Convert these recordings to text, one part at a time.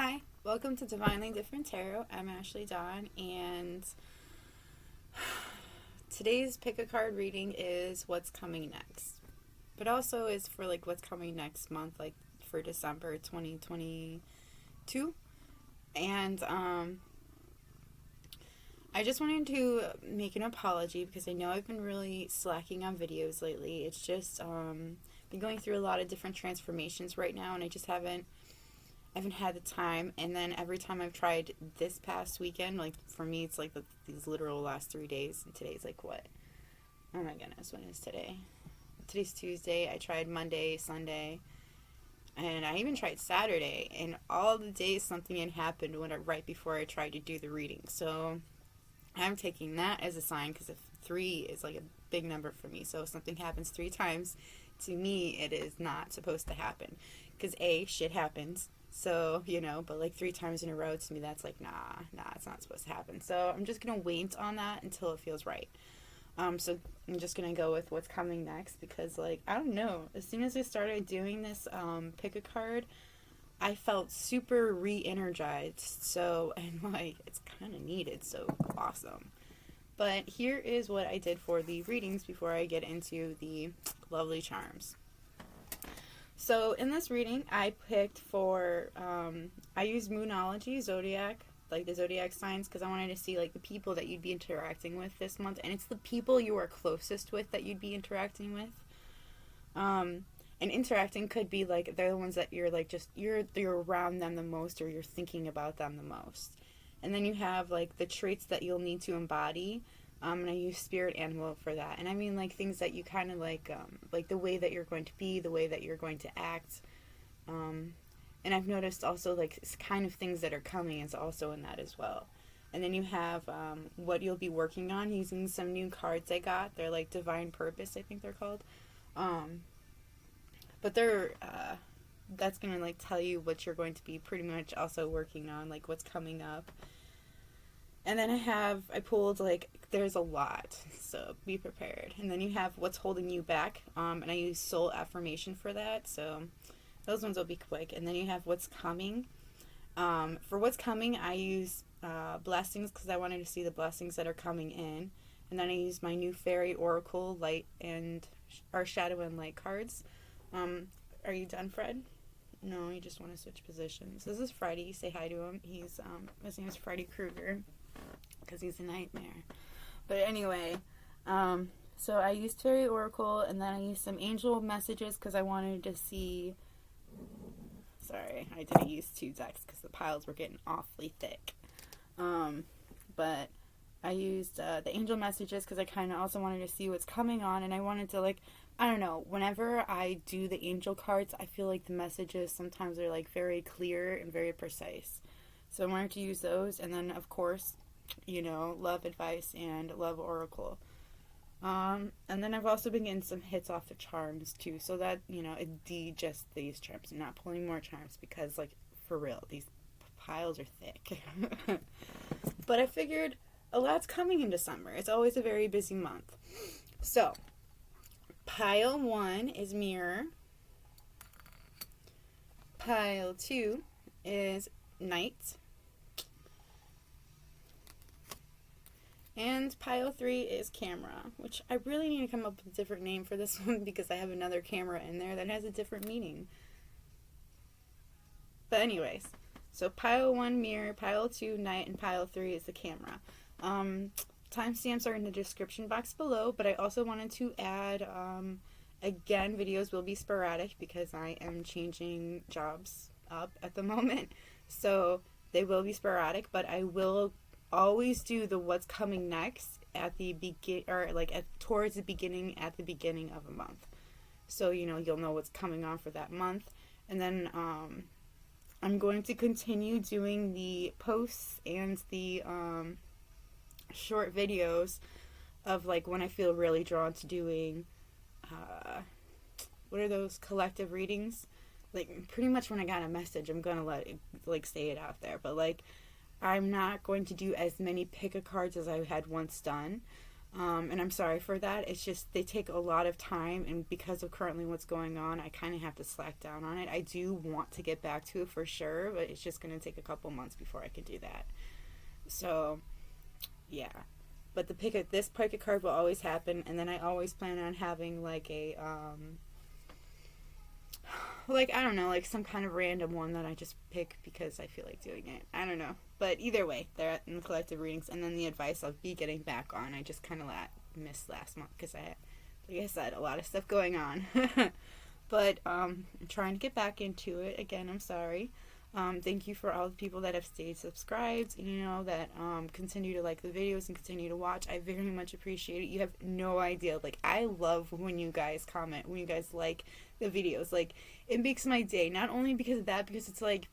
Hi, welcome to Divinely Different Tarot. I'm Ashley Dawn, and today's pick a card reading is what's coming next, but also is for like what's coming next month, like for December 2022. And I just wanted to make an apology because I know I've been really slacking on videos lately. It's just been going through a lot of different transformations right now, and I haven't had the time. And then every time I've tried this past weekend, like for me it's like these literal last 3 days, and today's like what, oh my goodness, when is today? Today's Tuesday. I tried Monday, Sunday, and I even tried Saturday, and all the days something had happened right before I tried to do the reading. So I'm taking that as a sign, because if 3 is like a big number for me, so if something happens 3 times, to me it is not supposed to happen, because shit happens. So, but like 3 times in a row, to me, that's like, nah, it's not supposed to happen. So I'm just going to wait on that until it feels right. So I'm just going to go with what's coming next, because like, I don't know, as soon as I started doing this, pick a card, I felt super re-energized. So, and like, it's kind of needed. So awesome. But here is what I did for the readings before I get into the lovely charms. So in this reading, I picked I used Moonology, Zodiac, like the Zodiac signs, because I wanted to see like the people that you'd be interacting with this month. And it's the people you are closest with that you'd be interacting with. And interacting could be like, they're the ones that you're like, you're around them the most, or you're thinking about them the most. And then you have like the traits that you'll need to embody. And I use spirit animal for that. And I mean like things that you kind of like the way that you're going to be, the way that you're going to act. And I've noticed also like kind of things that are coming is also in that as well. And then you have what you'll be working on using some new cards I got. They're like Divine Purpose, I think they're called. But they're that's going to like tell you what you're going to be pretty much also working on, like what's coming up. And then I pulled like, there's a lot, so be prepared. And then you have what's holding you back, and I use soul affirmation for that, so those ones will be quick. And then you have what's coming. For what's coming, I use blessings, because I wanted to see the blessings that are coming in. And then I use my new fairy oracle, light and our shadow and light cards. Are you done, Fred? No, you just want to switch positions. This is Freddy. Say hi to him. His name is Freddy Krueger, because he's a nightmare. But anyway, so I used Fairy Oracle, and then I used some angel messages, because I wanted to see... Sorry, I didn't use 2 decks, because the piles were getting awfully thick. But I used the angel messages, because I kind of also wanted to see what's coming on, and I wanted to, like, I don't know, whenever I do the angel cards, I feel like the messages sometimes are, like, very clear and very precise. So I wanted to use those, and then, of course, love advice and love oracle. And then I've also been getting some hits off the charms, too, so that, it's just these charms. I'm not pulling more charms, because, like, for real, these piles are thick. But I figured a lot's coming in December. It's always a very busy month. So, pile 1 is mirror. Pile 2 is night. And pile 3 is camera, which I really need to come up with a different name for this one, because I have another camera in there that has a different meaning. But anyways, so pile 1 mirror, pile 2 night, and pile 3 is the camera. Timestamps are in the description box below, but I also wanted to add, again, videos will be sporadic, because I am changing jobs up at the moment. So they will be sporadic, but I will always do the what's coming next at the towards the beginning, at the beginning of a month. So, you'll know what's coming on for that month. And then I'm going to continue doing the posts and the short videos of like when I feel really drawn to doing what are those collective readings? Like pretty much when I got a message, I'm gonna let it, like, say it out there. But like, I'm not going to do as many pick-a cards as I had once done. And I'm sorry for that. It's just they take a lot of time, and because of currently what's going on, I kind of have to slack down on it. I do want to get back to it for sure, but it's just going to take a couple months before I can do that. So, yeah. But this pick a card will always happen, and then I always plan on having like a like, I don't know, like some kind of random one that I just pick because I feel like doing it. I don't know. But either way, they're in the collective readings, and then the advice I'll be getting back on. I just kind of missed last month because like I said, a lot of stuff going on. But I'm trying to get back into it. Again, I'm sorry. Thank you for all the people that have stayed subscribed, that continue to like the videos and continue to watch. I very much appreciate it. You have no idea. Like, I love when you guys comment, when you guys like the videos. Like, it makes my day. Not only because of that, because it's like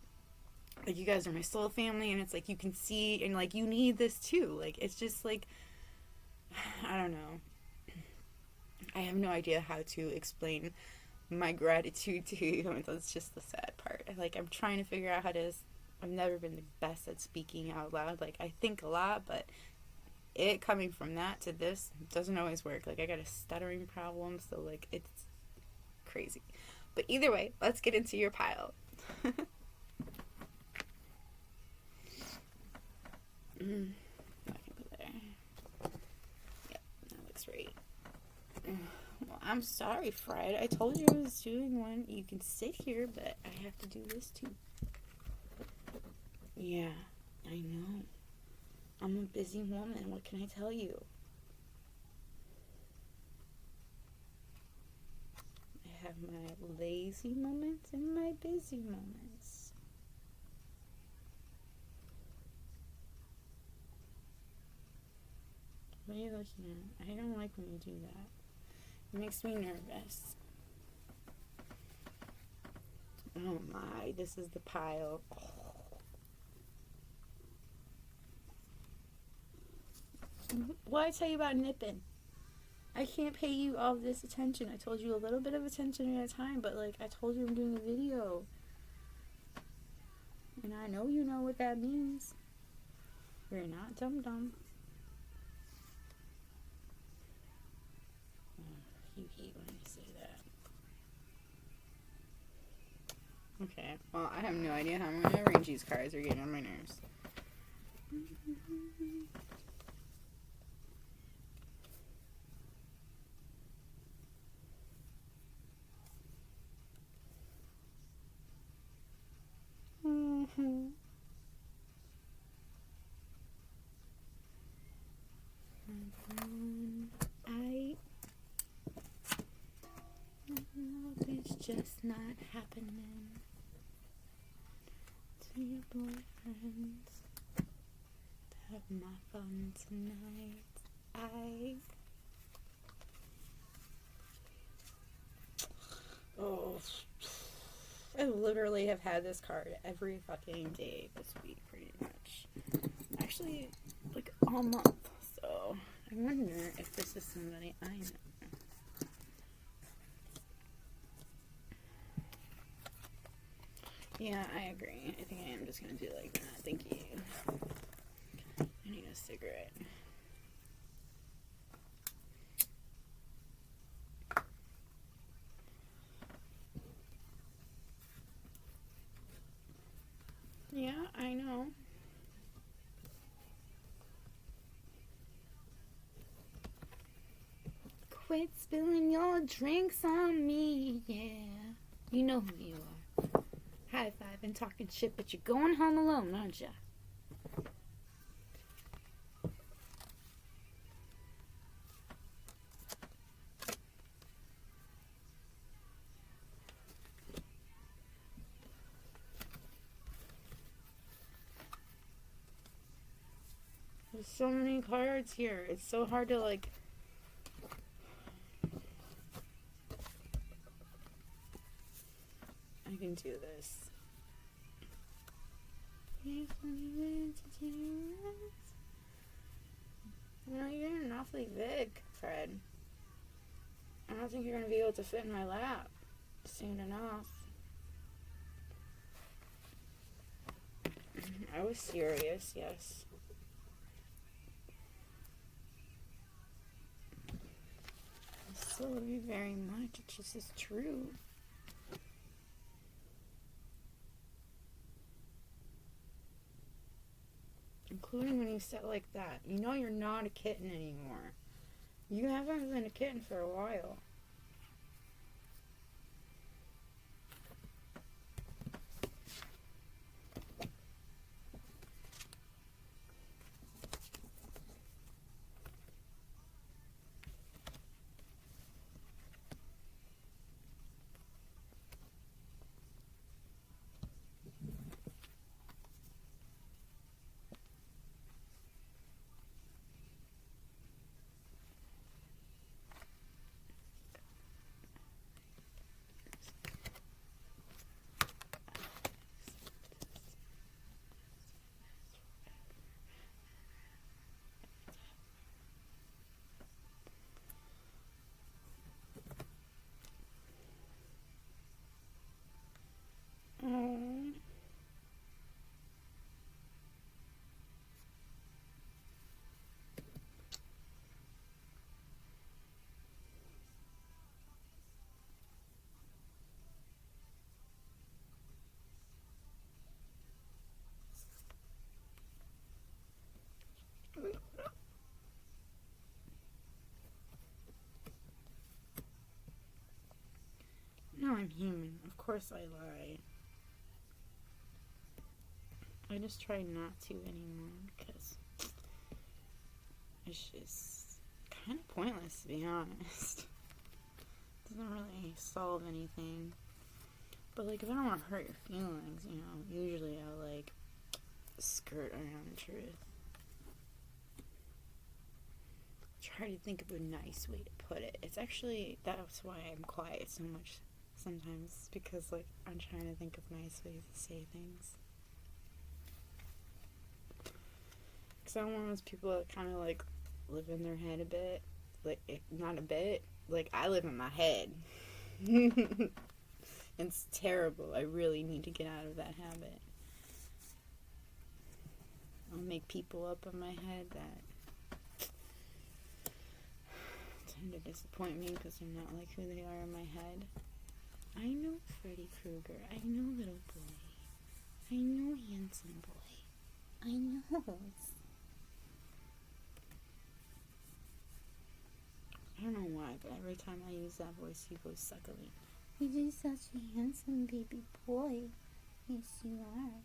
you guys are my soul family, and it's like you can see, and like you need this too. Like, it's just like, I don't know. I have no idea how to explain my gratitude to you. That's just the sad part. Like, I'm trying to figure out how to. I've never been the best at speaking out loud. Like, I think a lot, but it coming from that to this doesn't always work. Like, I got a stuttering problem, so like it's crazy. But either way, let's get into your pile. I can put there. Yep, that looks right. Well, I'm sorry, Fred. I told you I was doing one. You can sit here, but I have to do this too. Yeah, I know. I'm a busy woman. What can I tell you? I have my lazy moments and my busy moments. What are you looking at? I don't like when you do that. It makes me nervous. Oh my, this is the pile. What did I tell you about nipping? I can't pay you all this attention. I told you a little bit of attention at a time, but like I told you, I'm doing a video. And I know you know what that means. You're not dumb. You hate when you say that. Okay, well, I have no idea how I'm going to arrange these cards. They're getting on my nerves. It's just not happening to your boyfriends. Have my fun tonight. I literally have had this card every fucking day this week, pretty much. Actually, like all month. So I wonder if this is somebody I know. Yeah, I agree. I think I am just gonna do like that. Thank you. I need a cigarette. Yeah, I know. Quit spilling your drinks on me, yeah. You know who you are. High five and talking shit, but you're going home alone, aren't ya? There's so many cards here. It's so hard to like. I can do this. You know, you're getting awfully big, Fred. I don't think you're going to be able to fit in my lap soon enough. I was serious, yes. still love you very much. It's just as true. Including when you said like that. You know you're not a kitten anymore. You haven't been a kitten for a while. No, I'm human. Of course I lie. I just try not to anymore because it's just kind of pointless, to be honest. It doesn't really solve anything. But, like, if I don't want to hurt your feelings, you know, usually I'll, like, skirt around the truth. Try to think of a nice way to put it. It's actually, that's why I'm quiet so much sometimes, because, like, I'm trying to think of nice ways to say things. Because I'm one of those people that kind of, like, live in their head a bit. Like, not a bit. Like, I live in my head. It's terrible. I really need to get out of that habit. I'll make people up in my head that tend to disappoint me because they're not like who they are in my head. I know Freddy Krueger. I know little boy. I know handsome boy. I know. I don't know why, but every time I use that voice, he goes suckling. You're just such a handsome baby boy. Yes, you are.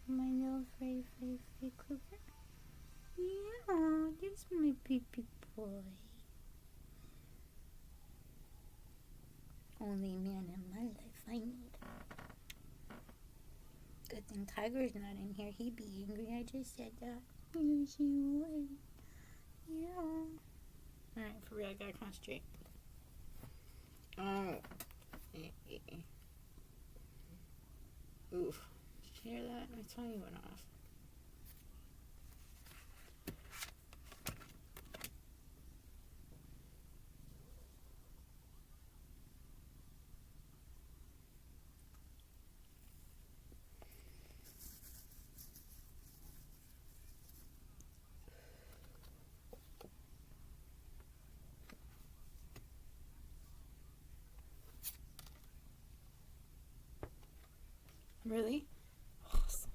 My little Freddy Krueger. Yeah, that's my baby boy. Only man in my life I need. Good thing Tiger's not in here. He'd be angry. I just said that. Yes, he would. Yeah. Alright, for real, I gotta concentrate. Oh. Oof. Did you hear that? My tongue went off. Really? Awesome.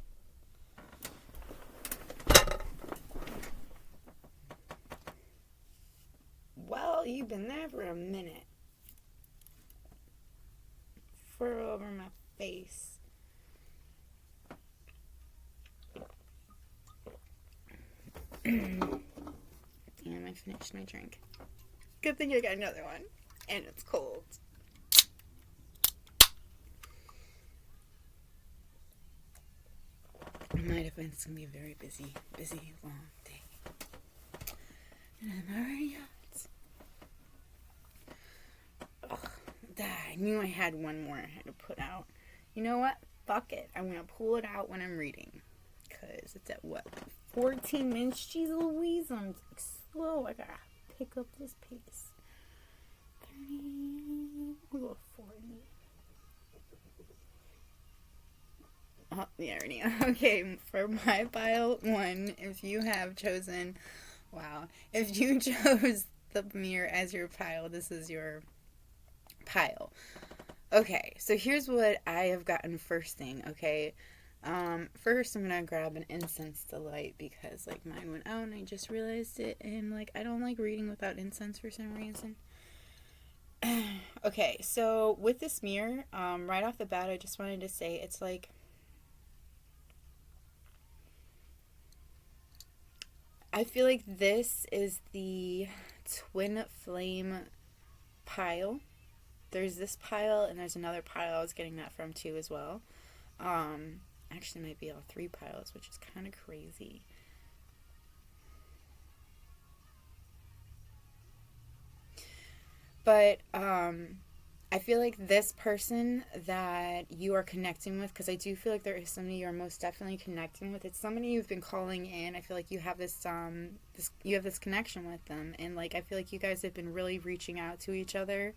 Well, you've been there for a minute. Fur over my face. Damn, I finished my drink. Good thing I got another one. And it's cold. In my defense, it's going to be a very busy, long day. And I'm already out. Ugh, I knew I had one more I had to put out. You know what? Fuck it. I'm going to pull it out when I'm reading. Because it's at what? 14 minutes? Jeez Louise, I'm like slow. I got to pick up this pace. 30. We'll go 40. Oh, the irony. Okay, for my pile 1, if you have chosen, if you chose the mirror as your pile. This is your pile. Okay, so here's what I have gotten first thing, okay? First I'm gonna grab an incense to light because like mine went out and I just realized it, and like I don't like reading without incense for some reason. Okay, so with this mirror, right off the bat I just wanted to say it's like I feel like this is the twin flame pile. There's this pile and there's another pile I was getting that from too as well. Actually might be all three piles, which is kind of crazy. But I feel like this person that you are connecting with, because I do feel like there is somebody you're most definitely connecting with. It's somebody you've been calling in. I feel like you have this you have this connection with them, and like I feel like you guys have been really reaching out to each other.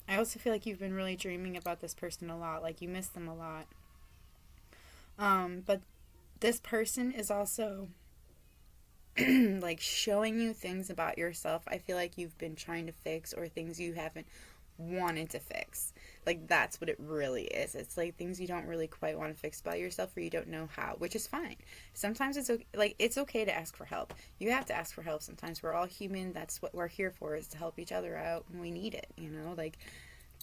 I also feel like you've been really dreaming about this person a lot. Like you miss them a lot. But this person is also like showing you things about yourself I feel like you've been trying to fix, or things you haven't wanted to fix. Like that's what it really is. It's like things you don't really quite want to fix about yourself, or you don't know how, which is fine. Sometimes it's okay, like it's okay to ask for help. You have to ask for help sometimes. We're all human. That's what we're here for, is to help each other out when we need it, you know? Like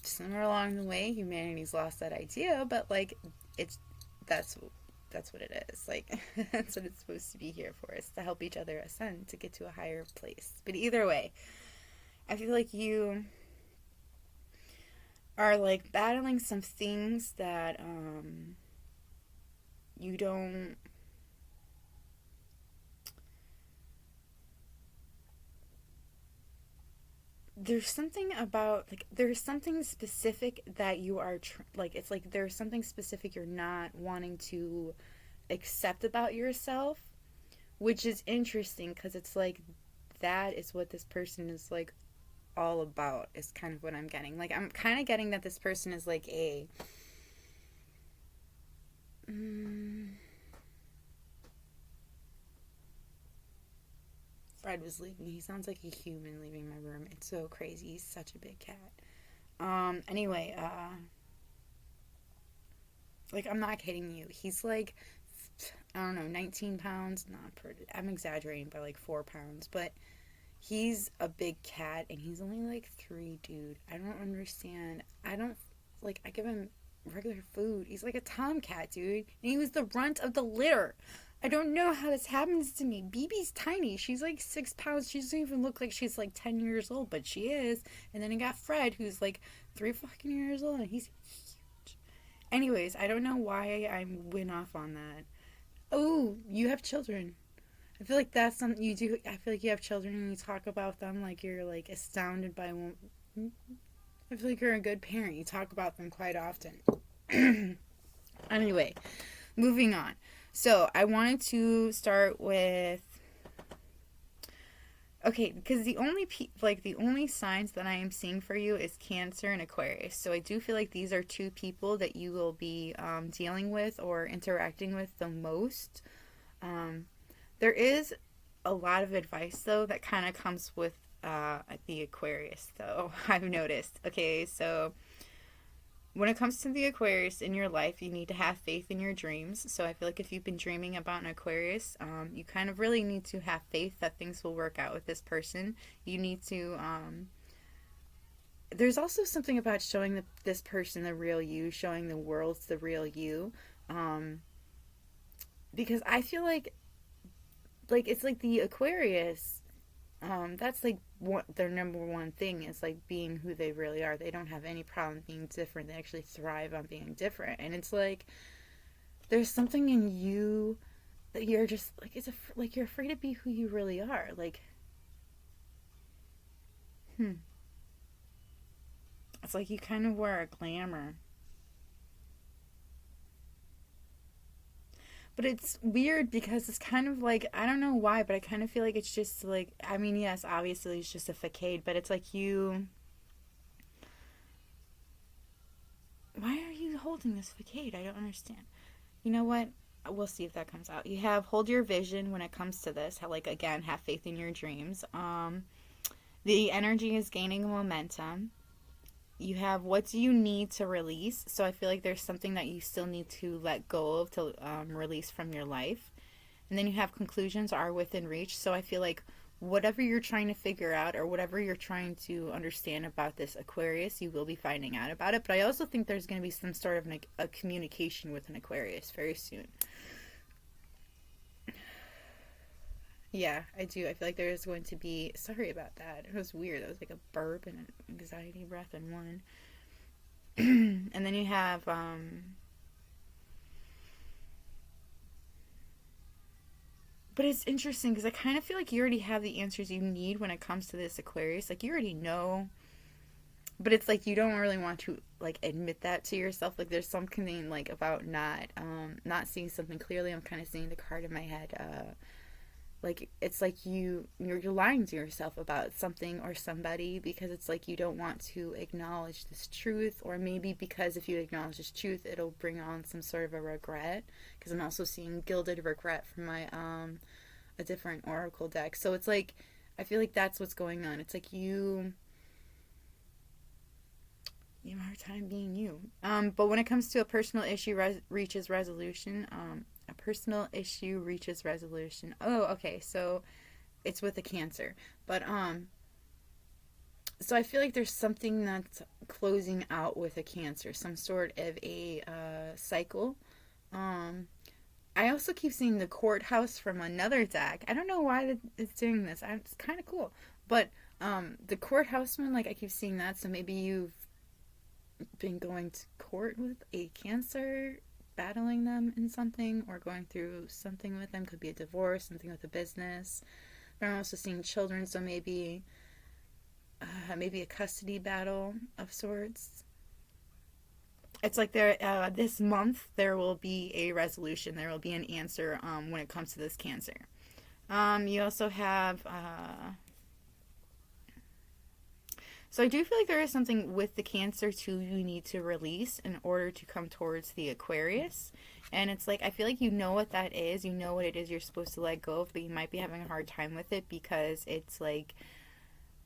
somewhere along the way humanity's lost that idea, but like it's that's what it is. Like that's what it's supposed to be here for, is to help each other ascend, to get to a higher place. But either way, I feel like you are like battling some things that you don't there's something about like there's something specific that you are like it's like there's something specific you're not wanting to accept about yourself, which is interesting because it's like that is what this person is like all about, is kind of what I'm getting. Like I'm kind of getting that this person is like a Fred was leaving. He sounds like a human leaving my room. It's so crazy. He's such a big cat. Anyway, like I'm not kidding you. He's like, I don't know, 19 pounds. I'm exaggerating by like 4 pounds, but he's a big cat and he's only like 3, dude. I don't understand. I give him regular food. He's like a tomcat, dude. And he was the runt of the litter. I don't know how this happens to me. BB's tiny. She's like 6 pounds. She doesn't even look like she's like 10 years old, but she is. And then I got Fred, who's like 3 fucking years old, and he's huge. Anyways, I don't know why I went off on that. Oh, you have children. I feel like that's something you do. I feel like you have children and you talk about them like you're like astounded by one. I feel like you're a good parent. You talk about them quite often. Anyway, moving on. So I wanted to start with, okay, because the only signs that I am seeing for you is Cancer and Aquarius. So I do feel like these are 2 people that you will be dealing with or interacting with the most. There is a lot of advice though that kind of comes with the Aquarius though. I've noticed. Okay, so when it comes to the Aquarius in your life, you need to have faith in your dreams. So I feel like if you've been dreaming about an Aquarius, you kind of really need to have faith that things will work out with this person. You need to, there's also something about showing this person the real you, showing the world the real you. Because I feel like it's like the Aquarius, that's like their number one thing is like being who they really are. They don't have any problem being different. They actually thrive on being different. And it's like there's something in you that you're just like like you're afraid to be who you really are. Like it's like you kind of wear a glamour. But it's weird because it's kind of like, I don't know why, but I kind of feel like it's just like, I mean, yes, obviously it's just a facade, but it's like why are you holding this facade? I don't understand. You know what? we'll see if that comes out. You have hold your vision when it comes to this. Like, again, have faith in your dreams. The energy is gaining momentum. You have what do you need to release? So I feel like there's something that you still need to let go of to release from your life. And then you have conclusions are within reach. So I feel like whatever you're trying to figure out or whatever you're trying to understand about this Aquarius, you will be finding out about it. But I also think there's going to be some sort of a communication with an Aquarius very soon. Yeah, I do. I feel like there is going to be. Sorry about that. It was weird. That was like a burp and an anxiety breath in one. And then you have. But it's interesting because I kind of feel like you already have the answers you need when it comes to this Aquarius. Like, you already know. But it's like you don't really want to like admit that to yourself. Like, there's something like about not seeing something clearly. I'm kind of seeing the card in my head. Like, it's like you're lying to yourself about something or somebody because it's like you don't want to acknowledge this truth, or maybe because if you acknowledge this truth, it'll bring on some sort of a regret. Because I'm also seeing gilded regret from my a different oracle deck. So it's like I feel like that's what's going on. It's like you have a hard time being you. But when it comes to a personal issue reaches resolution, a personal issue reaches resolution. Oh, okay. So it's with a Cancer. But so I feel like there's something that's closing out with a Cancer, some sort of a cycle. I also keep seeing the courthouse from another deck. I don't know why it's doing this. It's kind of cool. But the courthouse one, like I keep seeing that. So maybe you've been going to court with a Cancer, battling them in something, or going through something with them. Could be a divorce, something with a business. But I'm also seeing children, so maybe a custody battle of sorts. It's like this month there will be a resolution. There will be an answer when it comes to this Cancer. You also have. So I do feel like there is something with the Cancer too you need to release in order to come towards the Aquarius. And it's like I feel like you know what that is. You know what it is you're supposed to let go of, but you might be having a hard time with it because it's like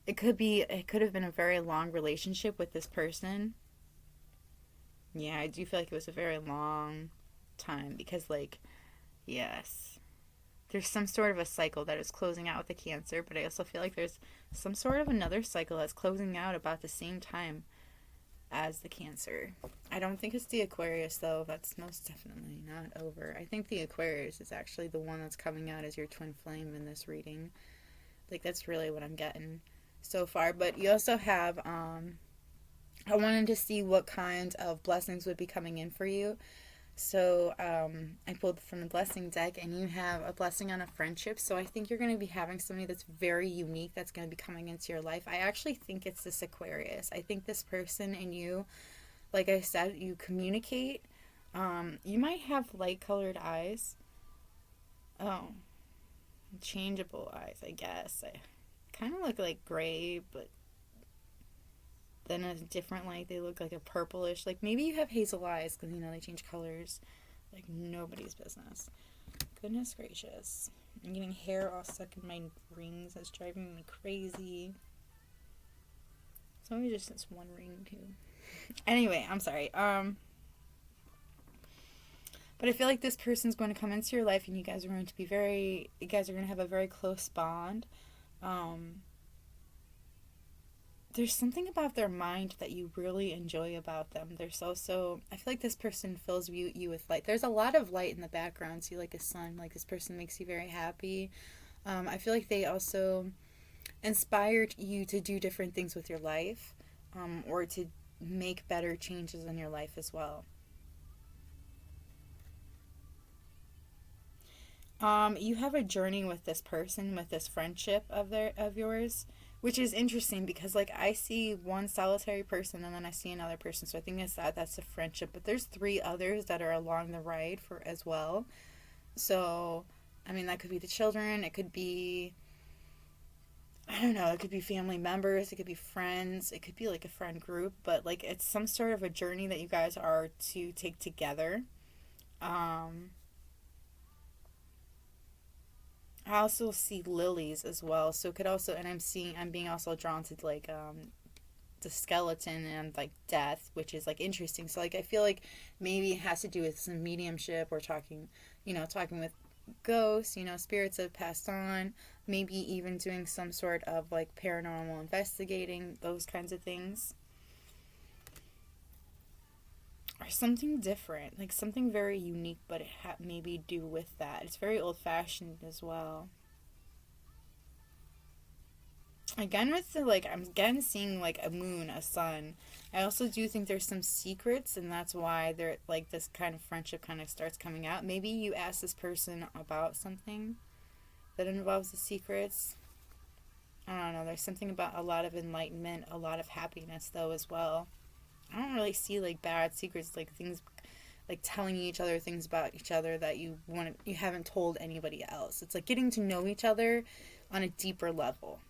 it could have been a very long relationship with this person. Yeah, I do feel like it was a very long time because like yes. There's some sort of a cycle that is closing out with the Cancer, but I also feel like there's some sort of another cycle that's closing out about the same time as the Cancer. I don't think it's the Aquarius, though. That's most definitely not over. I think the Aquarius is actually the one that's coming out as your twin flame in this reading. Like, that's really what I'm getting so far. But you also have, I wanted to see what kind of blessings would be coming in for you. So I pulled from the blessing deck, and you have a blessing on a friendship. So I think you're going to be having somebody that's very unique that's going to be coming into your life. I actually think it's this Aquarius. I think this person and you, like I said, you communicate. You might have light-colored eyes. Oh, changeable eyes, I guess. I kind of look like gray, but then a different light, they look like a purplish. Like, maybe you have hazel eyes because, they change colors like nobody's business. Goodness gracious. I'm getting hair all stuck in my rings. That's driving me crazy. So maybe just this one ring, too. Anyway, I'm sorry. But I feel like this person's going to come into your life and you guys are going to have a very close bond. There's something about their mind that you really enjoy about them. There's also, I feel like this person fills you with light. There's a lot of light in the background. So you like a sun, like this person makes you very happy. I feel like they also inspired you to do different things with your life, or to make better changes in your life as well. You have a journey with this person, with this friendship of yours, which is interesting because, like, I see one solitary person and then I see another person. So I think that's a friendship. But there's 3 others that are along the ride for as well. So, I mean, that could be the children. It could be, I don't know, it could be family members. It could be friends. It could be, like, a friend group. But, like, it's some sort of a journey that you guys are to take together. I also see lilies as well. So it could also, and I'm being also drawn to like the skeleton and like death, which is like interesting. So like I feel like maybe it has to do with some mediumship or talking, talking with ghosts, spirits that have passed on, maybe even doing some sort of like paranormal investigating, those kinds of things. Or something different, like something very unique, but it maybe do with that. It's very old fashioned as well. Again, with the like, I'm again seeing like a moon, a sun. I also do think there's some secrets, and that's why there like this kind of friendship kind of starts coming out. Maybe you ask this person about something that involves the secrets. I don't know. There's something about a lot of enlightenment, a lot of happiness though as well. I don't really see like bad secrets, like things like telling each other things about each other that you haven't told anybody else. It's like getting to know each other on a deeper level.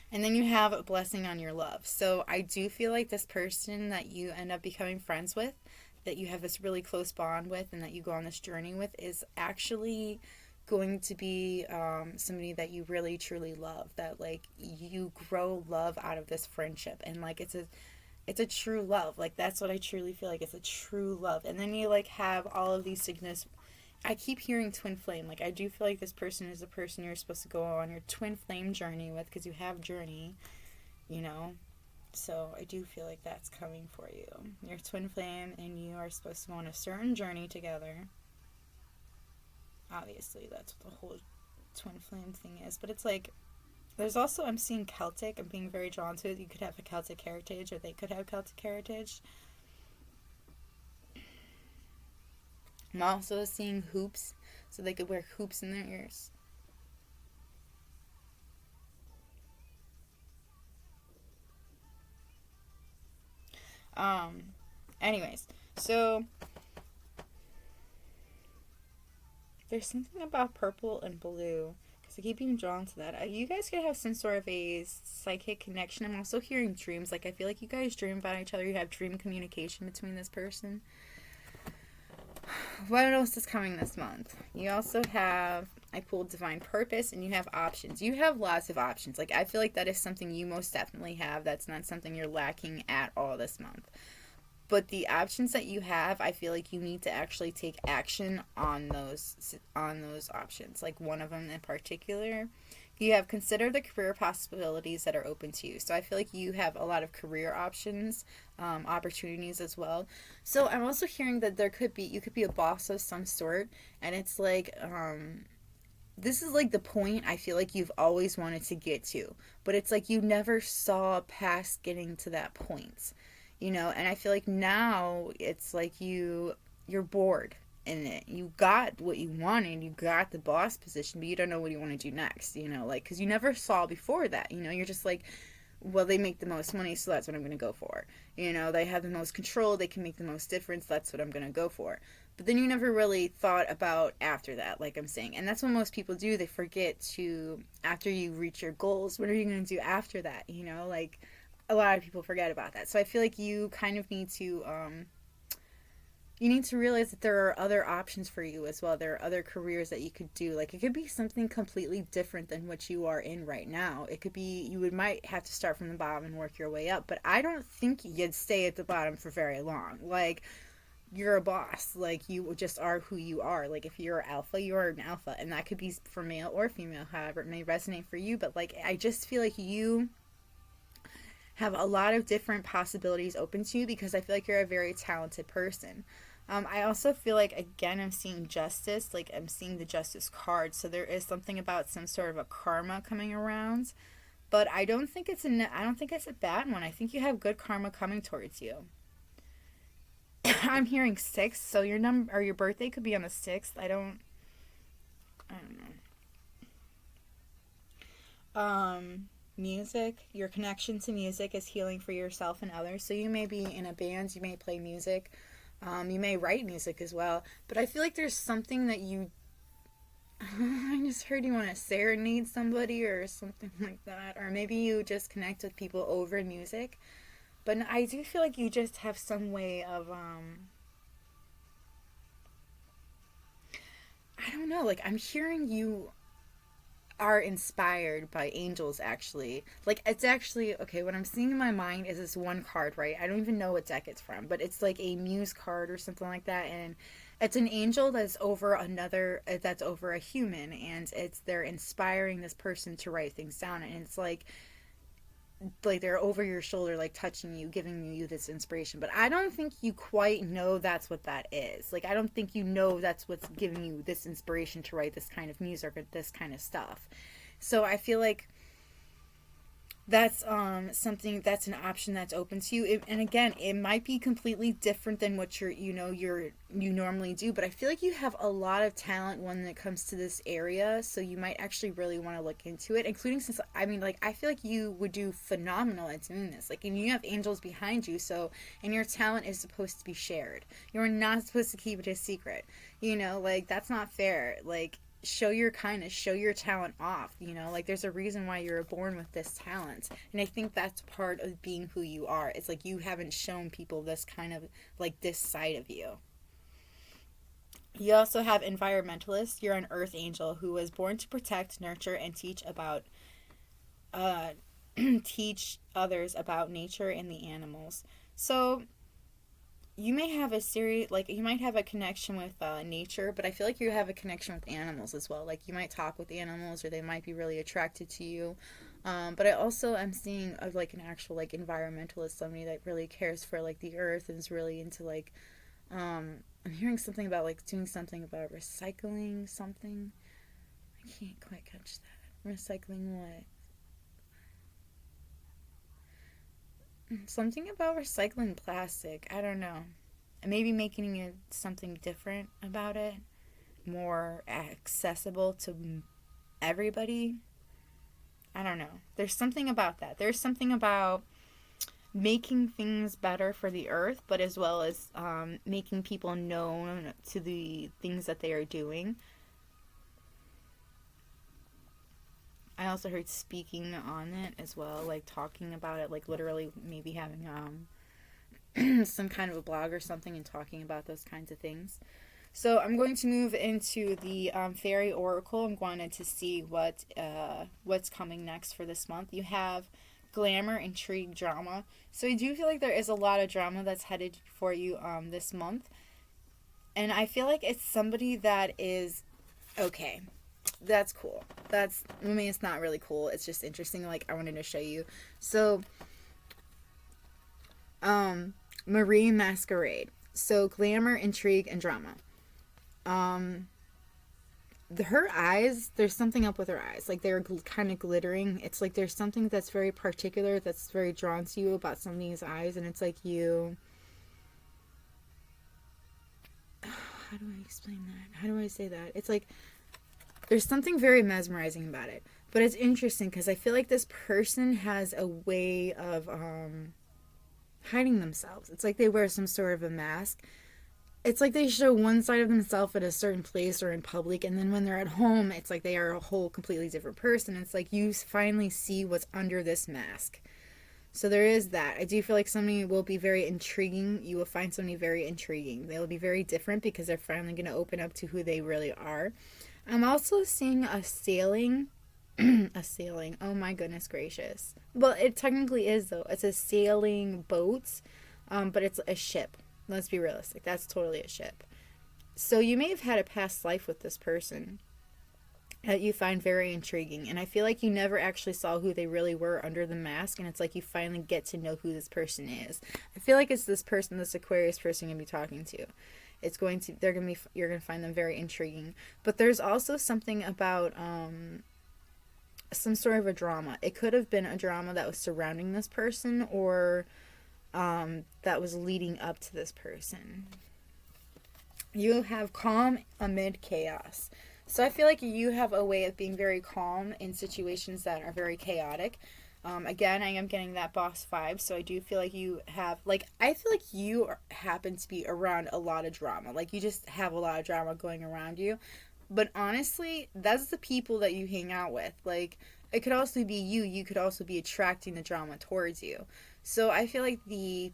And then you have a blessing on your love. So I do feel like this person that you end up becoming friends with, that you have this really close bond with, and that you go on this journey with, is actually going to be somebody that you really truly love. That like you grow love out of this friendship, and like it's a true love. Like that's what I truly feel like. It's a true love. And then you like have all of these signals. I keep hearing twin flame. Like I do feel like this person is the person you're supposed to go on your twin flame journey with, because you have journey, you know. So I do feel like that's coming for you. Your twin flame and you are supposed to go on a certain journey together. Obviously, that's what the whole twin flame thing is. But it's like, there's also, I'm seeing Celtic. I'm being very drawn to it. You could have a Celtic heritage, or they could have Celtic heritage. I'm also seeing hoops, so they could wear hoops in their ears. Um, Anyways, so there's something about purple and blue, because I keep being drawn to that. You guys could have some sort of a psychic connection. I'm also hearing dreams. Like I feel like you guys dream about each other. You have dream communication between this person. What else is coming this month? You also have, I pulled divine purpose, and you have options. You have lots of options. Like I feel like that is something you most definitely have. That's not something you're lacking at all this month. But the options that you have, I feel like you need to actually take action on those options. Like one of them in particular, you have considered the career possibilities that are open to you. So I feel like you have a lot of career options, opportunities as well. So I'm also hearing that you could be a boss of some sort, and it's like, this is like the point I feel like you've always wanted to get to, but it's like you never saw past getting to that point, and I feel like now it's like you're bored in it. You got what you wanted, you got the boss position, but you don't know what you want to do next, like, because you never saw before that, you're just like, well, they make the most money, so that's what I'm going to go for. They have the most control, they can make the most difference, that's what I'm going to go for. But then you never really thought about after that, like I'm saying. And that's what most people do. They forget to, after you reach your goals, what are you going to do after that? Like a lot of people forget about that. So I feel like you kind of need to, realize that there are other options for you as well. There are other careers that you could do. Like it could be something completely different than what you are in right now. It could be might have to start from the bottom and work your way up. But I don't think you'd stay at the bottom for very long. Like you're a boss. Like you just are who you are. Like if you're alpha, you are an alpha, and that could be for male or female, however it may resonate for you. But like I just feel like you have a lot of different possibilities open to you, because I feel like you're a very talented person. I also feel like, again, I'm seeing justice. Like I'm seeing the justice card, so there is something about some sort of a karma coming around. But I don't think it's a bad one. I think you have good karma coming towards you. I'm hearing 6, so your number or your birthday could be on the 6th. I don't know. Music. Your connection to music is healing for yourself and others. So you may be in a band, you may play music, you may write music as well. But I feel like there's something that you. I just heard you want to serenade somebody or something like that, or maybe you just connect with people over music. But I do feel like you just have some way of I don't know, like I'm hearing you are inspired by angels actually. Like it's actually okay, what I'm seeing in my mind is this one card, right? I don't even know what deck it's from, but it's like a muse card or something like that, and it's an angel that's over a human, and it's they're inspiring this person to write things down, and it's like they're over your shoulder, like touching you, giving you this inspiration. But I don't think you quite know that's what that is. Like I don't think you know that's what's giving you this inspiration to write this kind of music or this kind of stuff. So I feel like that's something that's an option that's open to you. And again, it might be completely different than what you normally do, but I feel like you have a lot of talent when it comes to this area, so you might actually really want to look into it, including since I mean, like I feel like you would do phenomenal at doing this. Like, and you have angels behind you, so and your talent is supposed to be shared. You're not supposed to keep it a secret. Like that's not fair. Like show your kindness, show your talent off, like there's a reason why you're born with this talent. And I think that's part of being who you are. It's like you haven't shown people this kind of like this side of you. You also have environmentalist. You're an earth angel who was born to protect, nurture, and uh teach others about nature and the animals. So you may have a series, like you might have a connection with nature, but I feel like you have a connection with animals as well. Like you might talk with animals, or they might be really attracted to you. But I also am seeing like an actual like environmentalist, somebody that really cares for like the earth and is really into like I'm hearing something about like doing something about recycling something. I can't quite catch that. Recycling what? Something about recycling plastic. I don't know. Maybe making it something different about it, more accessible to everybody. I don't know. There's something about that. There's something about making things better for the earth, but as well as making people known to the things that they are doing. I also heard speaking on it as well, like talking about it, like literally maybe having some kind of a blog or something and talking about those kinds of things. So I'm going to move into the fairy oracle. I'm going to see what's coming next for this month. You have glamour, intrigue, drama. So I do feel like there is a lot of drama that's headed for you this month, and I feel like it's somebody that is okay. That's cool. I mean, it's not really cool. It's just interesting. Like, I wanted to show you. So, Marie Masquerade. So, glamour, intrigue, and drama. Her eyes, there's something up with her eyes. Like, they're kind of glittering. It's like there's something that's very particular, that's very drawn to you about somebody's eyes. And it's like you... How do I explain that? How do I say that? It's like... There's something very mesmerizing about it. But it's interesting because I feel like this person has a way of hiding themselves. It's like they wear some sort of a mask. It's like they show one side of themselves at a certain place or in public, and then when they're at home, it's like they are a whole completely different person. It's like you finally see what's under this mask. So there is that. I do feel like somebody will be very intriguing. You will find somebody very intriguing. They will be very different because they're finally going to open up to who they really are. I'm also seeing a sailing. A sailing. Oh my goodness gracious. Well, it technically is though. It's a sailing boat, but it's a ship. Let's be realistic. That's totally a ship. So you may have had a past life with this person that you find very intriguing. And I feel like you never actually saw who they really were under the mask. And it's like you finally get to know who this person is. I feel like it's this person, this Aquarius person you're going to be talking to. You're going to find them very intriguing. But there's also something about some sort of a drama. It could have been a drama that was surrounding this person, or that was leading up to this person. You have calm amid chaos. So I feel like you have a way of being very calm in situations that are very chaotic. Again, I am getting that boss vibe, so I do feel like you have, like, I feel like you happen to be around a lot of drama. Like, you just have a lot of drama going around you. But honestly, that's the people that you hang out with. Like, it could also be you. You could also be attracting the drama towards you. So I feel like I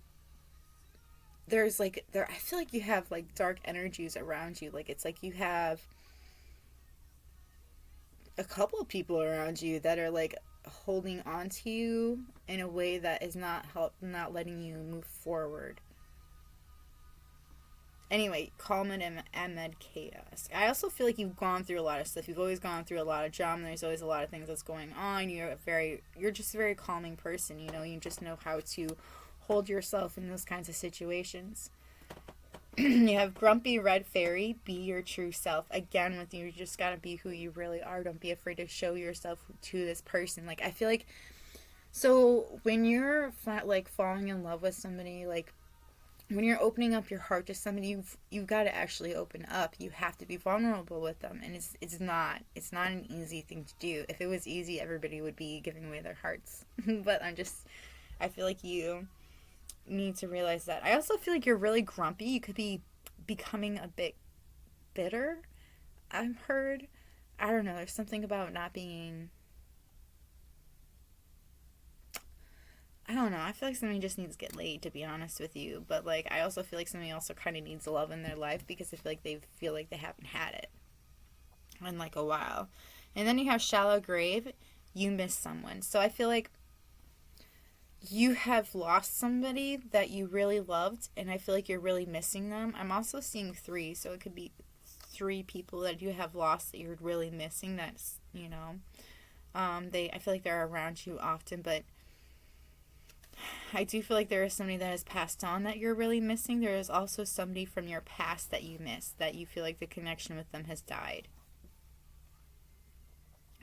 feel like you have, like, dark energies around you. Like, it's like you have a couple of people around you that are like holding on to you in a way that is not letting you move forward. Anyway, calm and amid chaos. I also feel like you've gone through a lot of stuff. You've always gone through a lot of drama. There's always a lot of things that's going on. You're just a very calming person. You know, you just know how to hold yourself in those kinds of situations. You have grumpy red fairy. Be your true self. Again, with you just gotta be who you really are. Don't be afraid to show yourself to this person. Like, I feel like, so when you're like falling in love with somebody, like when you're opening up your heart to somebody, you've got to actually open up. You have to be vulnerable with them, and it's not an easy thing to do. If it was easy, everybody would be giving away their hearts. But I feel like you need to realize that. I also feel like you're really grumpy. You could be becoming a bit bitter. I've heard. I don't know. There's something about not being. I don't know. I feel like somebody just needs to get laid, to be honest with you. But, like, I also feel like somebody also kind of needs love in their life because I feel like they haven't had it in, like, a while. And then you have shallow grave. You miss someone. So I feel like you have lost somebody that you really loved, and I feel like you're really missing them. I'm also seeing 3, so it could be 3 people that you have lost that you're really missing. That's, you know, I feel like they're around you often, but I do feel like there is somebody that has passed on that you're really missing. There is also somebody from your past that you miss, that you feel like the connection with them has died.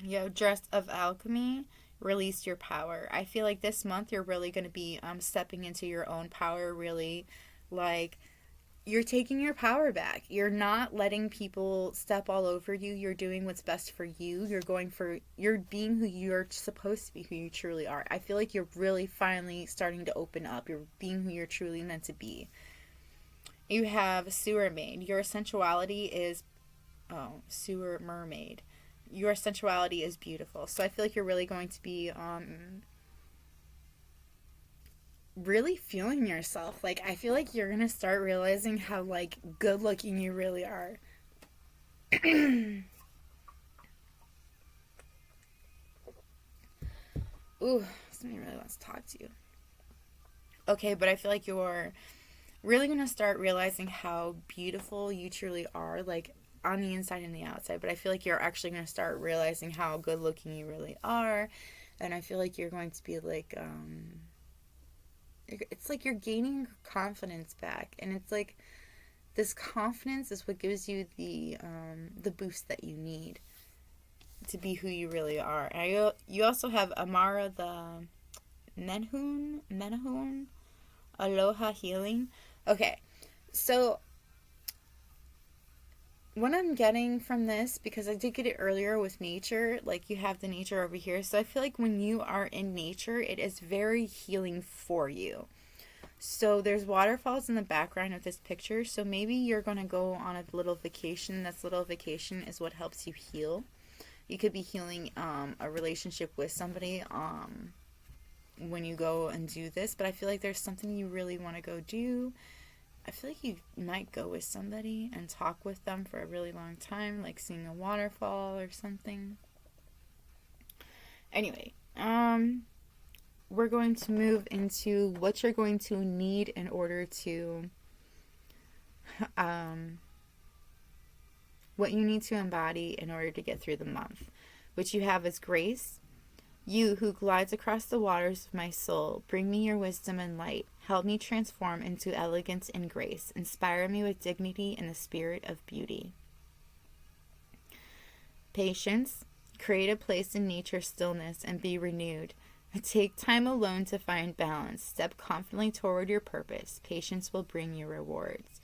You have Dress of Alchemy. Release your power. I feel like this month you're really going to be stepping into your own power, really, like, you're taking your power back. You're not letting people step all over you. You're doing what's best for you. You're being who you're supposed to be, who you truly are. I feel like you're really finally starting to open up. You're being who you're truly meant to be. You have Sewer Maid. Your sensuality is, Sewer Mermaid. Your sensuality is beautiful. So I feel like you're really going to be, really feeling yourself. Like, I feel like you're gonna start realizing how, like, good looking you really are. Ooh, somebody really wants to talk to you. Okay, but I feel like you're really gonna start realizing how beautiful you truly are, like, on the inside and the outside. But I feel like you're actually gonna start realizing how good looking you really are. And I feel like you're going to be like, it's like you're gaining confidence back, and it's like this confidence is what gives you the boost that you need to be who you really are. And you also have Amara the Menahun, Aloha Healing. Okay, so what I'm getting from this, because I did get it earlier with nature, like you have the nature over here. So I feel like when you are in nature, it is very healing for you. So there's waterfalls in the background of this picture. So maybe you're going to go on a little vacation. This little vacation is what helps you heal. You could be healing a relationship with somebody when you go and do this. But I feel like there's something you really want to go do. I feel like you might go with somebody and talk with them for a really long time, like seeing a waterfall or something. Anyway, we're going to move into what you're going to need in order to, what you need to embody in order to get through the month. What you have is grace. You who glides across the waters of my soul, bring me your wisdom and light. Help me transform into elegance and grace. Inspire me with dignity and the spirit of beauty. Patience. Create a place in nature's stillness and be renewed. Take time alone to find balance. Step confidently toward your purpose. Patience will bring you rewards.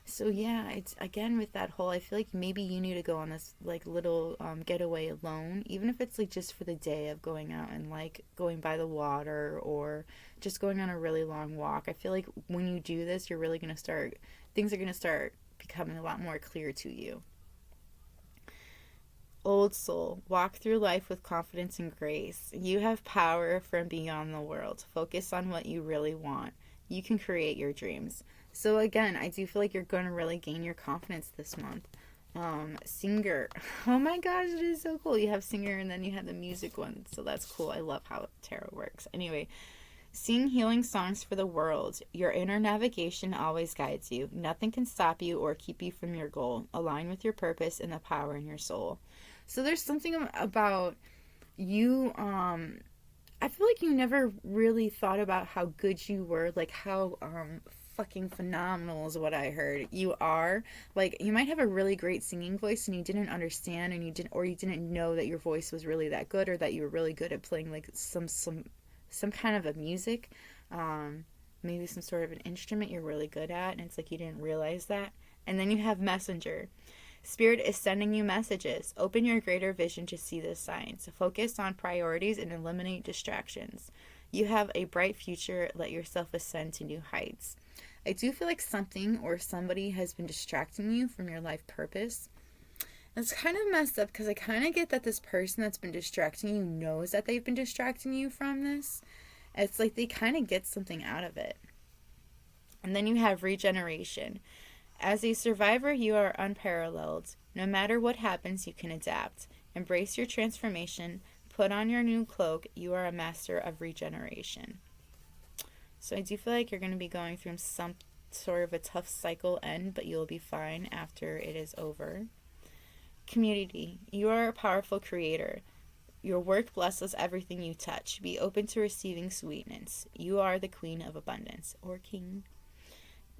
So yeah, it's again with that whole, I feel like maybe you need to go on this like little getaway alone, even if it's like just for the day of going out and like going by the water or just going on a really long walk. I feel like when you do this, you're really going to start, things are going to start becoming a lot more clear to you. Old soul, walk through life with confidence and grace. You have power from beyond the world. Focus on what you really want. You can create your dreams. So again, I do feel like you're going to really gain your confidence this month. Singer. Oh my gosh, it is so cool. You have singer and then you have the music one. So that's cool. I love how tarot works. Anyway, sing healing songs for the world. Your inner navigation always guides you. Nothing can stop you or keep you from your goal. Align with your purpose and the power in your soul. So there's something about you, I feel like you never really thought about how good you were, like how fucking phenomenal is what I heard. You are. Like, you might have a really great singing voice and you didn't understand, and you didn't know that your voice was really that good, or that you were really good at playing like some kind of a music. Maybe some sort of an instrument you're really good at, and it's like you didn't realize that. And then you have messenger. Spirit is sending you messages. Open your greater vision to see the signs. Focus on priorities and eliminate distractions. You have a bright future. Let yourself ascend to new heights. I do feel like something or somebody has been distracting you from your life purpose. It's kind of messed up because I kind of get that this person that's been distracting you knows that they've been distracting you from this. It's like they kind of get something out of it. And then you have regeneration. As a survivor, you are unparalleled. No matter what happens, you can adapt. Embrace your transformation. Put on your new cloak. You are a master of regeneration. So I do feel like you're going to be going through some sort of a tough cycle end, but you'll be fine after it is over. Community. You are a powerful creator. Your work blesses everything you touch. Be open to receiving sweetness. You are the queen of abundance, or king.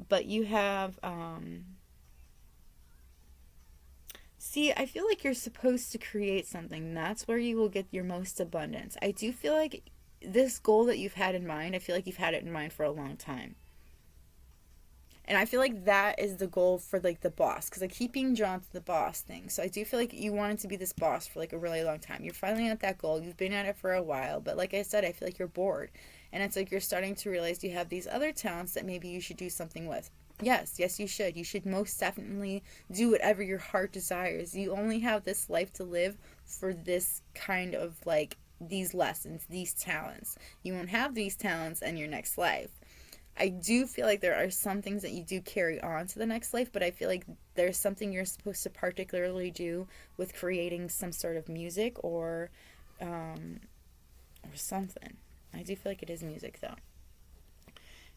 But you have, see, I feel like you're supposed to create something. That's where you will get your most abundance. I do feel like this goal that you've had in mind, I feel like you've had it in mind for a long time. And I feel like that is the goal for, like, the boss. Because I keep being drawn to the boss thing. So I do feel like you wanted to be this boss for, like, a really long time. You're finally at that goal. You've been at it for a while. But like I said, I feel like you're bored. And it's like you're starting to realize you have these other talents that maybe you should do something with. Yes, you should. You should most definitely do whatever your heart desires. You only have this life to live for this kind of, like, these lessons, these talents. You won't have these talents in your next life. I do feel like there are some things that you do carry on to the next life, but I feel like there's something you're supposed to particularly do with creating some sort of music or something. I do feel like it is music, though.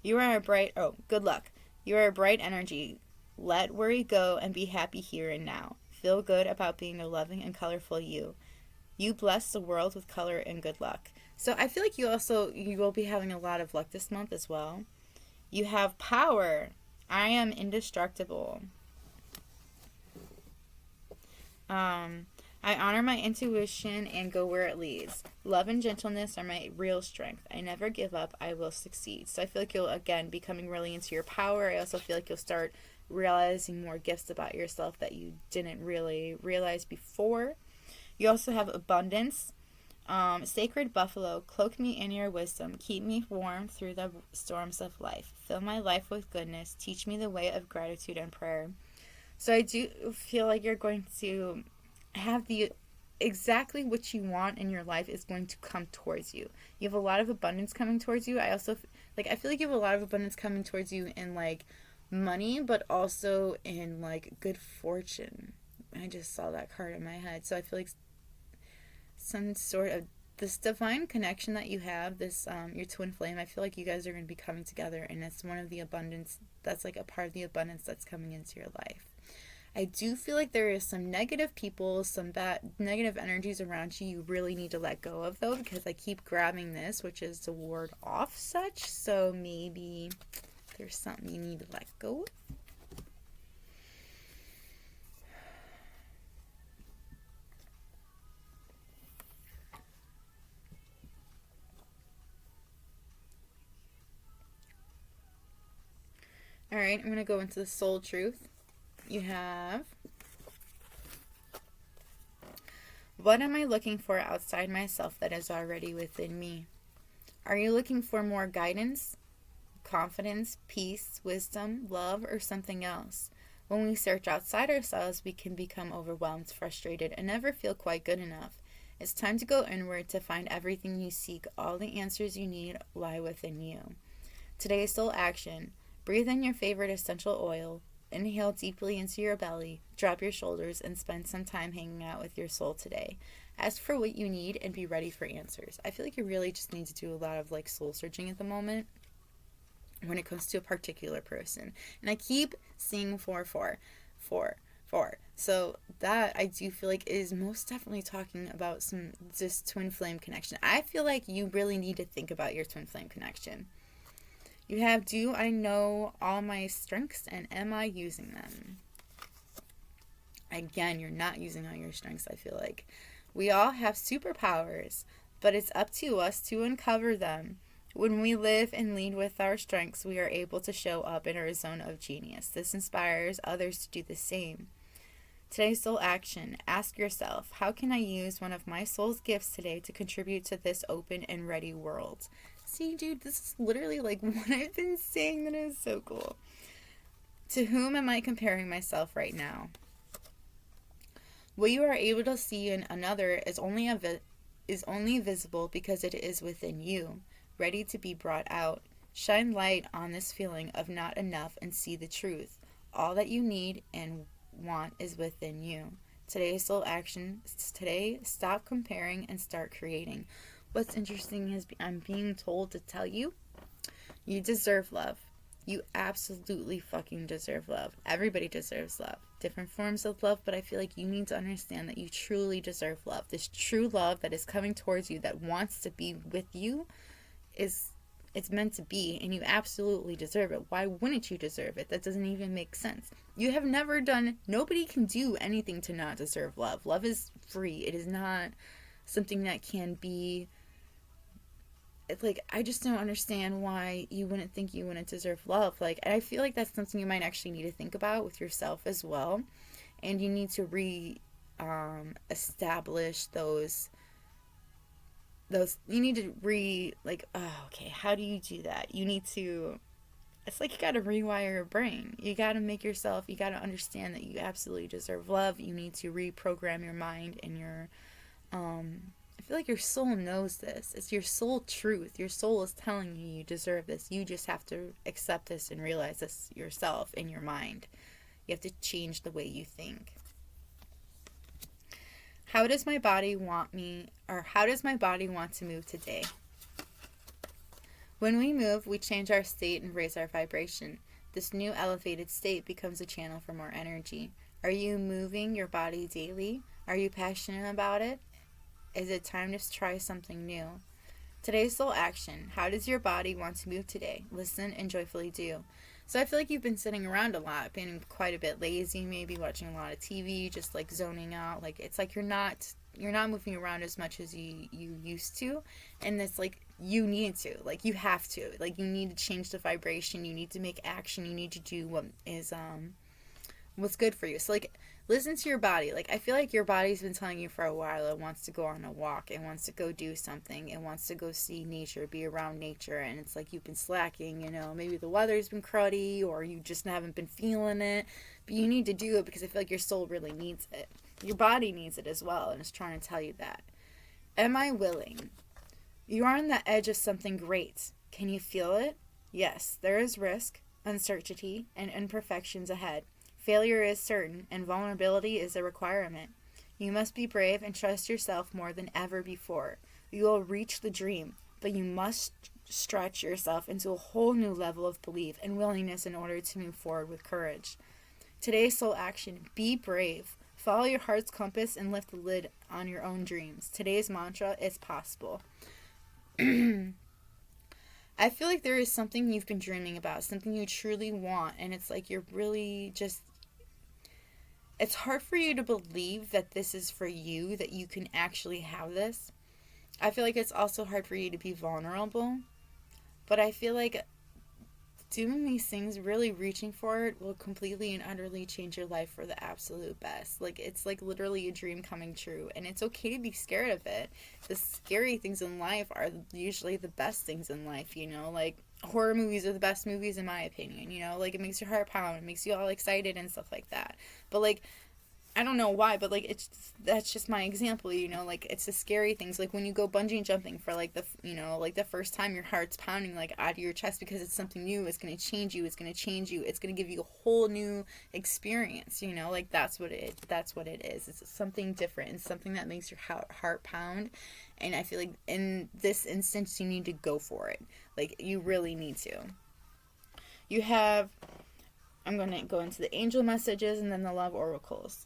You are a bright... Oh, good luck. You are a bright energy. Let worry go and be happy here and now. Feel good about being a loving and colorful you. You bless the world with color and good luck. So I feel like you will be having a lot of luck this month as well. You have power. I am indestructible. I honor my intuition and go where it leads. Love and gentleness are my real strength. I never give up. I will succeed. So I feel like you'll, again, be coming really into your power. I also feel like you'll start realizing more gifts about yourself that you didn't really realize before. You also have abundance. Sacred buffalo, cloak me in your wisdom. Keep me warm through the storms of life. Fill my life with goodness. Teach me the way of gratitude and prayer. So I do feel like you're going to have exactly what you want in your life is going to come towards you. You have a lot of abundance coming towards you. I feel like you have a lot of abundance coming towards you in, like, money, but also in, like, good fortune. I just saw that card in my head. So I feel like some sort of this divine connection that you have, this your twin flame, I feel like you guys are going to be coming together, and it's one of the abundance that's like a part of the abundance that's coming into your life. I do feel like there is some negative people, some bad negative energies around you really need to let go of, though, because I keep grabbing this, which is to ward off such. So maybe there's something you need to let go of. Alright, I'm going to go into the soul truth. You have, what am I looking for outside myself that is already within me? Are you looking for more guidance, confidence, peace, wisdom, love, or something else? When we search outside ourselves, we can become overwhelmed, frustrated, and never feel quite good enough. It's time to go inward to find everything you seek. All the answers you need lie within you. Today's soul action. Breathe in your favorite essential oil. Inhale deeply into your belly, drop your shoulders, and spend some time hanging out with your soul today. Ask for what you need and be ready for answers. I feel like you really just need to do a lot of like soul searching at the moment when it comes to a particular person. And I keep seeing 4. So that I do feel like is most definitely talking about some this twin flame connection. I feel like you really need to think about your twin flame connection. You have, do I know all my strengths and am I using them? Again, you're not using all your strengths, I feel like. We all have superpowers, but it's up to us to uncover them. When we live and lead with our strengths, we are able to show up in our zone of genius. This inspires others to do the same. Today's soul action. Ask yourself, how can I use one of my soul's gifts today to contribute to this open and ready world? See, dude, this is literally like what I've been saying. That is so cool. To whom am I comparing myself right now? What you are able to see in another is only visible because it is within you, ready to be brought out. Shine light on this feeling of not enough and see the truth. All that you need and want is within you. Today's soul action. Today, stop comparing and start creating. What's interesting is I'm being told to tell you, you deserve love. You absolutely fucking deserve love. Everybody deserves love. Different forms of love, but I feel like you need to understand that you truly deserve love. This true love that is coming towards you, that wants to be with you, it's meant to be, and you absolutely deserve it. Why wouldn't you deserve it? That doesn't even make sense. You have never done, nobody can do anything to not deserve love. Love is free. It is not something that can be, like, I just don't understand why you wouldn't think you wouldn't deserve love. Like, and I feel like that's something you might actually need to think about with yourself as well. And you need to establish those, you need to okay, how do you do that? You need to, it's like you got to rewire your brain. You got to make yourself, you got to understand that you absolutely deserve love. You need to reprogram your mind and your, I feel like your soul knows this. It's your soul truth. Your soul is telling you you deserve this. You just have to accept this and realize this yourself in your mind. You have to change the way you think. How does my body want to move today? When we move, we change our state and raise our vibration. This new elevated state becomes a channel for more energy. Are you moving your body daily? Are you passionate about it? Is it time to try something new? Today's soul action. How does your body want to move today? Listen and joyfully do. So I feel like you've been sitting around a lot, being quite a bit lazy, maybe watching a lot of TV, just like zoning out. Like, it's like you're not moving around as much as you used to. And it's like you need to. Like, you have to. Like, you need to change the vibration. You need to make action. You need to do what is what's good for you. So, like, listen to your body. Like, I feel like your body's been telling you for a while it wants to go on a walk. It wants to go do something. It wants to go see nature, be around nature. And it's like you've been slacking, you know. Maybe the weather's been cruddy or you just haven't been feeling it. But you need to do it because I feel like your soul really needs it. Your body needs it as well, and it's trying to tell you that. Am I willing? You are on the edge of something great. Can you feel it? Yes, there is risk, uncertainty, and imperfections ahead. Failure is certain, and vulnerability is a requirement. You must be brave and trust yourself more than ever before. You will reach the dream, but you must stretch yourself into a whole new level of belief and willingness in order to move forward with courage. Today's soul action. Be brave. Follow your heart's compass and lift the lid on your own dreams. Today's mantra, it's possible. I feel like there is something you've been dreaming about, something you truly want, and it's like you're really just, it's hard for you to believe that this is for you, that you can actually have this. I feel like it's also hard for you to be vulnerable, but I feel like doing these things, really reaching for it, will completely and utterly change your life for the absolute best. Like, it's like literally a dream coming true, and it's okay to be scared of it. The scary things in life are usually the best things in life, you know, like horror movies are the best movies in my opinion, you know, like it makes your heart pound, it makes you all excited and stuff like that. But like, I don't know why, but like that's just my example, like it's the scary things, like when you go bungee jumping for like the first time, your heart's pounding like out of your chest because it's something new. It's going to change you, it's going to change you, it's going to give you a whole new experience, like that's what it is. It's something different and something that makes your heart pound, and I feel like in this instance you need to go for it. Like you really need to. I'm going to go into the angel messages and then the love oracles.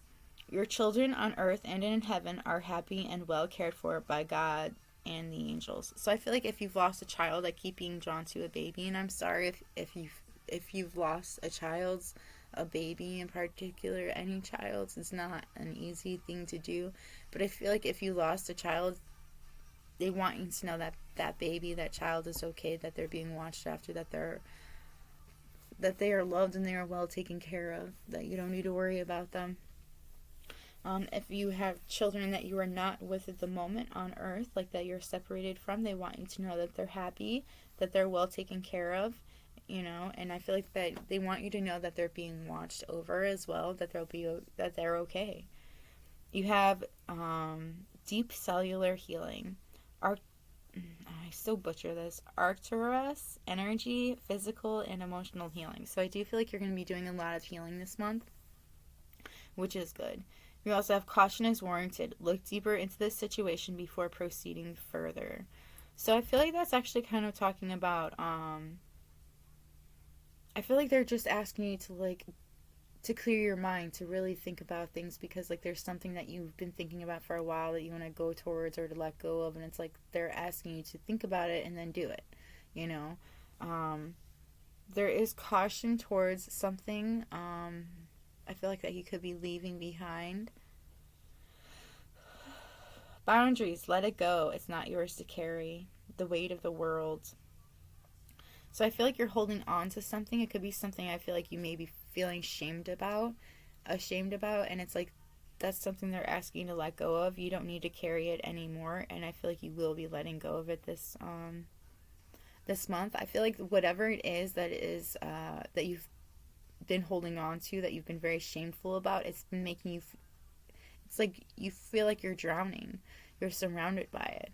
Your children on earth and in heaven are happy and well cared for by God and the angels. So I feel like if you've lost a child, I keep being drawn to a baby, and I'm sorry if you've lost a baby in particular, any child. It's not an easy thing to do, but I feel like if you lost a child, they want you to know that that baby, that child is okay, that they're being watched after, that they are loved and they are well taken care of, that you don't need to worry about them. If you have children that you are not with at the moment on earth, like that you're separated from, they want you to know that they're happy, that they're well taken care of, and I feel like that they want you to know that they're being watched over as well, that they're okay. You have deep cellular healing. I so butcher this. Arcturus, energy, physical, and emotional healing. So I do feel like you're going to be doing a lot of healing this month, which is good. You also have caution is warranted. Look deeper into this situation before proceeding further. So I feel like that's actually kind of talking about, I feel like they're just asking you to clear your mind, to really think about things, because like there's something that you've been thinking about for a while that you want to go towards or to let go of, and it's like they're asking you to think about it and then do it, there is caution towards something. I feel like that you could be leaving behind. Boundaries, let it go. It's not yours to carry. The weight of the world. So I feel like you're holding on to something. It could be something I feel like you may be feeling ashamed about, and it's like that's something they're asking you to let go of. You don't need to carry it anymore, and I feel like you will be letting go of it this month. I feel like whatever it is that you've been holding on to, that you've been very shameful about, it's been making you, it's like you feel like you're drowning. You're surrounded by it,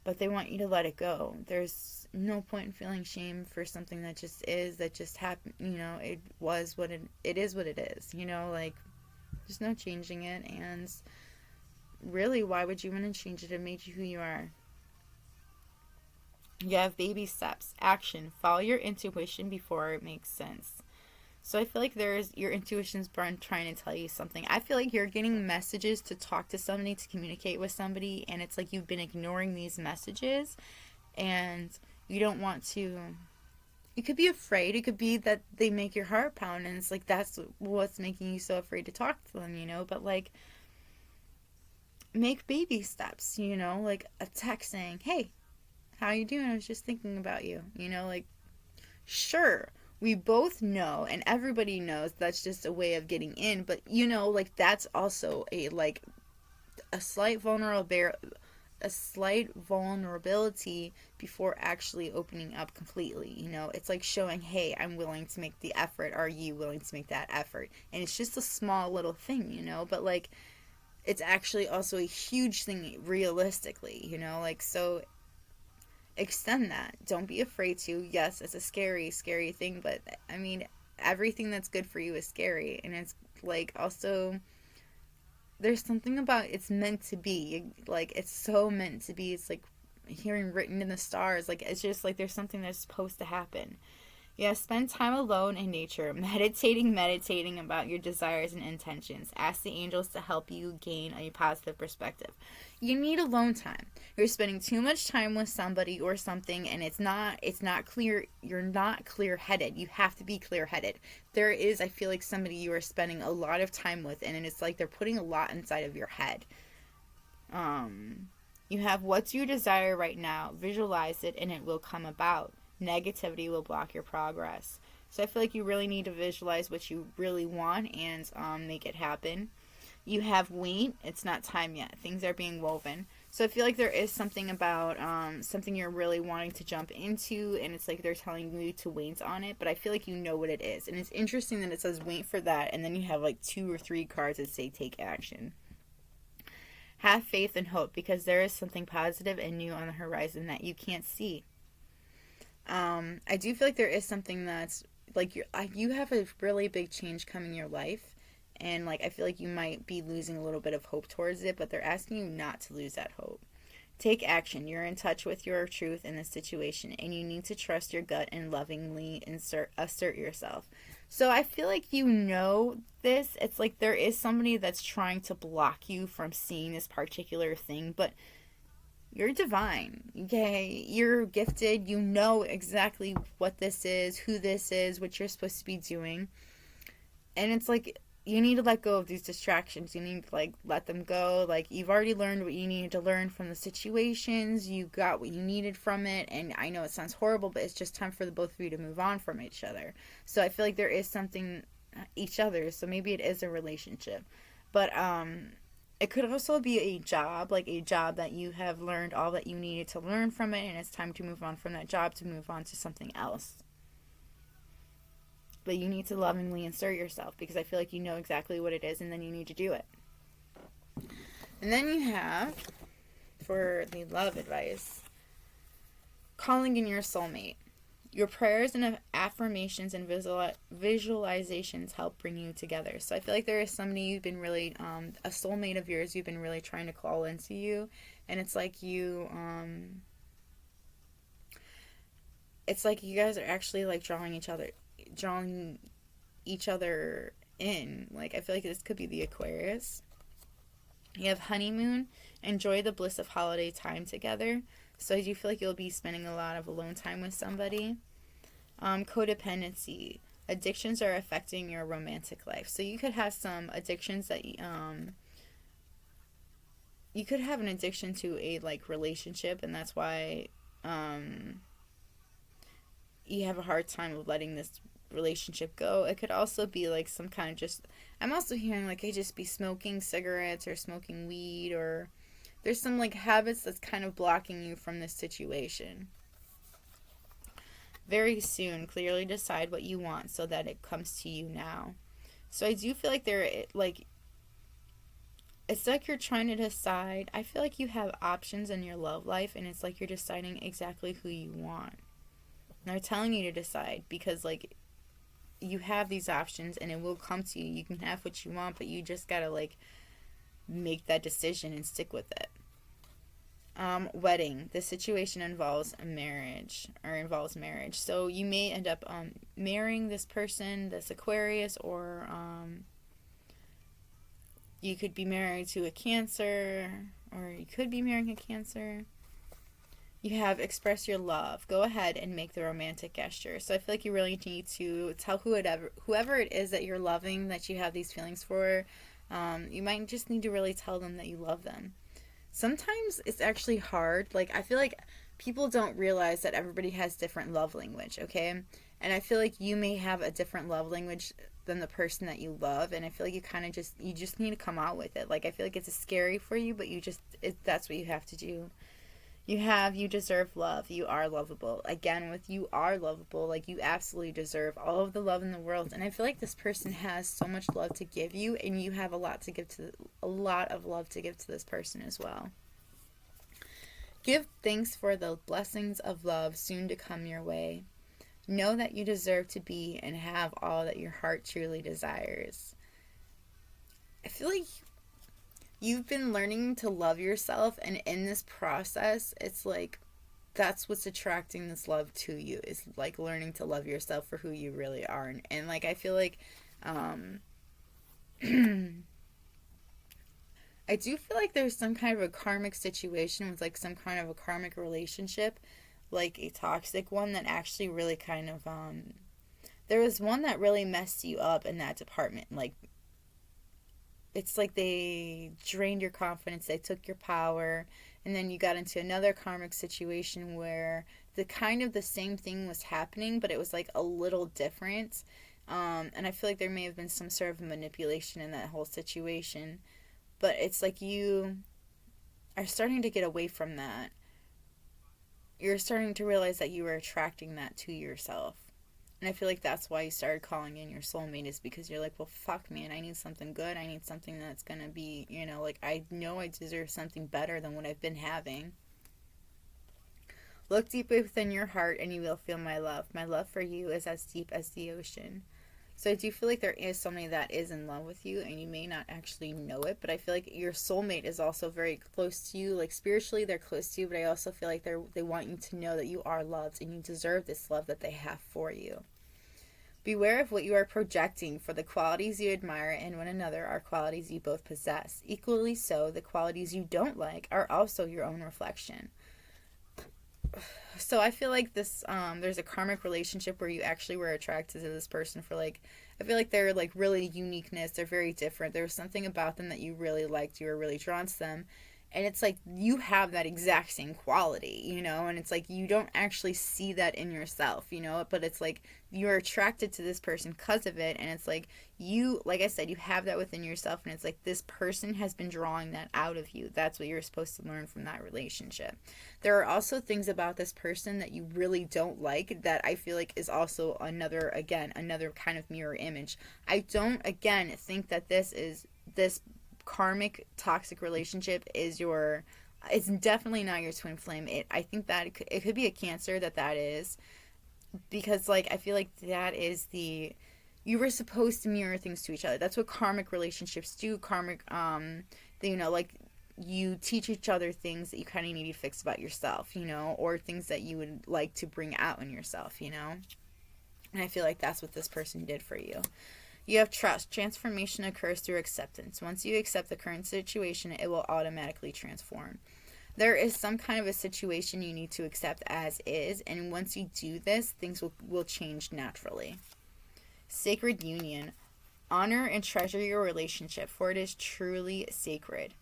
but they want you to let it go. There's no point in feeling shame for something that just happened. It is what it is. Like there's no changing it, and really, why would you want to change it? It made you who you are. You have baby steps, action, follow your intuition before it makes sense. So I feel like your intuition's trying to tell you something. I feel like you're getting messages to talk to somebody, to communicate with somebody, and it's like you've been ignoring these messages, and you don't want to. You could be afraid. It could be that they make your heart pound, and it's like that's what's making you so afraid to talk to them, But like, make baby steps, like a text saying, "Hey, how you doing? I was just thinking about you." Like, sure. We both know, and everybody knows, that's just a way of getting in, but like that's also a slight vulnerability before actually opening up completely. It's like showing, hey, I'm willing to make the effort. Are you willing to make that effort? And it's just a small little thing, but like it's actually also a huge thing realistically, like so. Extend that. Don't be afraid to. Yes, it's a scary thing, but I mean, everything that's good for you is scary, and it's like also there's something about it's meant to be. Like it's so meant to be. It's like hearing written in the stars. Like it's just like there's something that's supposed to happen. Yeah, spend time alone in nature, meditating about your desires and intentions. Ask the angels to help you gain a positive perspective. You need alone time. You're spending too much time with somebody or something, and it's not clear. You're not clear-headed. You have to be clear-headed. There is, I feel like, somebody you are spending a lot of time with, and it's like they're putting a lot inside of your head. You have what's your desire right now. Visualize it, and it will come about. Negativity will block your progress. So I feel like you really need to visualize what you really want and make it happen. You have wait. It's not time yet. Things are being woven. So I feel like there is something about something you're really wanting to jump into, and it's like they're telling you to wait on it, but I feel like you know what it is. And it's interesting that it says wait for that, and then you have like 2 or 3 cards that say take action. Have faith and hope, because there is something positive and new on the horizon that you can't see. I do feel like there is something that's like you have a really big change coming in your life, and like I feel like you might be losing a little bit of hope towards it, but they're asking you not to lose that hope. Take action. You're in touch with your truth in this situation, and you need to trust your gut and lovingly assert yourself. So I feel like you know this. It's like there is somebody that's trying to block you from seeing this particular thing, but you're divine, okay? You're gifted. You know exactly what this is, who this is, what you're supposed to be doing. And it's like you need to let go of these distractions. You need to like let them go. Like you've already learned what you needed to learn from the situations. You got what you needed from it. And I know it sounds horrible, but it's just time for the both of you to move on from each other. So I feel like there is something each other. So maybe it is a relationship. But it could also be a job, like a job that you have learned all that you needed to learn from it, and it's time to move on from that job to move on to something else. But you need to lovingly insert yourself, because I feel like you know exactly what it is, and then you need to do it. And then you have, for the love advice, calling in your soulmate. Your prayers and affirmations and visualizations help bring you together. So I feel like there is somebody you've been really, a soulmate of yours you've been really trying to call into you. And it's like it's like you guys are actually like drawing each other in. Like I feel like this could be the Aquarius. You have honeymoon. Enjoy the bliss of holiday time together. So I do feel like you'll be spending a lot of alone time with somebody. Codependency. Addictions are affecting your romantic life. So you could have some addictions that you could have an addiction to a like relationship, and that's why you have a hard time of letting this relationship go. It could also be like some kind of just, I'm also hearing like it just be smoking cigarettes or smoking weed, or there's some like habits that's kind of blocking you from this situation. Very soon, clearly decide what you want so that it comes to you now. So I do feel like it's like you're trying to decide. I feel like you have options in your love life, and it's like you're deciding exactly who you want. And they're telling you to decide, because like you have these options and it will come to you. You can have what you want, but you just gotta like make that decision and stick with it. Wedding. The situation involves marriage. So you may end up marrying this person, this Aquarius, or you could be married to a Cancer, or you could be marrying a Cancer. You have express your love. Go ahead and make the romantic gesture. So I feel like you really need to tell whoever it is that you're loving, that you have these feelings for. You might just need to really tell them that you love them. Sometimes it's actually hard. Like, I feel like people don't realize that everybody has different love language, okay? And I feel like you may have a different love language than the person that you love, and I feel like you just need to come out with it. Like, I feel like it's scary for you, but that's what you have to do. You deserve love. You are lovable. Again, with you are lovable, like you absolutely deserve all of the love in the world. And I feel like this person has so much love to give you, and you have a lot of love to give to this person as well. Give thanks for the blessings of love soon to come your way. Know that you deserve to be and have all that your heart truly desires. I feel like you've been learning to love yourself, and in this process, it's like that's what's attracting this love to you, is like learning to love yourself for who you really are. And like I feel like I do feel like there's some kind of a karmic situation with like some kind of a karmic relationship, like a toxic one that actually really kind of there was one that really messed you up in that department. Like it's like they drained your confidence, they took your power, and then you got into another karmic situation where the same thing was happening, but it was like a little different. And I feel like there may have been some sort of manipulation in that whole situation. But it's like are starting to get away from that. You're starting to realize that you are attracting that to yourself. And I feel like that's why you started calling in your soulmate, is because you're like, well, fuck, man, I need something good. I need something that's going to be, like, I know I deserve something better than what I've been having. Look deeply within your heart and you will feel my love. My love for you is as deep as the ocean. So I do feel like there is somebody that is in love with you, and you may not actually know it, but I feel like your soulmate is also very close to you. Like, spiritually, they're close to you, but I also feel like they want you to know that you are loved and you deserve this love that they have for you. Beware of what you are projecting, for the qualities you admire in one another are qualities you both possess. Equally so, the qualities you don't like are also your own reflection. So I feel like this, there's a karmic relationship where you actually were attracted to this person for, like, I feel like they're, like, really uniqueness. They're very different. There was something about them that you really liked. You were really drawn to them. And it's like you have that exact same quality, and it's like you don't actually see that in yourself, but it's like you're attracted to this person because of it. And it's like like I said, you have that within yourself, and it's like this person has been drawing that out of you. That's what you're supposed to learn from that relationship. There are also things about this person that you really don't like that I feel like is also another kind of mirror image. I don't, again, think that this karmic toxic relationship is it's definitely not your twin flame. I think that it could be a Cancer that is, because, like, I feel like that is you were supposed to mirror things to each other. That's what karmic relationships do. Karmic, like, you teach each other things that you kind of need to fix about yourself, or things that you would like to bring out in yourself, and I feel like that's what this person did for you. You have trust. Transformation occurs through acceptance. Once you accept the current situation, it will automatically transform. There is some kind of a situation you need to accept as is, and once you do this, things will change naturally. Sacred union. Honor and treasure your relationship, for it is truly sacred.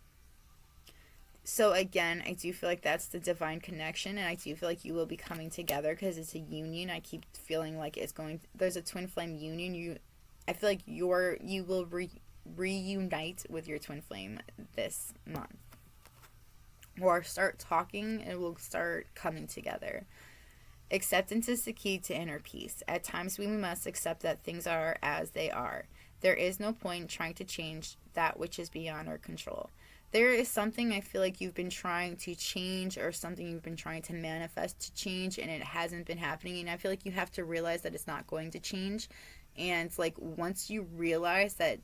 So again, I do feel like that's the divine connection, and I do feel like you will be coming together because it's a union. I keep feeling like there's a twin flame union. I feel like you will reunite with your twin flame this month. Or start talking, and we'll start coming together. Acceptance is the key to inner peace. At times we must accept that things are as they are. There is no point in trying to change that which is beyond our control. There is something I feel like you've been trying to change, or something you've been trying to manifest to change, and it hasn't been happening. And I feel like you have to realize that it's not going to change. And, like, once you realize that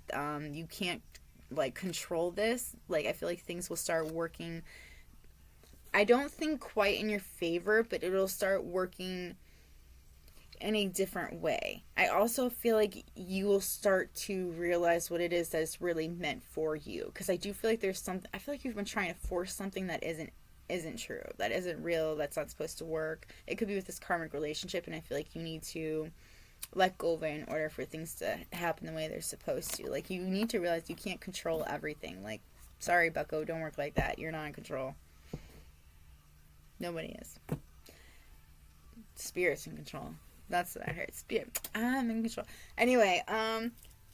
you can't, like, control this, like, I feel like things will start working, I don't think quite in your favor, but it'll start working in a different way. I also feel like you will start to realize what it is that's really meant for you. Because I do feel like there's something, I feel like you've been trying to force something that isn't true, that isn't real, that's not supposed to work. It could be with this karmic relationship, and I feel like you need to let go of it in order for things to happen the way they're supposed to. Like, you need to realize you can't control everything. Like, sorry, bucko, don't work like that. You're not in control. Nobody is. Spirit's in control. That's what I heard. Spirit. I'm in control. Anyway,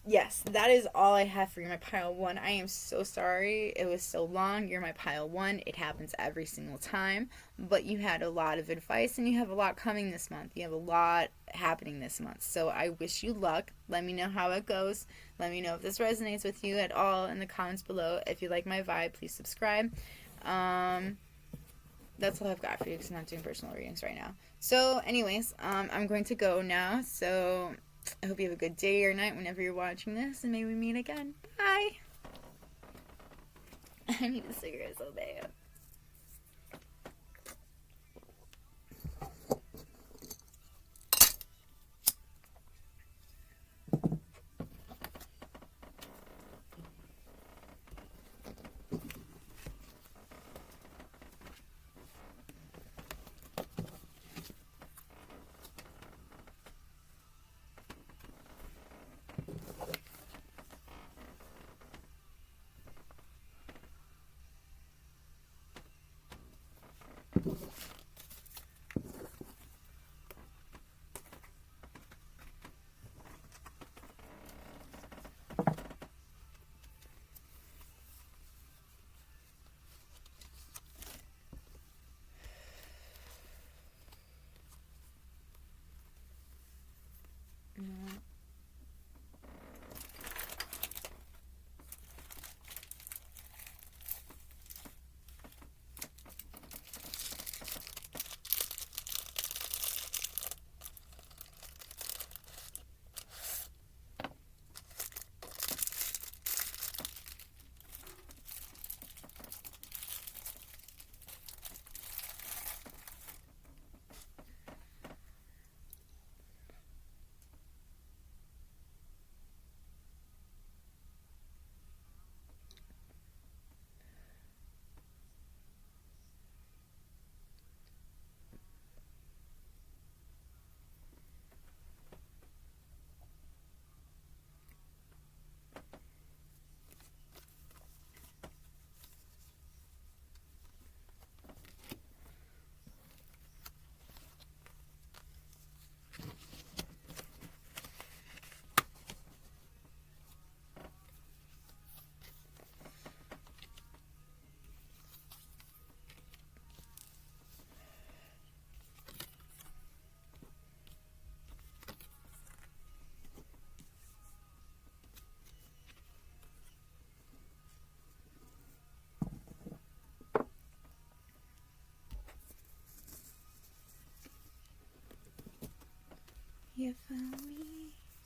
yes, that is all I have for you, my pile one. I am so sorry it was so long. You're my pile one. It happens every single time. But you had a lot of advice, and you have a lot coming this month. You have a lot happening this month. So I wish you luck. Let me know how it goes. Let me know if this resonates with you at all in the comments below. If you like my vibe, please subscribe. That's all I've got for you, because I'm not doing personal readings right now. So anyways, I'm going to go now. So I hope you have a good day or night whenever you're watching this, and maybe we meet again. Bye! I need a cigarette so bad.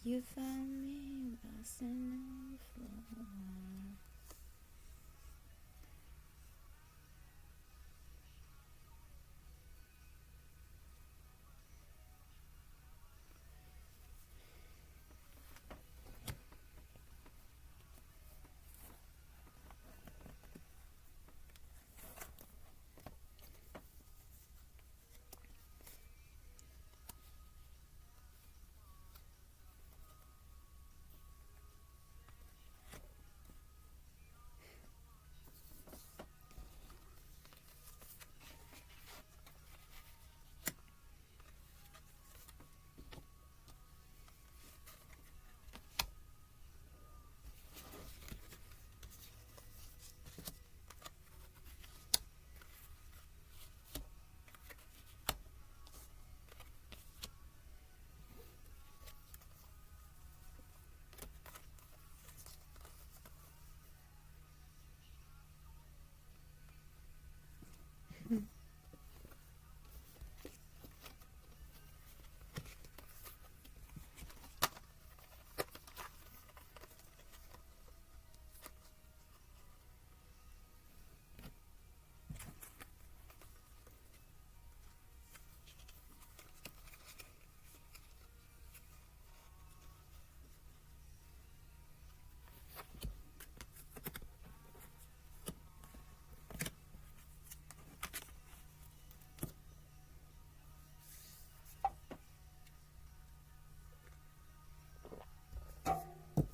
You found me, lost in the floor.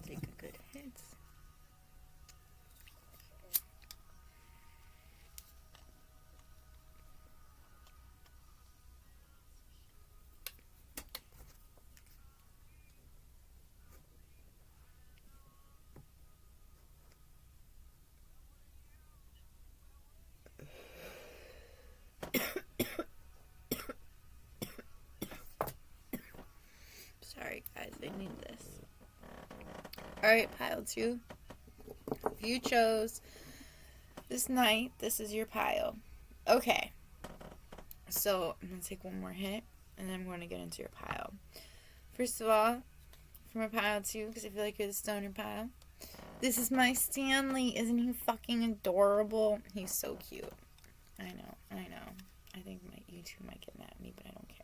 Take a good hit. Sorry, guys, I need this. Alright, pile 2. If you chose this night, this is your pile. Okay. So, I'm going to take one more hit, and then I'm going to get into your pile. First of all, for my pile 2, because I feel like you're the stoner pile, this is my Stanley. Isn't he fucking adorable? He's so cute. I know. I think you two might get mad at me, but I don't care.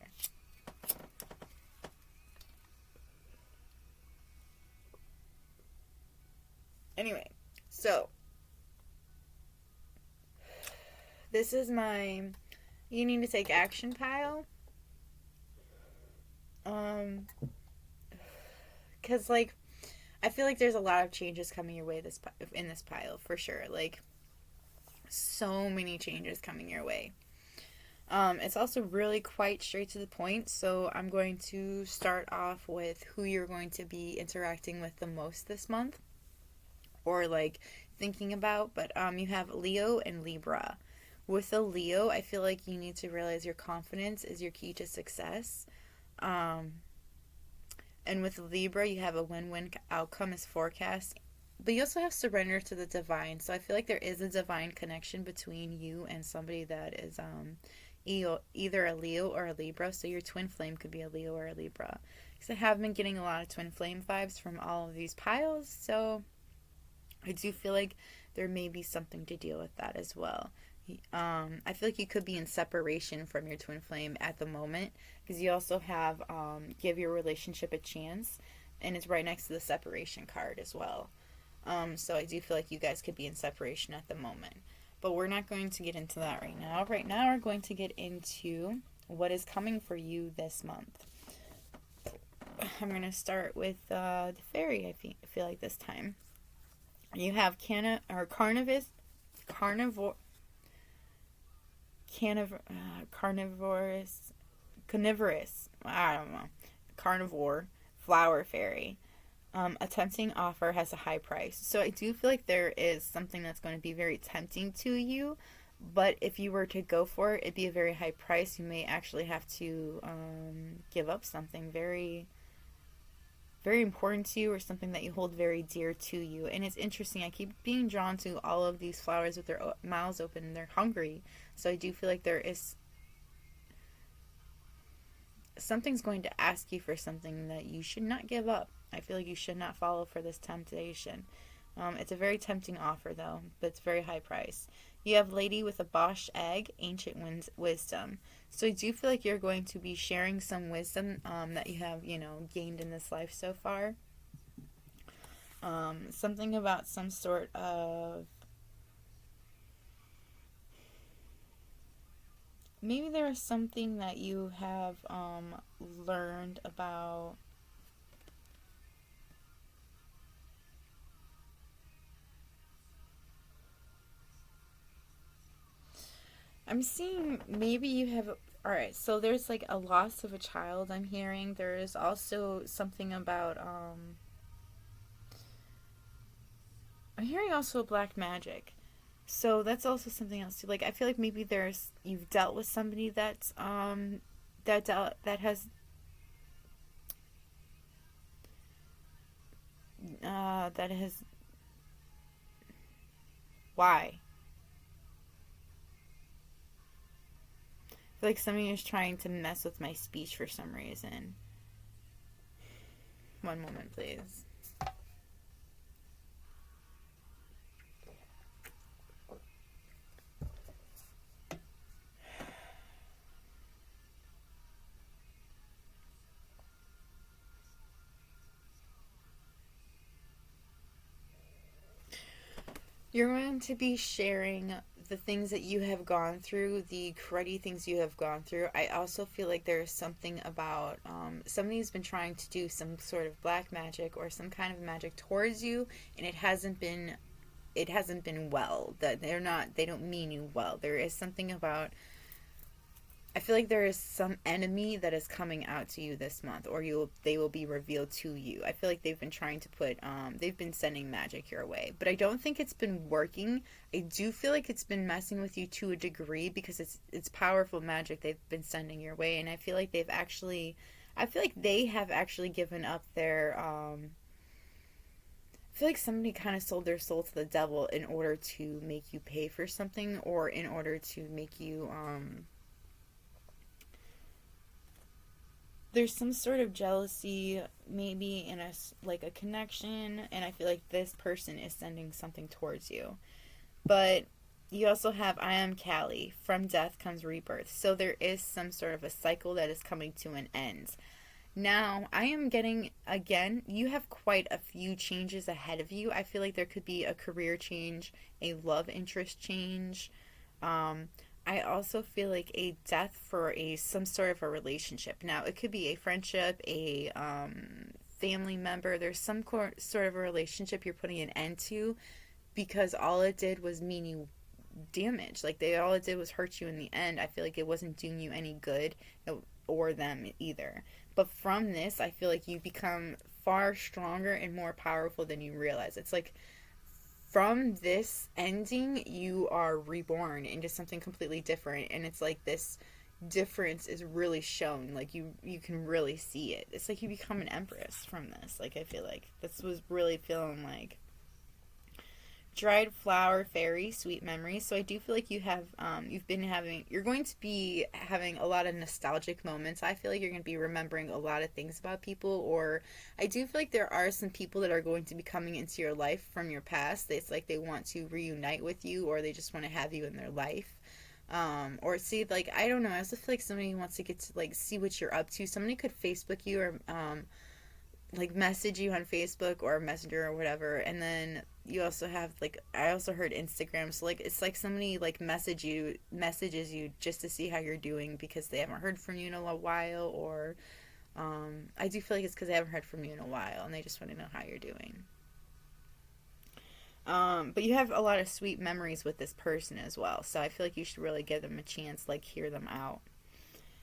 Anyway, so this is my you need to take action pile. Cause like I feel like there's a lot of changes coming your way in this pile for sure. Like so many changes coming your way. It's also really quite straight to the point. So I'm going to start off with who you're going to be interacting with the most this month. Or like thinking about, but you have Leo and Libra. With a Leo, I feel like you need to realize your confidence is your key to success. And with Libra, you have a win-win outcome as forecast, but you also have surrender to the divine. So I feel like there is a divine connection between you and somebody that is either a Leo or a Libra. So your twin flame could be a Leo or a Libra. Because I have been getting a lot of twin flame vibes from all of these piles, so I do feel like there may be something to deal with that as well. I feel like you could be in separation from your twin flame at the moment, because you also have give your relationship a chance, and it's right next to the separation card as well. So I do feel like you guys could be in separation at the moment. But we're not going to get into that right now. Right now we're going to get into what is coming for you this month. I'm going to start with the fairy, I feel like this time. You have carnivorous, I don't know, carnivore flower fairy. A tempting offer has a high price. So I do feel like there is something that's going to be very tempting to you, but if you were to go for it, it'd be a very high price. You may actually have to give up something very very important to you, or something that you hold very dear to you. And it's interesting, I keep being drawn to all of these flowers with their mouths open and they're hungry. So I do feel like there is something's going to ask you for something that you should not give up. I feel like you should not follow for this temptation. It's a very tempting offer, though, but it's very high price. You have Lady with a Bosch egg, ancient wisdom. So I do feel like you're going to be sharing some wisdom that you have, gained in this life so far. Something about some sort of, maybe there is something that you have learned about. I'm seeing maybe you have. Alright, so there's like a loss of a child, I'm hearing. There is also something about. I'm hearing also black magic. So that's also something else too. Like, I feel like maybe you've dealt with somebody that has that has why? I feel like somebody is trying to mess with my speech for some reason. One moment, please. You're going to be sharing the things that you have gone through, the cruddy things you have gone through. I also feel like there's something about somebody's been trying to do some sort of black magic or some kind of magic towards you, and it hasn't been well. That they don't mean you well. There is something about, I feel like there is some enemy that is coming out to you this month, or they will be revealed to you. I feel like they've been trying to they've been sending magic your way, but I don't think it's been working. I do feel like it's been messing with you to a degree because it's powerful magic they've been sending your way, and I feel like they have actually given up their. I feel like somebody kind of sold their soul to the devil in order to make you pay for something, or in order to make you there's some sort of jealousy maybe in a connection, and I feel like this person is sending something towards you. But you also have I am Callie, from death comes rebirth, so there is some sort of a cycle that is coming to an end. Now I am getting, again, you have quite a few changes ahead of you. I feel like there could be a career change, a love interest change. I also feel like a death for some sort of a relationship. Now, it could be a friendship, a family member. There's some sort of a relationship you're putting an end to because all it did was mean you damage. Like, all it did was hurt you in the end. I feel like it wasn't doing you any good, or them either. But from this, I feel like you become far stronger and more powerful than you realize. It's like, from this ending, you are reborn into something completely different, and it's like this difference is really shown. Like, you can really see it. It's like you become an empress from this. Like, I feel like this was really feeling like dried flower fairy sweet memories. So I do feel like you're going to be having a lot of nostalgic moments. I feel like you're going to be remembering a lot of things about people, or I do feel like there are some people that are going to be coming into your life from your past. It's like they want to reunite with you, or they just want to have you in their life. Or see, like, I don't know, I also feel like somebody wants to get to, like, see what you're up to. Somebody could Facebook you, or like message you on Facebook or Messenger or whatever, and then you also have, like, I also heard Instagram, so like it's like somebody like messages you just to see how you're doing because they haven't heard from you in a while, or I do feel like it's because they haven't heard from you in a while and they just want to know how you're doing. But you have a lot of sweet memories with this person as well, so I feel like you should really give them a chance, like hear them out.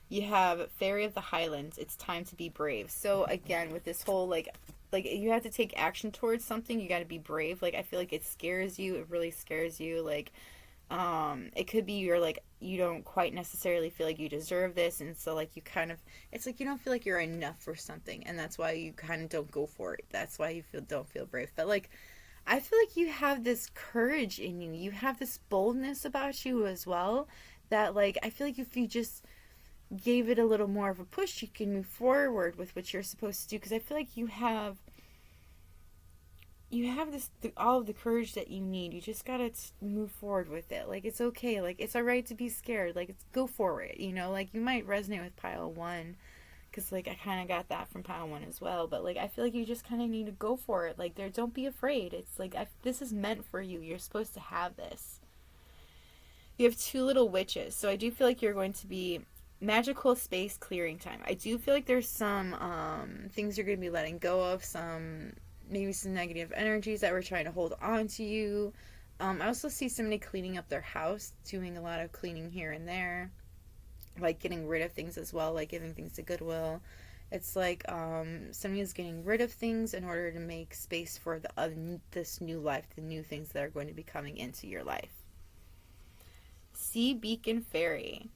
You have Fairy of the Highlands. It's time to be brave. So again, with this whole like you have to take action towards something. You got to be brave. Like, I feel like it scares you. It really scares you. Like, it could be you're like, you don't quite necessarily feel like you deserve this, and so like you kind of, it's like you don't feel like you're enough for something, and that's why you kind of don't go for it. That's why you don't feel brave. But like, I feel like you have this courage in you. You have this boldness about you as well. That, like, I feel like if you just gave it a little more of a push, you can move forward with what you're supposed to do. Because I feel like you have this all of the courage that you need. You just gotta move forward with it. Like, it's okay. Like, it's all right to be scared. Like, go for it. Like, you might resonate with pile one, because like I kind of got that from pile one as well. But like, I feel like you just kind of need to go for it. Like, don't be afraid. It's like, this is meant for you. You're supposed to have this. You have two little witches, so I do feel like you're going to be magical space clearing time. I do feel like there's some things you're going to be letting go of, maybe some negative energies that were trying to hold on to you. I also see somebody cleaning up their house, doing a lot of cleaning here and there, like getting rid of things as well, like giving things to Goodwill. It's like somebody is getting rid of things in order to make space for this new life, the new things that are going to be coming into your life. Sea Beacon Fairy.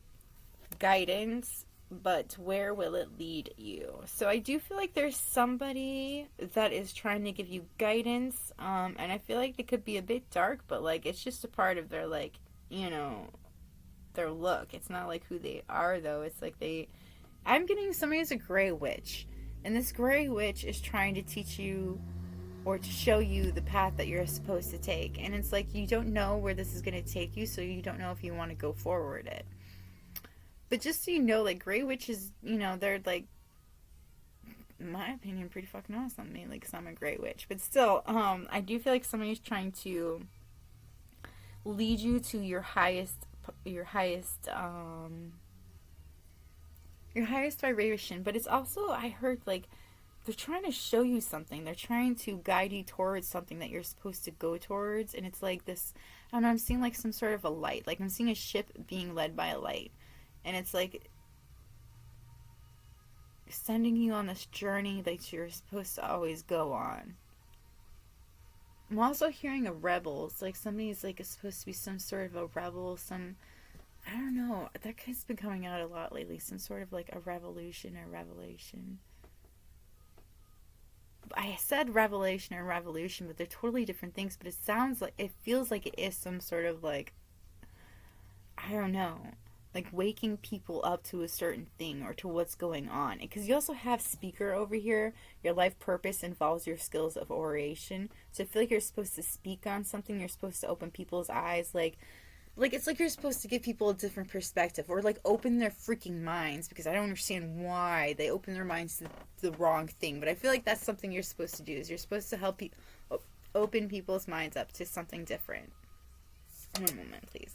Guidance, but where will it lead you? So I do feel like there's somebody that is trying to give you guidance, and I feel like it could be a bit dark, but like it's just a part of their, like, their look. It's not like who they are, though. It's like I'm getting somebody as a gray witch, and this gray witch is trying to teach you or to show you the path that you're supposed to take. And it's like, you don't know where this is going to take you, so you don't know if you want to go forward it. But just so you know, like, gray witches, they're like, in my opinion, pretty fucking awesome. Mainly because I'm a gray witch. But still, I do feel like somebody's trying to lead you to your highest vibration. But it's also, I heard, like, they're trying to show you something. They're trying to guide you towards something that you're supposed to go towards. And it's like this, I don't know, I'm seeing like some sort of a light. Like, I'm seeing a ship being led by a light. And it's like sending you on this journey that you're supposed to always go on. I'm also hearing a rebel. It's like somebody's like supposed to be some sort of a rebel. I don't know. That has been coming out a lot lately. Some sort of like a revolution or revelation. I said revelation or revolution, but they're totally different things. But it feels like it is some sort of like, I don't know, like waking people up to a certain thing or to what's going on. Because you also have speaker over here. Your life purpose involves your skills of oration. So I feel like you're supposed to speak on something. You're supposed to open people's eyes. Like it's like you're supposed to give people a different perspective, or like open their freaking minds, because I don't understand why they open their minds to the wrong thing. But I feel like that's something you're supposed to do, is you're supposed to help open people's minds up to something different. One moment, please.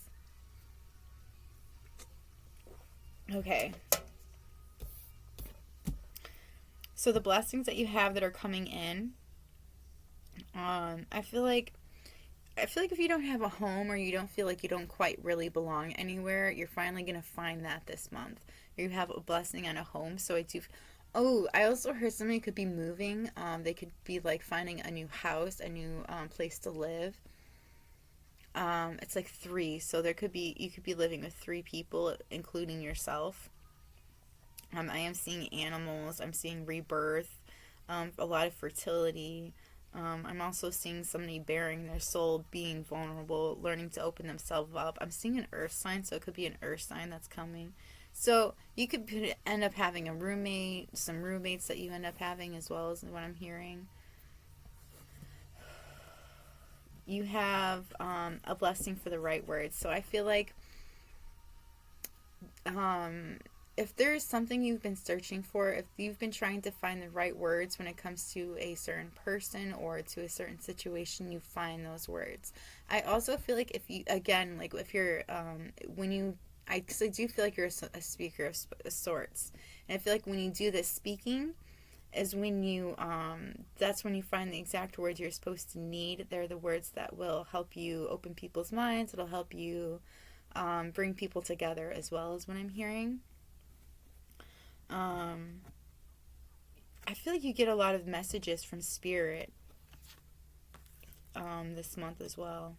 Okay. So the blessings that you have that are coming in, I feel like if you don't have a home, or you don't feel like you don't quite really belong anywhere, you're finally going to find that this month. You have a blessing and a home. So I also heard somebody could be moving. They could be like finding a new house, a new place to live. It's like 3. So you could be living with 3 people, including yourself. I am seeing animals. I'm seeing rebirth. A lot of fertility. I'm also seeing somebody bearing their soul, being vulnerable, learning to open themselves up. I'm seeing an earth sign, so it could be an earth sign that's coming. So you could end up having a roommate, some roommates that you end up having, as well as what I'm hearing. You have a blessing for the right words. So I feel like if there's something you've been searching for, if you've been trying to find the right words when it comes to a certain person or to a certain situation, you find those words. I also feel like because I do feel like you're a speaker of sorts. And I feel like when you do this speaking is when that's when you find the exact words you're supposed to need. They're the words that will help you open people's minds. It'll help you bring people together, as well as what I'm hearing. I feel like you get a lot of messages from Spirit this month as well.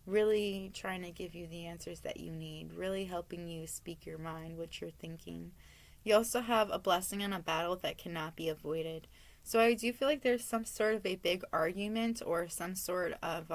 Really trying to give you the answers that you need. Really helping you speak your mind, what you're thinking. You also have a blessing and a battle that cannot be avoided. So I do feel like there's some sort of a big argument, or some sort of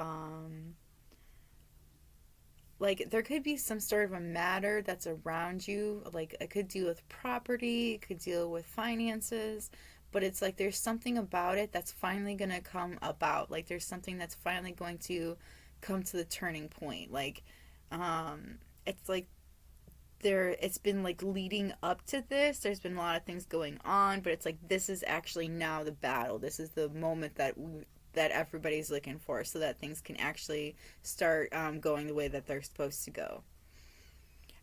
like there could be some sort of a matter that's around you, like it could deal with property, it could deal with finances, but it's like there's something about it that's finally going to come about. Like there's something that's finally going to come to the turning point. Like it's like there it's been like leading up to this. There's been a lot of things going on, but it's like this is actually now the battle. This is the moment that everybody's looking for, so that things can actually start going the way that they're supposed to go.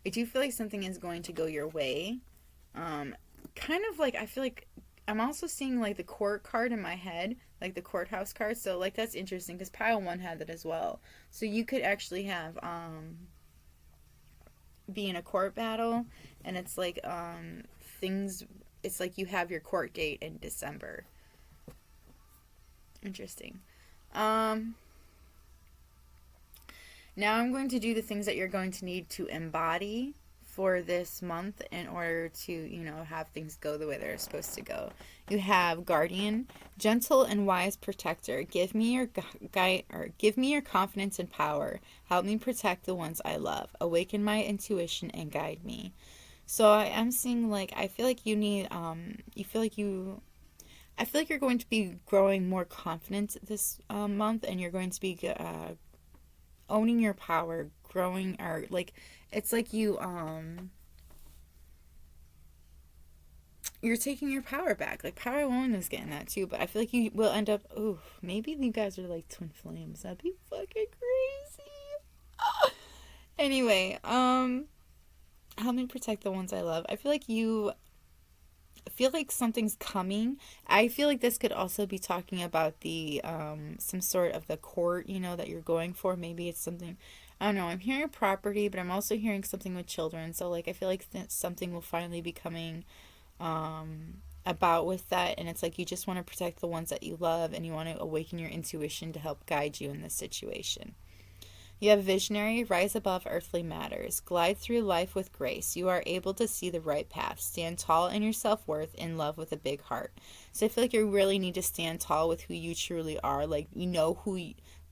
I do feel like something is going to go your way. Kind of like I feel like I'm also seeing like the court card in my head, like the courthouse card. So like that's interesting because pile one had that as well. So you could actually have be in a court battle, and it's like things. It's like you have your court date in December. Interesting. Now I'm going to do the things that you're going to need to embody for this month in order to, have things go the way they're supposed to go. You have guardian, gentle and wise protector. Give me your guide, or give me your confidence and power. Help me protect the ones I love. Awaken my intuition and guide me. So I am seeing like I feel like you need I feel like you're going to be growing more confident this month, and you're going to be owning your power, growing, or like it's like you're taking your power back. Like Power One is getting that too, but I feel like you will end up. Oh, maybe you guys are like twin flames. That'd be fucking crazy. Anyway, help me protect the ones I love. I feel like something's coming. I feel like this could also be talking about the some sort of the court, that you're going for. Maybe it's something, I don't know. I'm hearing property, but I'm also hearing something with children. So like I feel like something will finally be coming about with that, and it's like you just want to protect the ones that you love, and you want to awaken your intuition to help guide you in this situation. You have visionary, rise above earthly matters, glide through life with grace. You are able to see the right path, stand tall in your self-worth, in love with a big heart. So I feel like you really need to stand tall with who you truly are. Like know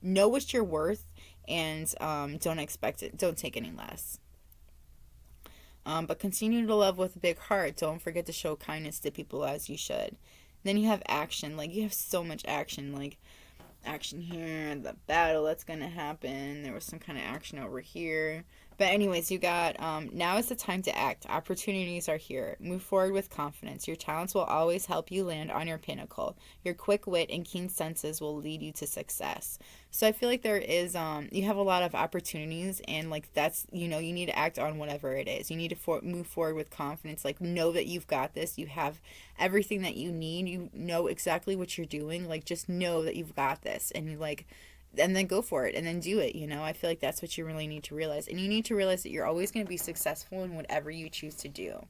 what you're worth, and don't expect it. Don't take any less. But continue to love with a big heart. Don't forget to show kindness to people as you should. Then you have action. Like you have so much action. Like action here, the battle that's gonna happen. There was some kind of action over here. But anyways, you got now is the time to act. Opportunities are here. Move forward with confidence. Your talents will always help you land on your pinnacle. Your quick wit and keen senses will lead you to success. So I feel like there is you have a lot of opportunities, and like that's you need to act on whatever it is. You need to move forward with confidence. Like know that you've got this. You have everything that you need. You know exactly what you're doing. Like just know that you've got this, and and then go for it, and then do it. I feel like that's what you really need to realize, and you need to realize that you're always going to be successful in whatever you choose to do.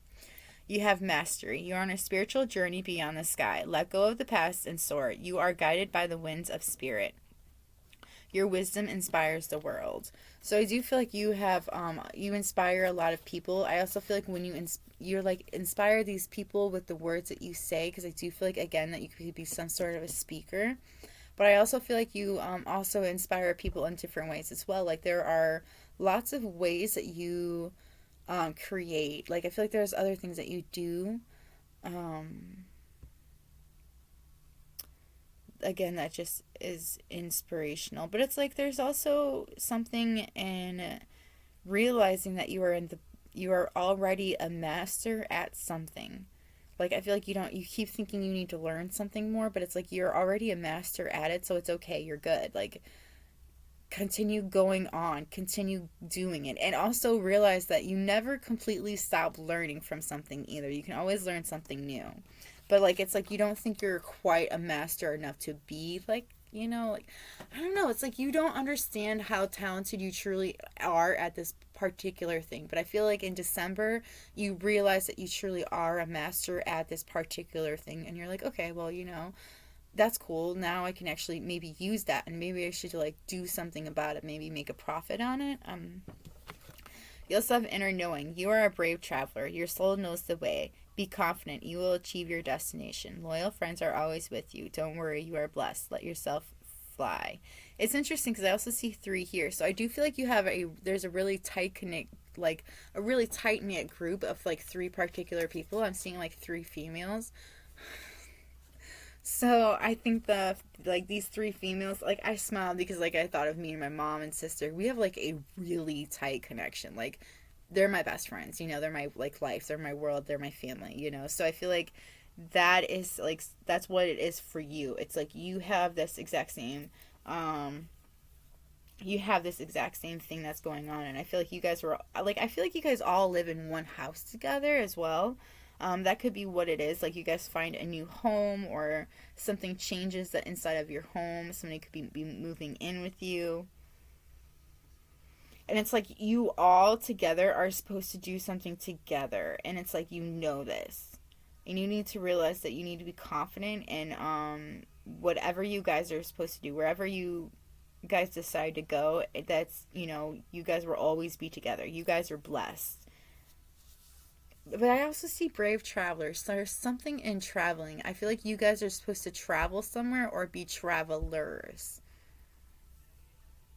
You have mastery. You're on a spiritual journey beyond the sky. Let go of the past and soar. You are guided by the winds of spirit. Your wisdom inspires the world. So I do feel like you have you inspire a lot of people. I also feel like when you're like inspire these people with the words that you say, because I do feel like again that you could be some sort of a speaker. But I also feel like you also inspire people in different ways as well. Like there are lots of ways that you create. Like I feel like there's other things that you do. Again, that just is inspirational. But it's like there's also something in realizing that you are already a master at something. Like I feel like you keep thinking you need to learn something more, but it's like you're already a master at it, so it's okay, you're good. Like continue going on, continue doing it, and also realize that you never completely stop learning from something either. You can always learn something new. But like it's like you don't think you're quite a master enough to be like like I don't know, it's like you don't understand how talented you truly are at this particular thing. But I feel like in December you realize that you truly are a master at this particular thing, and you're like, okay, well, that's cool. Now I can actually maybe use that, and maybe I should like do something about it, maybe make a profit on it. You also have inner knowing. You are a brave traveler. Your soul knows the way. Be confident. You will achieve your destination. Loyal friends are always with you. Don't worry. You are blessed. Let yourself fly. It's interesting because I also see 3 here. So I do feel like there's a really tight connect, like a really tight knit group of like 3 particular people. I'm seeing like 3 females. So I think these 3 females, like I smiled because like I thought of me and my mom and sister. We have like a really tight connection. Like they're my best friends, they're my like life, they're my world, they're my family. So I feel like that's what it is for you. It's like you have this exact same thing that's going on, and I feel like you guys all live in one house together as well. That could be what it is. Like you guys find a new home, or something changes the inside of your home. Somebody could be moving in with you. And it's like you all together are supposed to do something together. And it's like this. And you need to realize that you need to be confident in whatever you guys are supposed to do. Wherever you guys decide to go, you guys will always be together. You guys are blessed. But I also see brave travelers. So there's something in traveling. I feel like you guys are supposed to travel somewhere or be travelers.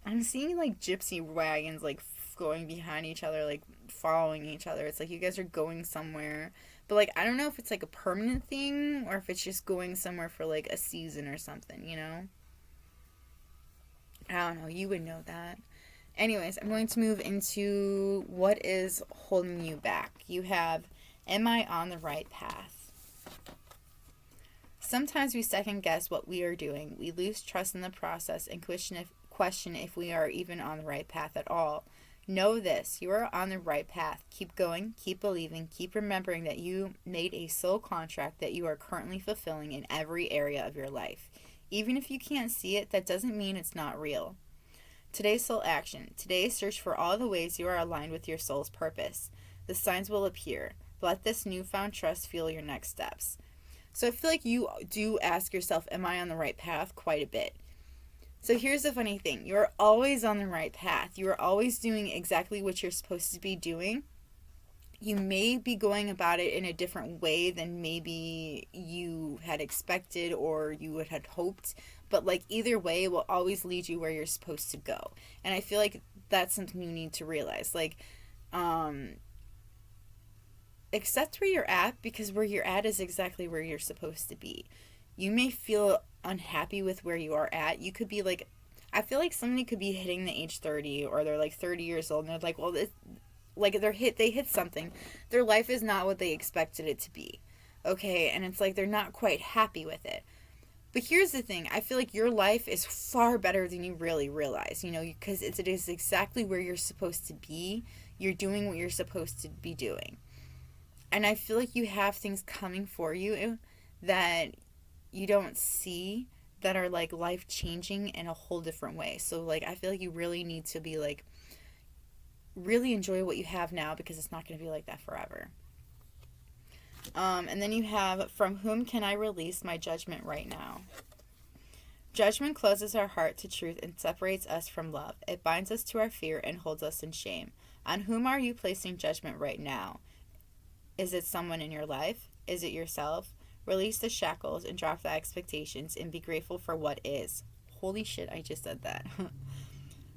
I'm seeing like gypsy wagons like going behind each other, like following each other. It's like you guys are going somewhere. But like I don't know if it's like a permanent thing or if it's just going somewhere for like a season or something, I don't know. You would know that. Anyways, I'm going to move into what is holding you back. You have, am I on the right path? Sometimes we second guess what we are doing. We lose trust in the process and question if we are even on the right path at all. Know this, you are on the right path. Keep going, keep believing, keep remembering that you made a soul contract that you are currently fulfilling in every area of your life. Even if you can't see it, that doesn't mean it's not real. Today's soul action. Today, search for all the ways you are aligned with your soul's purpose. The signs will appear. Let this newfound trust fuel your next steps. So I feel like you do ask yourself, am I on the right path? Quite a bit. So here's the funny thing. You're always on the right path. You are always doing exactly what you're supposed to be doing. You may be going about it in a different way than maybe you had expected or you had hoped. But like either way, it will always lead you where you're supposed to go. And I feel like that's something you need to realize. Like, accept where you're at, because where you're at is exactly where you're supposed to be. You may feel unhappy with where you are at. You could be like, I feel like somebody could be hitting the age 30, or they're like 30 years old and they're like, well, they hit something. Their life is not what they expected it to be. Okay. And it's like, they're not quite happy with it. But here's the thing. I feel like your life is far better than you really realize, because it is exactly where you're supposed to be. You're doing what you're supposed to be doing. And I feel like you have things coming for you that you don't see, that are like life changing in a whole different way. So like, I feel like you really need to be like, really enjoy what you have now, because it's not going to be like that forever. And then you have, from whom can I release my judgment right now? Judgment closes our heart to truth and separates us from love. It binds us to our fear and holds us in shame. On whom are you placing judgment right now? Is it someone in your life? Is it yourself? Release the shackles and drop the expectations and be grateful for what is. Holy shit, I just said that.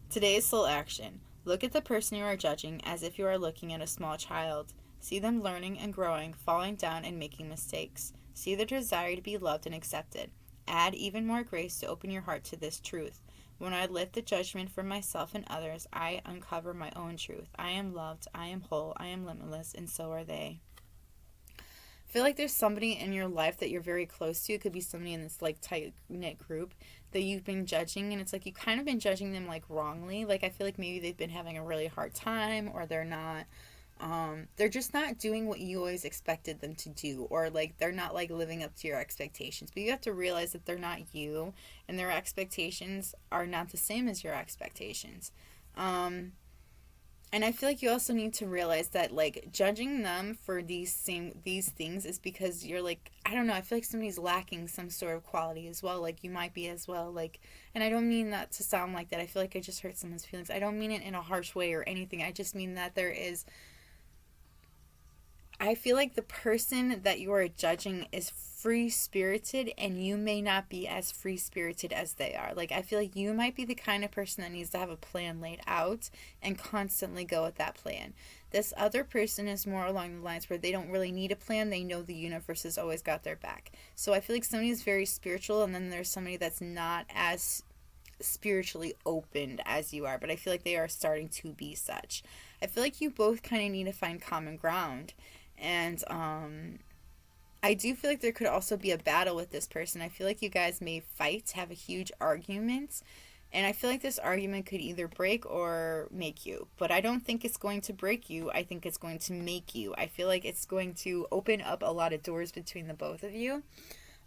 Today's soul action. Look at the person you are judging as if you are looking at a small child. See them learning and growing, falling down and making mistakes. See the desire to be loved and accepted. Add even more grace to open your heart to this truth. When I lift the judgment from myself and others, I uncover my own truth. I am loved, I am whole, I am limitless, and so are they. I feel like there's somebody in your life that you're very close to. It could be somebody in this like tight-knit group that you've been judging, and it's like you've kind of been judging them like wrongly. Like I feel like maybe they've been having a really hard time, or they're just not doing what you always expected them to do, or like they're not like living up to your expectations. But you have to realize that they're not you, and their expectations are not the same as your expectations. And I feel like you also need to realize that like judging them for these things is because you're like, I don't know, I feel like somebody's lacking some sort of quality as well. Like you might be as well. Like, and I don't mean that to sound like that. I feel like I just hurt someone's feelings. I don't mean it in a harsh way or anything. I just mean that there is, I feel like the person that you are judging is free spirited, and you may not be as free spirited as they are. Like, I feel like you might be the kind of person that needs to have a plan laid out and constantly go with that plan. This other person is more along the lines where they don't really need a plan. They know the universe has always got their back. So I feel like somebody is very spiritual, and then there's somebody that's not as spiritually opened as you are, but I feel like they are starting to be such. I feel like you both kind of need to find common ground. And I do feel like there could also be a battle with this person. I feel like you guys may fight, have a huge argument, and I feel like this argument could either break or make you. But I don't think it's going to break you. I think it's going to make you. I feel like it's going to open up a lot of doors between the both of you.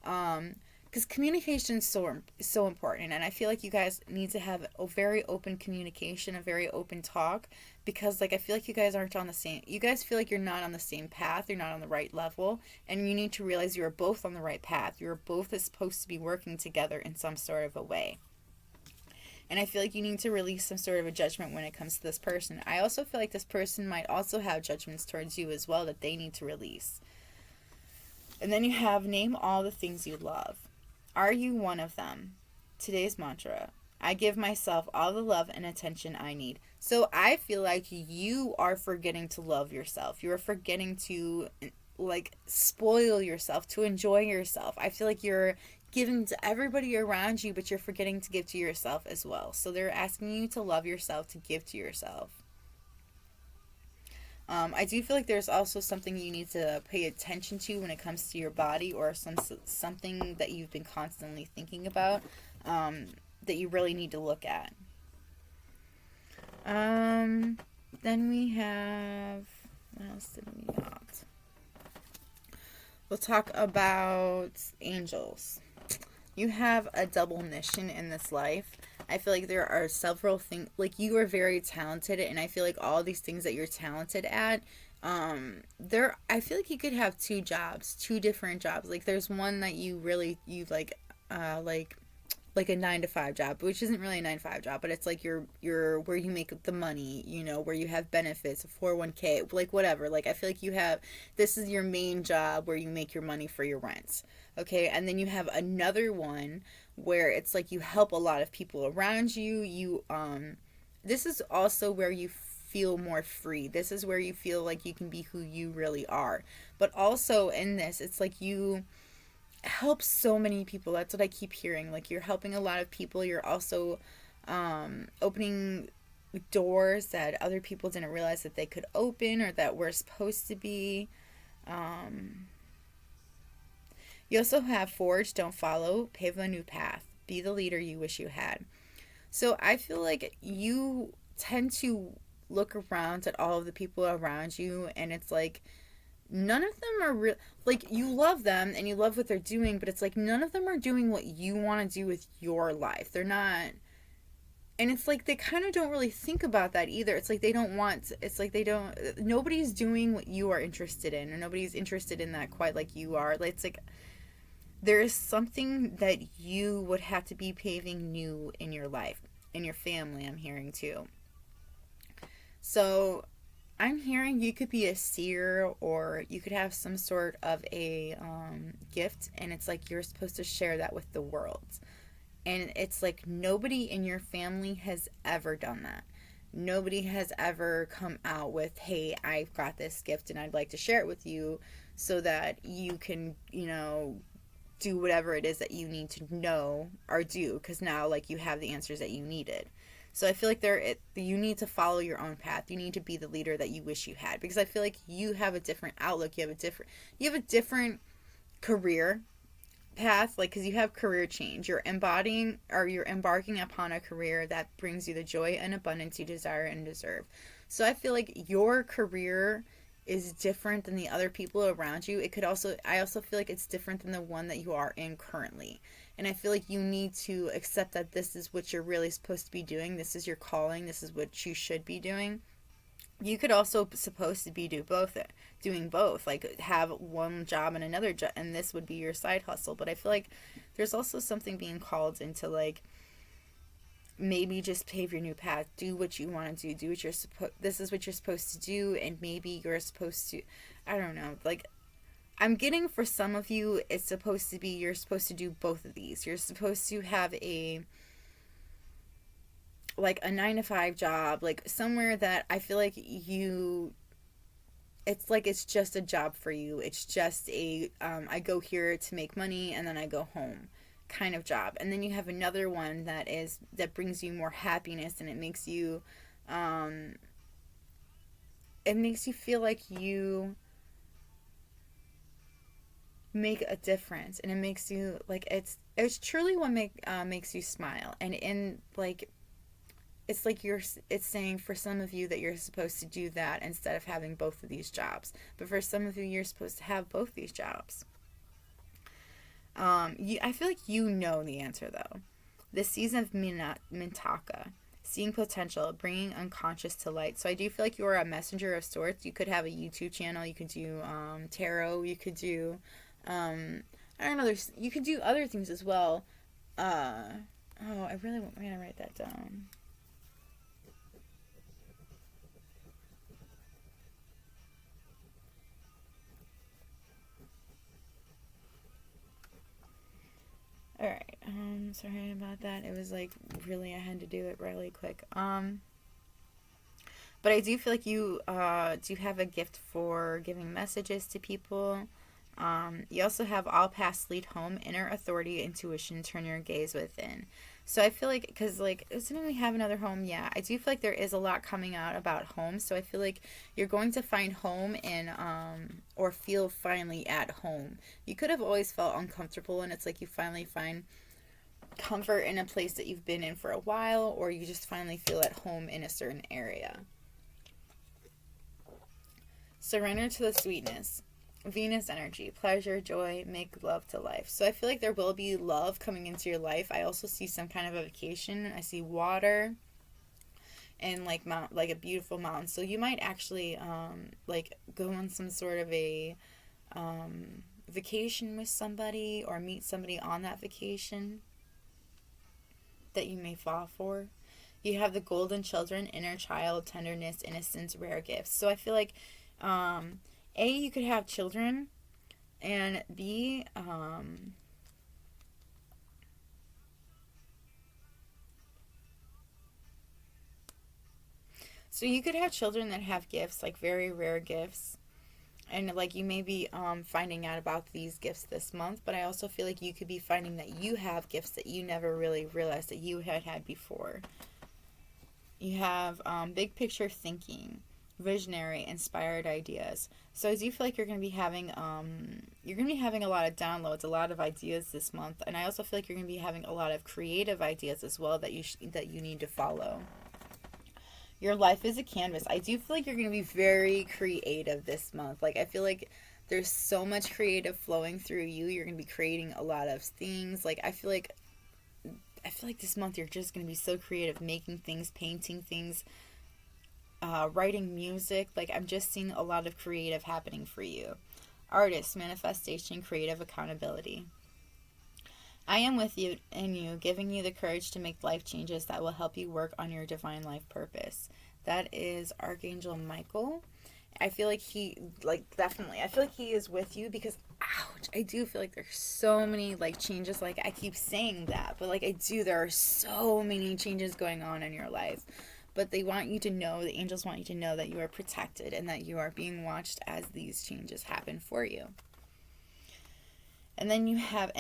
Because communication is so important, and I feel like you guys need to have a very open communication, a very open talk, because like I feel like you guys aren't on the same. You guys feel like you're not on the same path. You're not on the right level, and you need to realize you are both on the right path. You are both supposed to be working together in some sort of a way. And I feel like you need to release some sort of a judgment when it comes to this person. I also feel like this person might also have judgments towards you as well that they need to release. And then you have name all the things you love. Are you one of them? Today's mantra. I give myself all the love and attention I need. So I feel like you are forgetting to love yourself. You are forgetting to like spoil yourself, to enjoy yourself. I feel like you're giving to everybody around you, but you're forgetting to give to yourself as well. So they're asking you to love yourself, to give to yourself. I do feel like there's also something you need to pay attention to when it comes to your body, or something that you've been constantly thinking about that you really need to look at. Then we have, what else did we got? We'll talk about angels. You have a double mission in this life. I feel like there are several things, like you are very talented, and I feel like all these things that you're talented at, I feel like you could have two different jobs. Like there's one that you like a 9-to-5 job, which isn't really a 9-to-5 job, but it's like your where you make the money, where you have benefits, a 401k, like whatever. Like I feel like this is your main job where you make your money for your rents. Okay, and then you have another one where it's like you help a lot of people around you. This is also where you feel more free. This is where you feel like you can be who you really are. But also in this, it's like you help so many people. That's what I keep hearing. Like you're helping a lot of people. You're also opening doors that other people didn't realize that they could open or that were supposed to be. You also have forge, don't follow, pave a new path, be the leader you wish you had. So I feel like you tend to look around at all of the people around you, and it's like none of them are real. Like you love them and you love what they're doing, but it's like none of them are doing what you want to do with your life. They're not. And it's like they kind of don't really think about that either. It's like nobody's doing what you are interested in, or nobody's interested in that quite like you are. It's like there is something that you would have to be paving new in your life, in your family, I'm hearing too. So I'm hearing you could be a seer, or you could have some sort of a gift, and it's like you're supposed to share that with the world. And it's like nobody in your family has ever done that. Nobody has ever come out with, hey, I've got this gift and I'd like to share it with you so that you can, do whatever it is that you need to know or do, because now like you have the answers that you needed. So I feel like you need to follow your own path. You need to be the leader that you wish you had, because I feel like you have a different outlook. You have a different career path, like because you have career change. You're embarking upon a career that brings you the joy and abundance you desire and deserve. So I feel like your career is different than the other people around you. I also feel like it's different than the one that you are in currently. And I feel like you need to accept that this is what you're really supposed to be doing. This is your calling. This is what you should be doing. You could also supposed to be doing both, like have one job and another job, and this would be your side hustle. But I feel like there's also something being called into like maybe just pave your new path, do what you want to do what you're this is what you're supposed to do, and maybe you're supposed to, I don't know, like, I'm getting for some of you, it's supposed to be, you're supposed to do both of these. You're supposed to have like a 9 to 5 job, like somewhere that I feel like it's like it's just a job for you. It's just I go here to make money and then I go home kind of job. And then you have another one that brings you more happiness, and um, it makes you feel like you make a difference, and it makes you like it's truly what makes you smile. And in like it's like it's saying for some of you that you're supposed to do that instead of having both of these jobs, but for some of you you're supposed to have both these jobs. I feel like you know the answer though. The season of Mintaka, seeing potential, bringing unconscious to light. So I do feel like you are a messenger of sorts. You could have a YouTube channel. You could do tarot. You could do I don't know. You could do other things as well. I really want me to write that down. Alright, sorry about that. It was like really, I had to do it really quick. But I do feel like you do have a gift for giving messages to people. You also have all paths lead home, inner authority, intuition, turn your gaze within. So I feel like, because like, doesn't we have another home? Yeah, I do feel like there is a lot coming out about home. So I feel like you're going to find home or feel finally at home. You could have always felt uncomfortable, and it's like you finally find comfort in a place that you've been in for a while, or you just finally feel at home in a certain area. Surrender to the sweetness. Venus energy, pleasure, joy, make love to life. So I feel like there will be love coming into your life. I also see some kind of a vacation. I see water and like a beautiful mountain. So you might actually like go on some sort of a vacation with somebody, or meet somebody on that vacation that you may fall for. You have the golden children, inner child, tenderness, innocence, rare gifts. So I feel like A, you could have children, and B, so you could have children that have gifts, like very rare gifts, and like you may be finding out about these gifts this month, but I also feel like you could be finding that you have gifts that you never really realized that you had before. You have big picture thinking, visionary, inspired ideas. So I do feel like you're going to be having a lot of downloads, a lot of ideas this month, and I also feel like you're going to be having a lot of creative ideas as well that you need to follow. Your life is a canvas. I do feel like you're going to be very creative this month. Like I feel like there's so much creative flowing through you. You're going to be creating a lot of things. Like I feel like this month you're just going to be so creative, making things, painting things, writing music. Like I'm just seeing a lot of creative happening for you. Artist, manifestation, creative accountability. I am with you in you, giving you the courage to make life changes that will help you work on your divine life purpose. That is Archangel Michael. I feel like definitely, I feel like he is with you because, ouch, I do feel like there's so many, like, changes. Like, I keep saying that, but, like, there are so many changes going on in your life. But the angels want you to know that you are protected and that you are being watched as these changes happen for you. And then you have,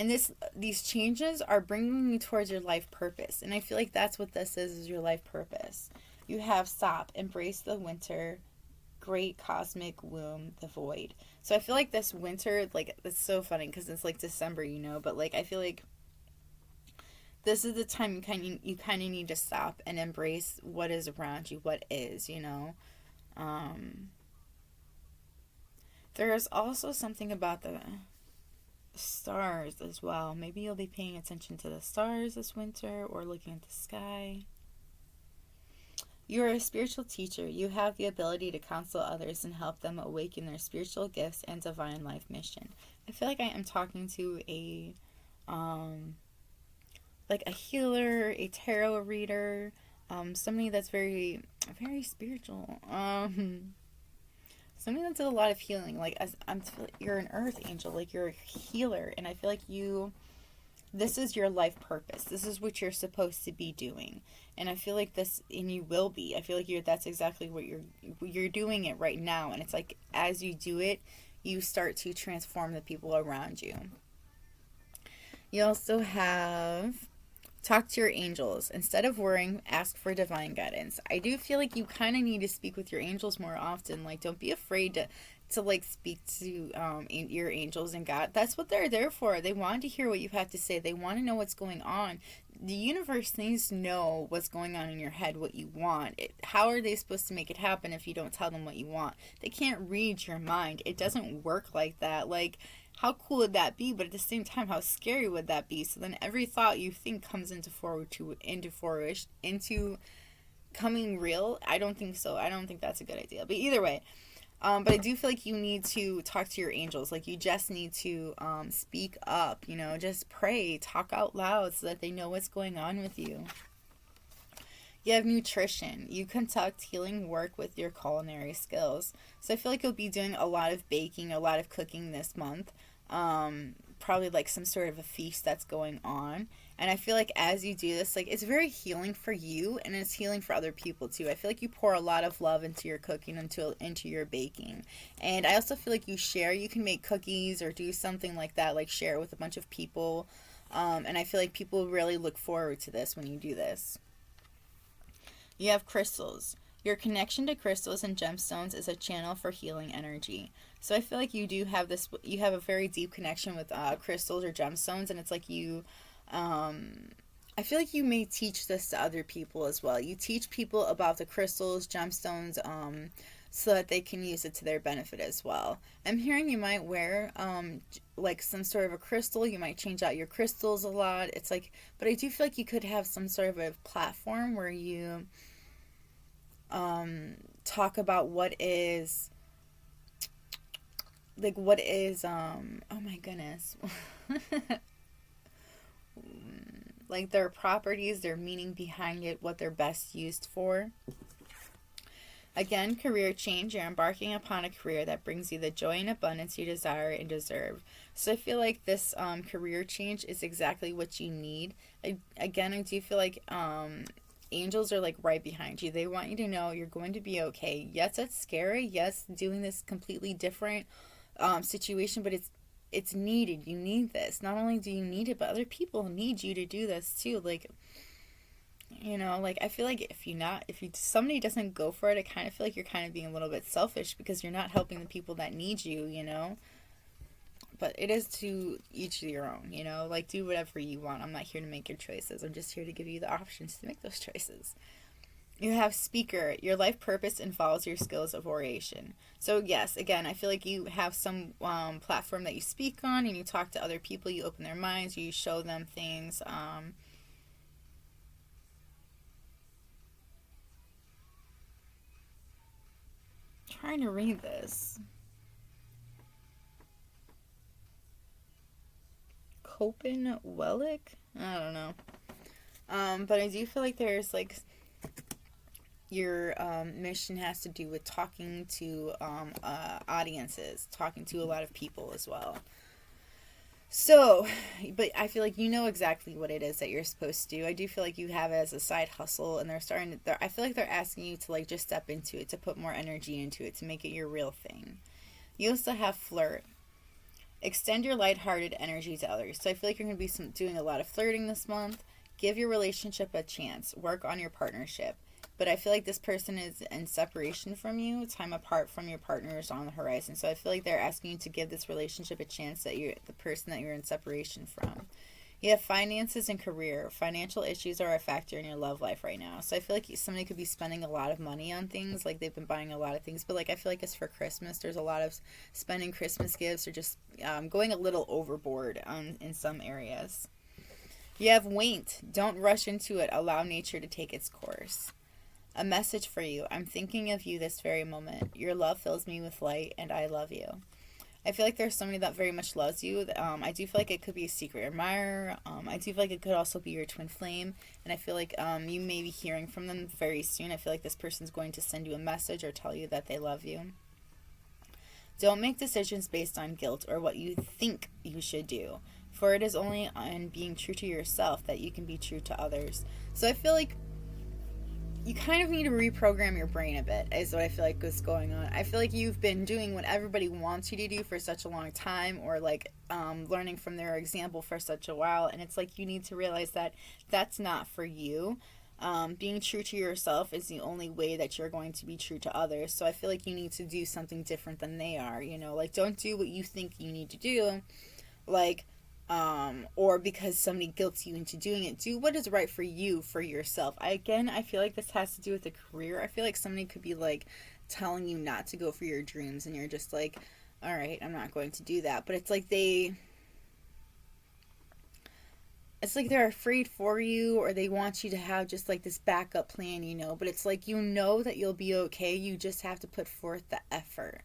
these changes are bringing you towards your life purpose. And I feel like that's what this is your life purpose. You have stop, embrace the winter, great cosmic womb, the void. So I feel like this winter, like, it's so funny because it's like December, but like, I feel like this is the time you kind of need to stop and embrace what is around you, what is, There's also something about the stars as well. Maybe you'll be paying attention to the stars this winter or looking at the sky. You are a spiritual teacher. You have the ability to counsel others and help them awaken their spiritual gifts and divine life mission. I feel like I am talking to a like a healer, a tarot reader, somebody that's very, very spiritual. something that did a lot of healing. Like, as you're an earth angel, like you're a healer, and I feel like this is your life purpose. This is what you're supposed to be doing, and I feel like this, and you will be. I feel like that's exactly what you're doing it right now, and it's like as you do it, you start to transform the people around you. You also have talk to your angels. Instead of worrying, ask for divine guidance. I do feel like you kind of need to speak with your angels more often. Like, don't be afraid to like speak to your angels and God. That's what they're there for. They want to hear what you have to say. They want to know what's going on. The universe needs to know what's going on in your head, what you want. How are they supposed to make it happen if you don't tell them what you want? They can't read your mind. It doesn't work like that. Like, how cool would that be? But at the same time, how scary would that be? So then every thought you think comes into coming real. I don't think so. I don't think that's a good idea. But either way, but I do feel like you need to talk to your angels. Like, you just need to speak up. You know, just pray, talk out loud, so that they know what's going on with you. You have nutrition. You conduct healing work with your culinary skills. So I feel like you'll be doing a lot of baking, a lot of cooking this month. Probably like some sort of a feast that's going on. And I feel like as you do this, like, it's very healing for you, and it's healing for other people too. I feel like you pour a lot of love into your cooking, into your baking. And I also feel like you can make cookies or do something like that, like share it with a bunch of people. And I feel like people really look forward to this when you do this. You have crystals. Your connection to crystals and gemstones is a channel for healing energy. So I feel like you have a very deep connection with crystals or gemstones, and it's like I feel like you may teach this to other people as well. You teach people about the crystals, gemstones, so that they can use it to their benefit as well. I'm hearing you might wear like some sort of a crystal. You might change out your crystals a lot. It's like, but I do feel like you could have some sort of a platform where you talk about what is oh my goodness like their properties, their meaning behind it, what they're best used for. Again, career change. You're embarking upon a career that brings you the joy and abundance you desire and deserve. So I feel like this career change is exactly what you need. I do feel like angels are like right behind you. They want you to know you're going to be okay. Yes, it's scary. Yes, doing this completely different situation, but it's needed. You need this. Not only do you need it, but other people need you to do this too. Like, you know, like, I feel like if somebody doesn't go for it, I kind of feel like you're kind of being a little bit selfish, because you're not helping the people that need you, you know. But it is to each your own, you know. Like, do whatever you want. I'm not here to make your choices. I'm just here to give you the options to make those choices. You have speaker. Your life purpose involves your skills of oration. So yes, again, I feel like you have some platform that you speak on, and you talk to other people. You open their minds. You show them things. Trying to read this. Copen Wellick? I don't know. But I do feel like there's like your mission has to do with talking to audiences, talking to a lot of people as well. So, but I feel like you know exactly what it is that you're supposed to do. I do feel like you have it as a side hustle, and I feel like they're asking you to like just step into it, to put more energy into it, to make it your real thing. You also have flirt. Extend your lighthearted energy to others. So I feel like you're going to be doing a lot of flirting this month. Give your relationship a chance. Work on your partnership. But I feel like this person is in separation from you. Time apart from your partner is on the horizon. So I feel like they're asking you to give this relationship a chance, that you're the person that you're in separation from. You have finances and career. Financial issues are a factor in your love life right now. So I feel like somebody could be spending a lot of money on things. Like, they've been buying a lot of things. But like, I feel like it's for Christmas. There's a lot of spending Christmas gifts, or just going a little overboard in some areas. You have wait. Don't rush into it. Allow nature to take its course. A message for you. I'm thinking of you this very moment. Your love fills me with light, and I love you. I feel like there's somebody that very much loves you. I do feel like it could be a secret admirer. I do feel like it could also be your twin flame. And I feel like you may be hearing from them very soon. I feel like this person's going to send you a message or tell you that they love you. Don't make decisions based on guilt or what you think you should do, for it is only on being true to yourself that you can be true to others. So I feel like you kind of need to reprogram your brain a bit, is what I feel like is going on. I feel like you've been doing what everybody wants you to do for such a long time, or like learning from their example for such a while, and it's like you need to realize that that's not for you. Being true to yourself is the only way that you're going to be true to others. So I feel like you need to do something different than they are, you know, like don't do what you think you need to do, like or because somebody guilts you into doing it. Do what is right for you, for yourself. I feel like this has to do with a career. I feel like somebody could be like telling you not to go for your dreams, and you're just like, all right, I'm not going to do that. But it's like they're afraid for you, or they want you to have just like this backup plan, you know. But it's like, you know that you'll be okay. You just have to put forth the effort.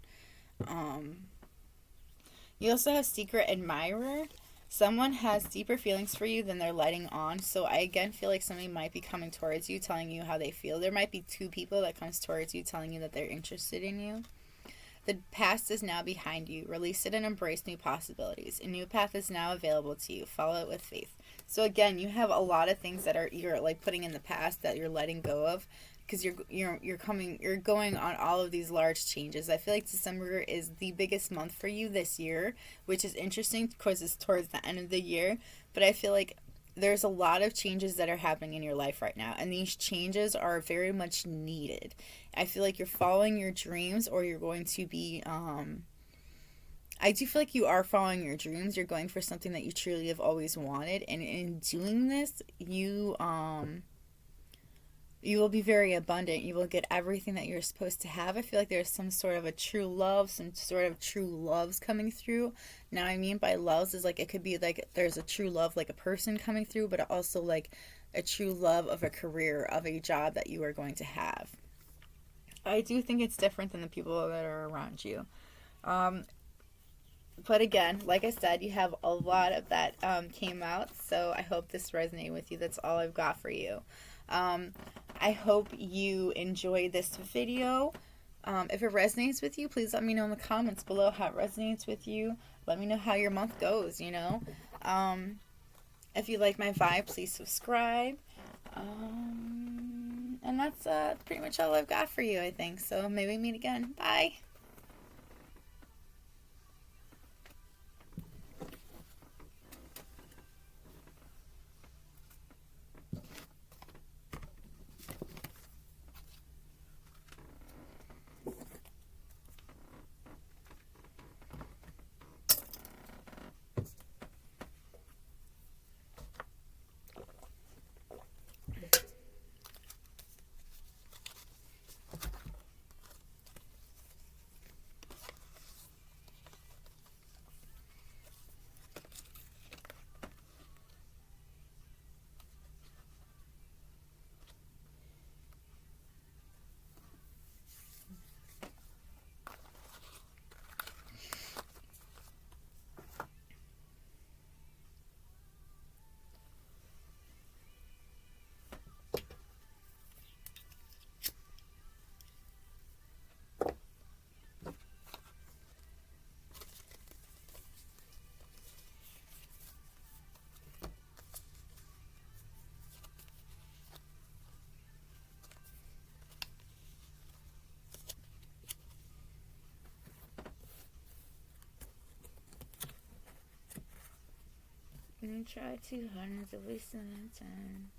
You also have secret admirer. Someone has deeper feelings for you than they're letting on. So I again feel like somebody might be coming towards you, telling you how they feel. There might be two people that comes towards you, telling you that they're interested in you. The past is now behind you. Release it and embrace new possibilities. A new path is now available to you. Follow it with faith. So again, you have a lot of things that you're like putting in the past that you're letting go of, because you're going on all of these large changes. I feel like December is the biggest month for you this year, which is interesting because it's towards the end of the year. But I feel like there's a lot of changes that are happening in your life right now, and these changes are very much needed. I feel like you're following your dreams, or you're going to be I do feel like you are following your dreams. You're going for something that you truly have always wanted, and in doing this, you will be very abundant. You will get everything that you're supposed to have. I feel like there's some sort of a true love, some sort of true loves coming through. Now, I mean by loves is like, it could be like there's a true love, like a person coming through, but also like a true love of a career, of a job that you are going to have. I do think it's different than the people that are around you. But again, like I said, you have a lot of that came out, so I hope this resonated with you. That's all I've got for you. I hope you enjoy this video. If it resonates with you, please let me know in the comments below how it resonates with you. Let me know how your month goes, you know. If you like my vibe, please subscribe. And that's pretty much all I've got for you, I think. So maybe we meet again. Bye. Don't try too hard, it's a waste of time.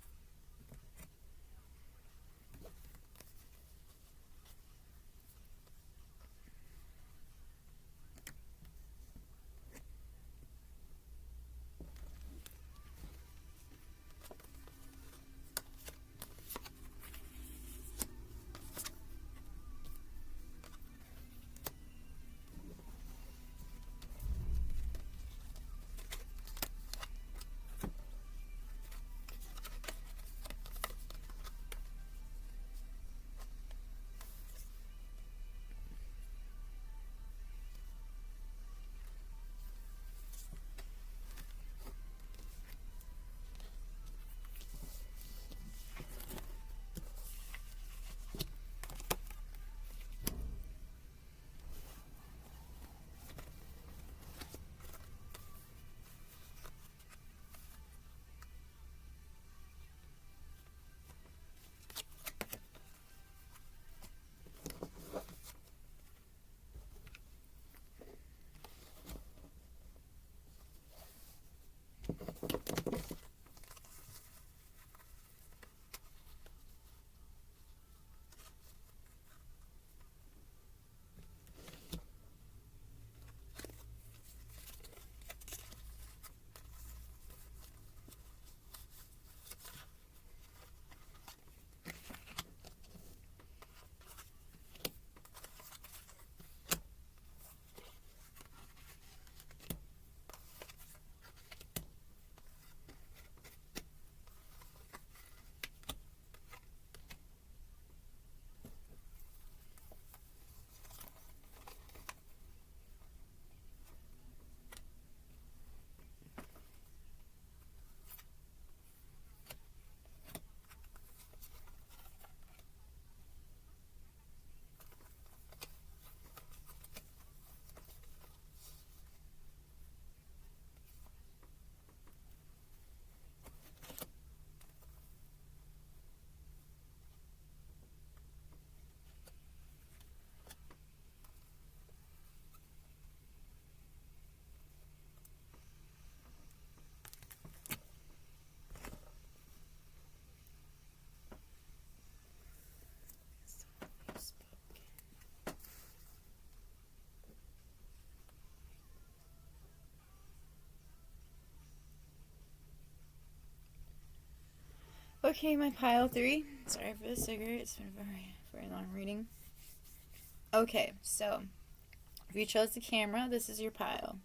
Okay, my pile 3. Sorry for the cigarette. It's been a very, very long reading. Okay, so if you chose the camera, this is your pile.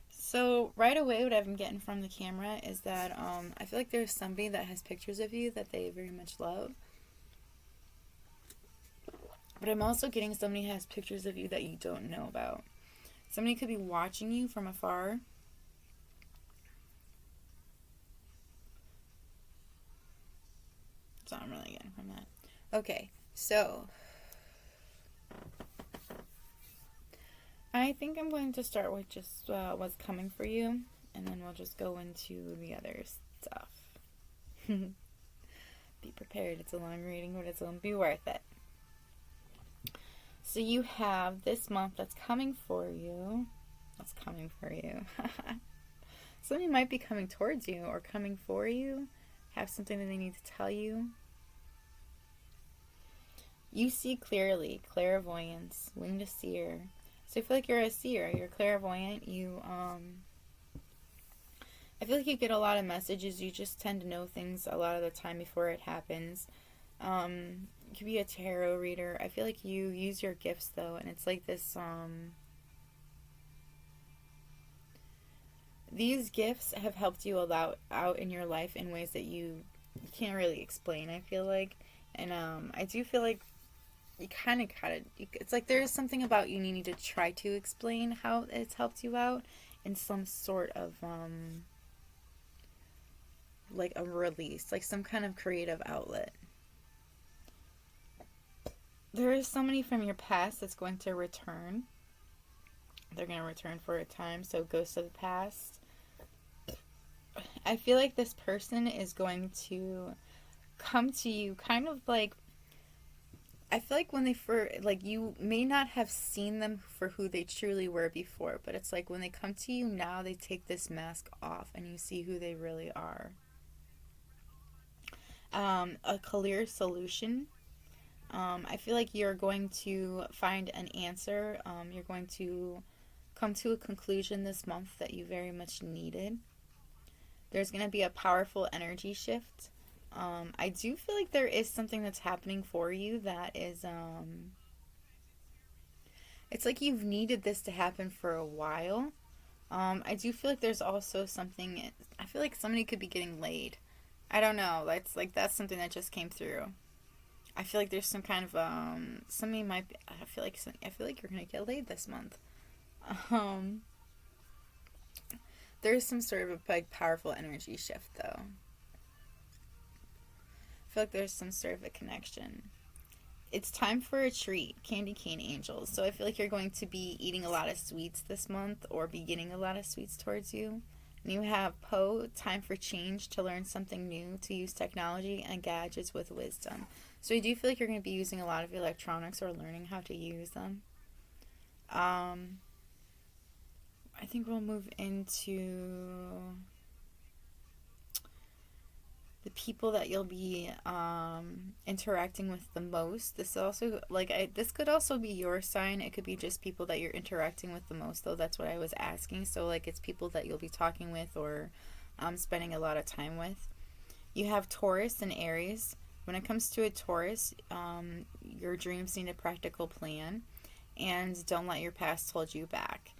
So right away, what I've been getting from the camera is that I feel like there's somebody that has pictures of you that they very much love. But I'm also getting somebody who has pictures of you that you don't know about. Somebody could be watching you from afar. That's all I'm really getting from that. Okay, so I think I'm going to start with just what's coming for you, and then we'll just go into the other stuff. Be prepared. It's a long reading, but it's going to be worth it. So you have this month that's coming for you. That's coming for you. Somebody might be coming towards you or coming for you. Have something that they need to tell you. You see clearly. Clairvoyance. Winged seer. So I feel like you're a seer. You're clairvoyant. I feel like you get a lot of messages. You just tend to know things a lot of the time before it happens. You could be a tarot reader. I feel like you use your gifts, though, and it's like this, these gifts have helped you out in your life in ways that you can't really explain, I feel like. And I do feel like you kind of it's like there's something about you needing to try to explain how it's helped you out in some sort of like a release, like some kind of creative outlet. There is somebody from your past that's going to return. They're going to return for a time, so ghosts of the past. I feel like this person is going to come to you kind of like, I feel like when you may not have seen them for who they truly were before, but it's like when they come to you now, they take this mask off and you see who they really are. A clear solution. I feel like you're going to find an answer. You're going to come to a conclusion this month that you very much needed. There's going to be a powerful energy shift. I do feel like there is something that's happening for you that is, it's like you've needed this to happen for a while. I do feel like there's also something, I feel like somebody could be getting laid. I don't know. That's something that just came through. I feel like there's some kind of somebody might be, I feel like you're gonna get laid this month. There's some sort of a big powerful energy shift though. I feel like there's some sort of a connection. It's time for a treat, candy cane angels. So I feel like you're going to be eating a lot of sweets this month or be getting a lot of sweets towards you. And you have Poe, time for change, to learn something new, to use technology and gadgets with wisdom. So I do feel like you're going to be using a lot of electronics or learning how to use them. I think we'll move into the people that you'll be interacting with the most. This also, this could also be your sign. It could be just people that you're interacting with the most, though. That's what I was asking. So, it's people that you'll be talking with or spending a lot of time with. You have Taurus and Aries. When it comes to a Taurus, your dreams need a practical plan, and don't let your past hold you back.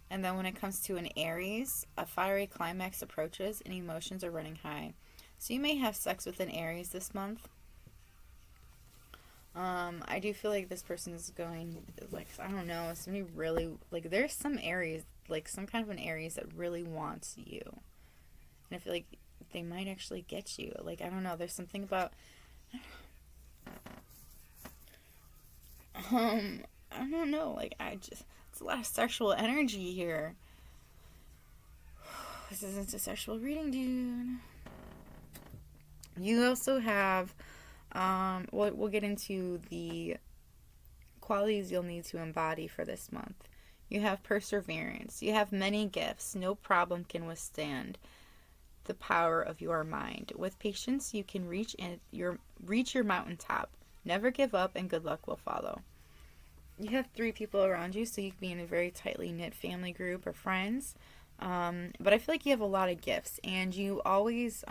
And then when it comes to an Aries, a fiery climax approaches and emotions are running high. So you may have sex with an Aries this month. I do feel like this person is going, I don't know, somebody really, there's some Aries, some kind of an Aries that really wants you. And I feel like they might actually get you. I don't know, there's something about, I don't know, it's a lot of sexual energy here. This isn't a sexual reading, dude. You also have, we'll get into the qualities you'll need to embody for this month. You have perseverance. You have many gifts. No problem can withstand the power of your mind. With patience, you can reach your mountaintop. Never give up, and good luck will follow. You have 3 people around you, so you can be in a very tightly knit family group or friends. But I feel like you have a lot of gifts, and you always,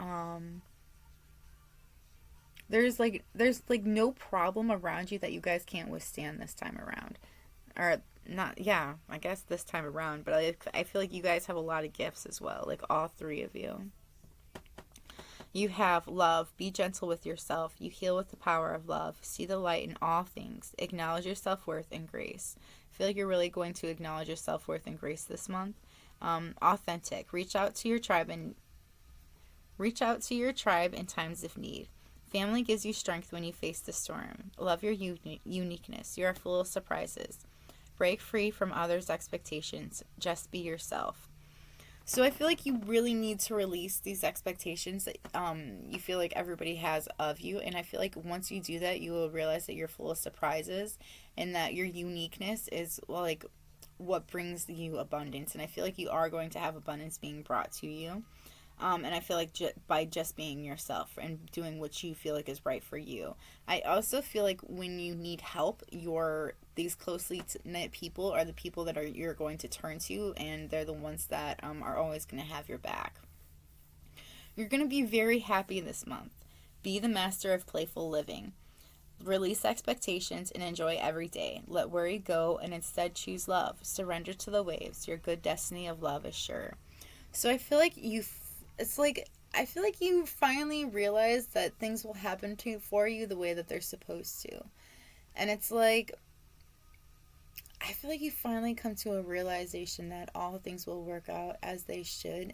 There's like no problem around you that you guys can't withstand this time around. Or not, yeah, I guess this time around, but I feel like you guys have a lot of gifts as well, like all three of you. You have love. Be gentle with yourself. You heal with the power of love. See the light in all things. Acknowledge your self worth and grace. I feel like you're really going to acknowledge your self worth and grace this month. Authentic. Reach out to your tribe in times of need. Family gives you strength when you face the storm. Love your uniqueness. You are full of surprises. Break free from others' expectations. Just be yourself. So I feel like you really need to release these expectations that you feel like everybody has of you. And I feel like once you do that, you will realize that you're full of surprises and that your uniqueness is, well, like what brings you abundance. And I feel like you are going to have abundance being brought to you. And I feel like by just being yourself and doing what you feel like is right for you. I also feel like when you need help, these closely knit people are the people that you're going to turn to, and they're the ones that are always going to have your back. You're going to be very happy this month. Be the master of playful living. Release expectations and enjoy every day. Let worry go and instead choose love. Surrender to the waves. Your good destiny of love is sure. So I feel like I feel like you finally realize that things will happen for you the way that they're supposed to. And it's like, I feel like you finally come to a realization that all things will work out as they should.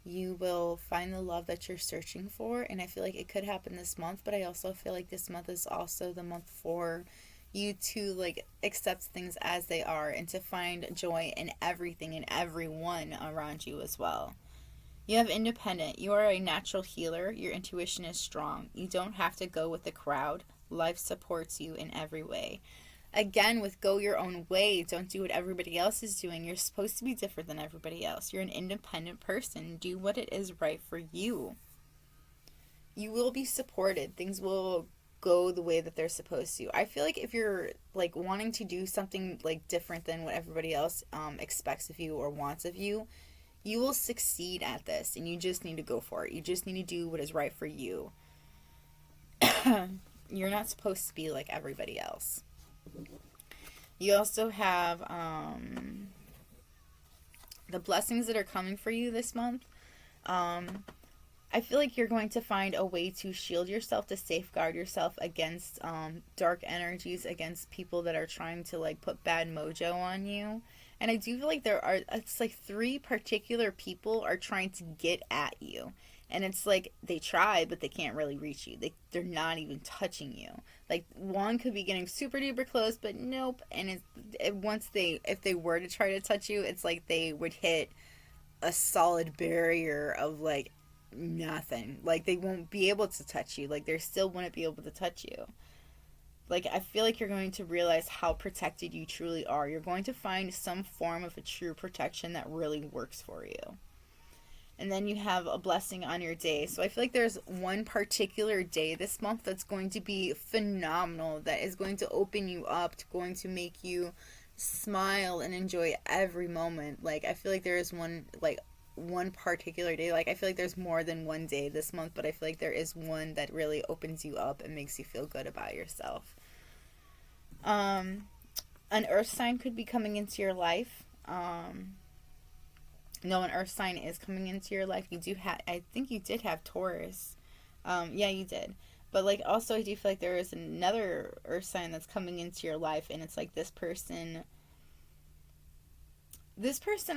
You will find the love that you're searching for. And I feel like it could happen this month, but I also feel like this month is also the month for you to like accept things as they are and to find joy in everything and everyone around you as well. You have independent. You are a natural healer. Your intuition is strong. You don't have to go with the crowd. Life supports you in every way. Again, with go your own way. Don't do what everybody else is doing. You're supposed to be different than everybody else. You're an independent person. Do what it is right for you. You will be supported. Things will go the way that they're supposed to. I feel like if you're like wanting to do something like different than what everybody else expects of you or wants of you, you will succeed at this, and you just need to go for it. You just need to do what is right for you. You're not supposed to be like everybody else. You also have the blessings that are coming for you this month. I feel like you're going to find a way to shield yourself, to safeguard yourself against dark energies, against people that are trying to like put bad mojo on you. And I do feel like it's like 3 particular people are trying to get at you. And it's like they try, but they can't really reach you. They're not even touching you. Like one could be getting super duper close, but nope. And if they were to try to touch you, it's like they would hit a solid barrier of like nothing. Like they won't be able to touch you. Like they still wouldn't be able to touch you. Like, I feel like you're going to realize how protected you truly are. You're going to find some form of a true protection that really works for you. And then you have a blessing on your day. So I feel like there's one particular day this month that's going to be phenomenal, that is going to open you up, going to make you smile and enjoy every moment. Like, I feel like there is one particular day. Like, I feel like there's more than one day this month, but I feel like there is one that really opens you up and makes you feel good about yourself. An earth sign could be coming into your life. No, an earth sign is coming into your life. I think you did have Taurus. Yeah, you did. But like also I do feel like there is another earth sign that's coming into your life, and it's like this person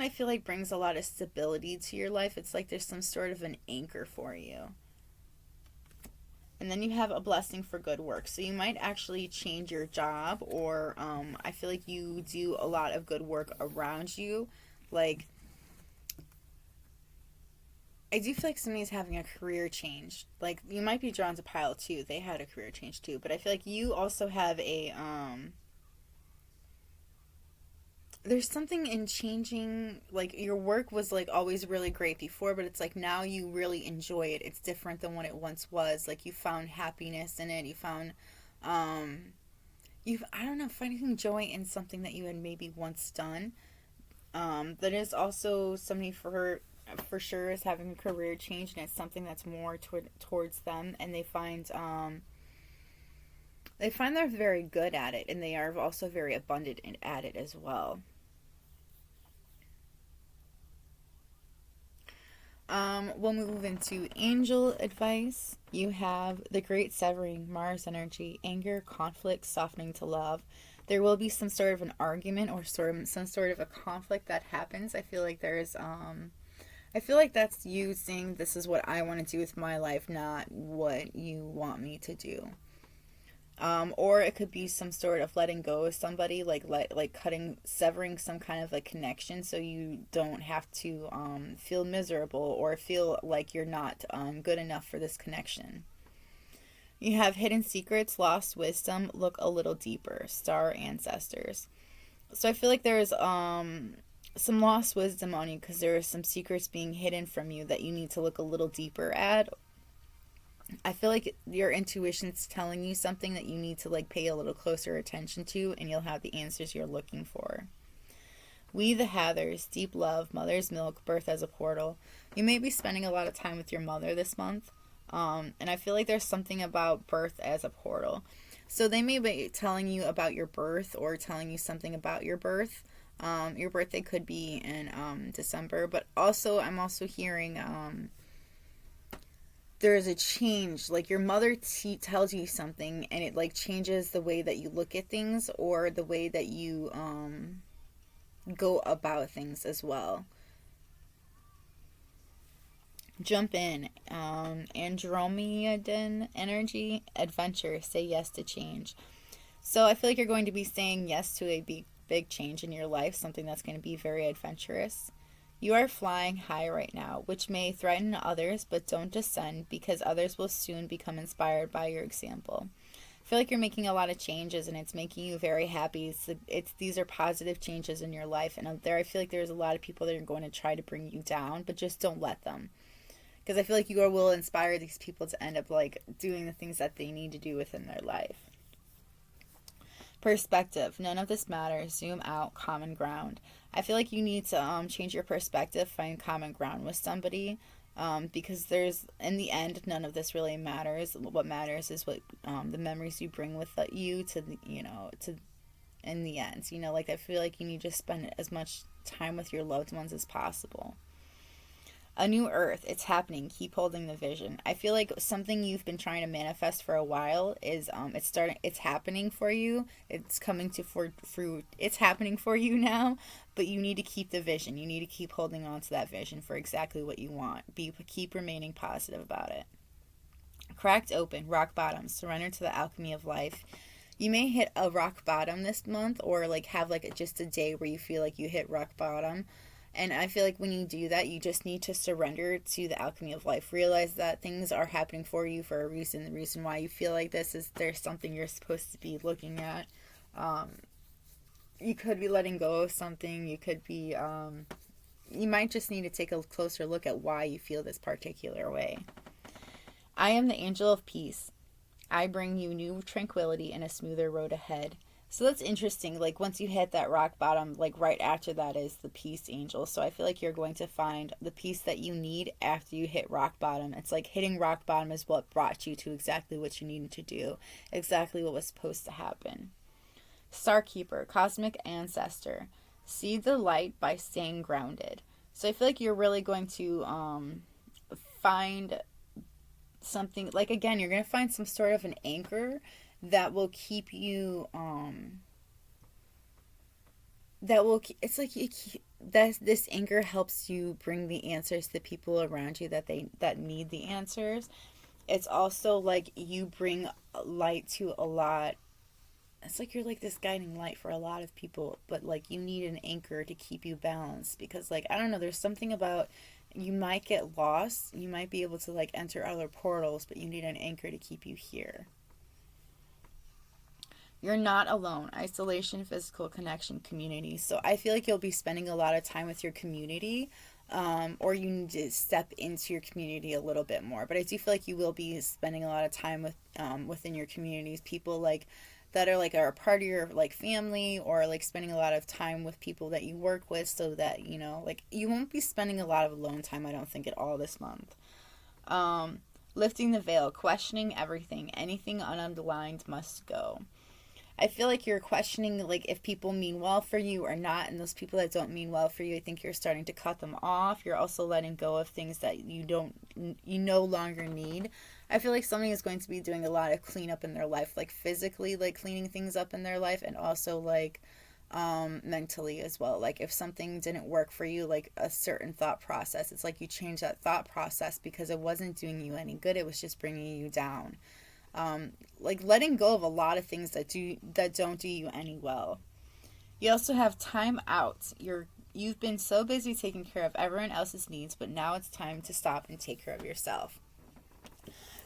I feel like brings a lot of stability to your life. It's like there's some sort of an anchor for you. And then you have a blessing for good work. So you might actually change your job, or I feel like you do a lot of good work around you. Like, I do feel like somebody's having a career change. Like, you might be drawn to Pile too. They had a career change too. But I feel like you also have a there's something in changing. Like, your work was like always really great before, but it's like now you really enjoy it. It's different than what it once was. Like, you found happiness in it. You found I don't know, finding joy in something that you had maybe once done. That is also somebody for sure is having a career change, and it's something that's more towards them, and they find They find they're very good at it, and they are also very abundant at it as well. We'll move into angel advice. You have the great severing, Mars energy, anger, conflict, softening to love. There will be some sort of an argument or some sort of a conflict that happens. I feel like that's you saying this is what I want to do with my life, not what you want me to do. Or it could be some sort of letting go of somebody, like severing some kind of like connection, so you don't have to feel miserable or feel like you're not good enough for this connection. You have hidden secrets, lost wisdom, look a little deeper, star ancestors. So I feel like there's some lost wisdom on you because there are some secrets being hidden from you that you need to look a little deeper at. I feel like your intuition's telling you something that you need to like pay a little closer attention to, and you'll have the answers you're looking for. We the Hathers, deep love, mother's milk, birth as a portal. You may be spending a lot of time with your mother this month, and I feel like there's something about birth as a portal. So they may be telling you about your birth or telling you something about your birth. Your birthday could be in December, but also I'm also hearing there's a change, like your mother tells you something and it like changes the way that you look at things or the way that you go about things as well. Jump in. Andromedan energy, adventure, say yes to change. So I feel like you're going to be saying yes to a big change in your life, something that's going to be very adventurous. You are flying high right now, which may threaten others, but don't descend because others will soon become inspired by your example. I feel like you're making a lot of changes and it's making you very happy. These are positive changes in your life, and I feel like there's a lot of people that are going to try to bring you down, but just don't let them. Because I feel like you will inspire these people to end up like doing the things that they need to do within their life. Perspective. None of this matters. Zoom out. Common ground. I feel like you need to change your perspective, find common ground with somebody, because in the end, none of this really matters. What matters is what the memories you bring with you to in the end. Like I feel like you need to spend as much time with your loved ones as possible. A new earth, it's happening. Keep holding the vision. I feel like something you've been trying to manifest for a while is it's happening for you. It's coming to fruit. It's happening for you now, but you need to keep the vision. You need to keep holding on to that vision for exactly what you want. Keep remaining positive about it. Cracked open, rock bottom. Surrender to the alchemy of life. You may hit a rock bottom this month, or like have like just a day where you feel like you hit rock bottom. And I feel like when you do that, you just need to surrender to the alchemy of life. Realize that things are happening for you for a reason. The reason why you feel like this is there's something you're supposed to be looking at. You could be letting go of something. You could be, you might just need to take a closer look at why you feel this particular way. I am the angel of peace. I bring you new tranquility and a smoother road ahead. So that's interesting. Like once you hit that rock bottom, like right after that is the peace angel. So I feel like you're going to find the peace that you need after you hit rock bottom. It's like hitting rock bottom is what brought you to exactly what you needed to do, exactly what was supposed to happen. Starkeeper, cosmic ancestor. See the light by staying grounded. So I feel like you're really going to find something, like again, you're going to find some sort of an anchor that will keep you it's like this anchor helps you bring the answers to people around you that need the answers. It's also like you bring light to a lot. It's like you're like this guiding light for a lot of people, but like you need an anchor to keep you balanced, because like I don't know, there's something about you might get lost, you might be able to like enter other portals, but you need an anchor to keep you here. You're not alone. Isolation, physical connection, community. So I feel like you'll be spending a lot of time with your community, or you need to step into your community a little bit more. But I do feel like you will be spending a lot of time with within your communities, people like that are a part of your like family, or like spending a lot of time with people that you work with, so that like you won't be spending a lot of alone time, I don't think, at all this month. Lifting the veil, questioning everything. Anything unaligned must go. I feel like you're questioning like if people mean well for you or not, and those people that don't mean well for you, I think you're starting to cut them off. You're also letting go of things that you no longer need. I feel like somebody is going to be doing a lot of cleanup in their life, like physically, like cleaning things up in their life, and also like mentally as well. Like if something didn't work for you, like a certain thought process, it's like you change that thought process because it wasn't doing you any good. It was just bringing you down. Like letting go of a lot of things that don't do you any well. You also have time out. You've been so busy taking care of everyone else's needs, but now it's time to stop and take care of yourself.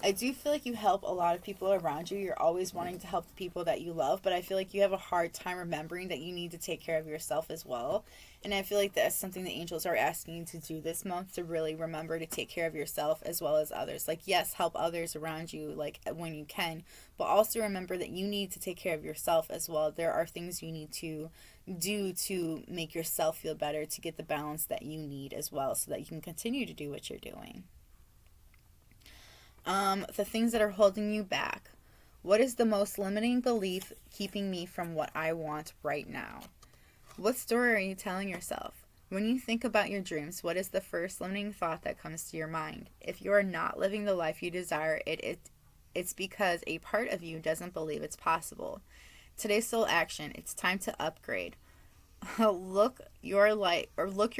I do feel like you help a lot of people around you. You're always wanting to help the people that you love, but I feel like you have a hard time remembering that you need to take care of yourself as well. And I feel like that's something the angels are asking you to do this month, to really remember to take care of yourself as well as others. Like, yes, help others around you, like, when you can, but also remember that you need to take care of yourself as well. There are things you need to do to make yourself feel better, to get the balance that you need as well, so that you can continue to do what you're doing. The things that are holding you back. What is the most limiting belief keeping me from what I want right now? What story are you telling yourself? When you think about your dreams, what is the first limiting thought that comes to your mind? If you are not living the life you desire, it's because a part of you doesn't believe it's possible. Today's soul action. It's time to upgrade. Look your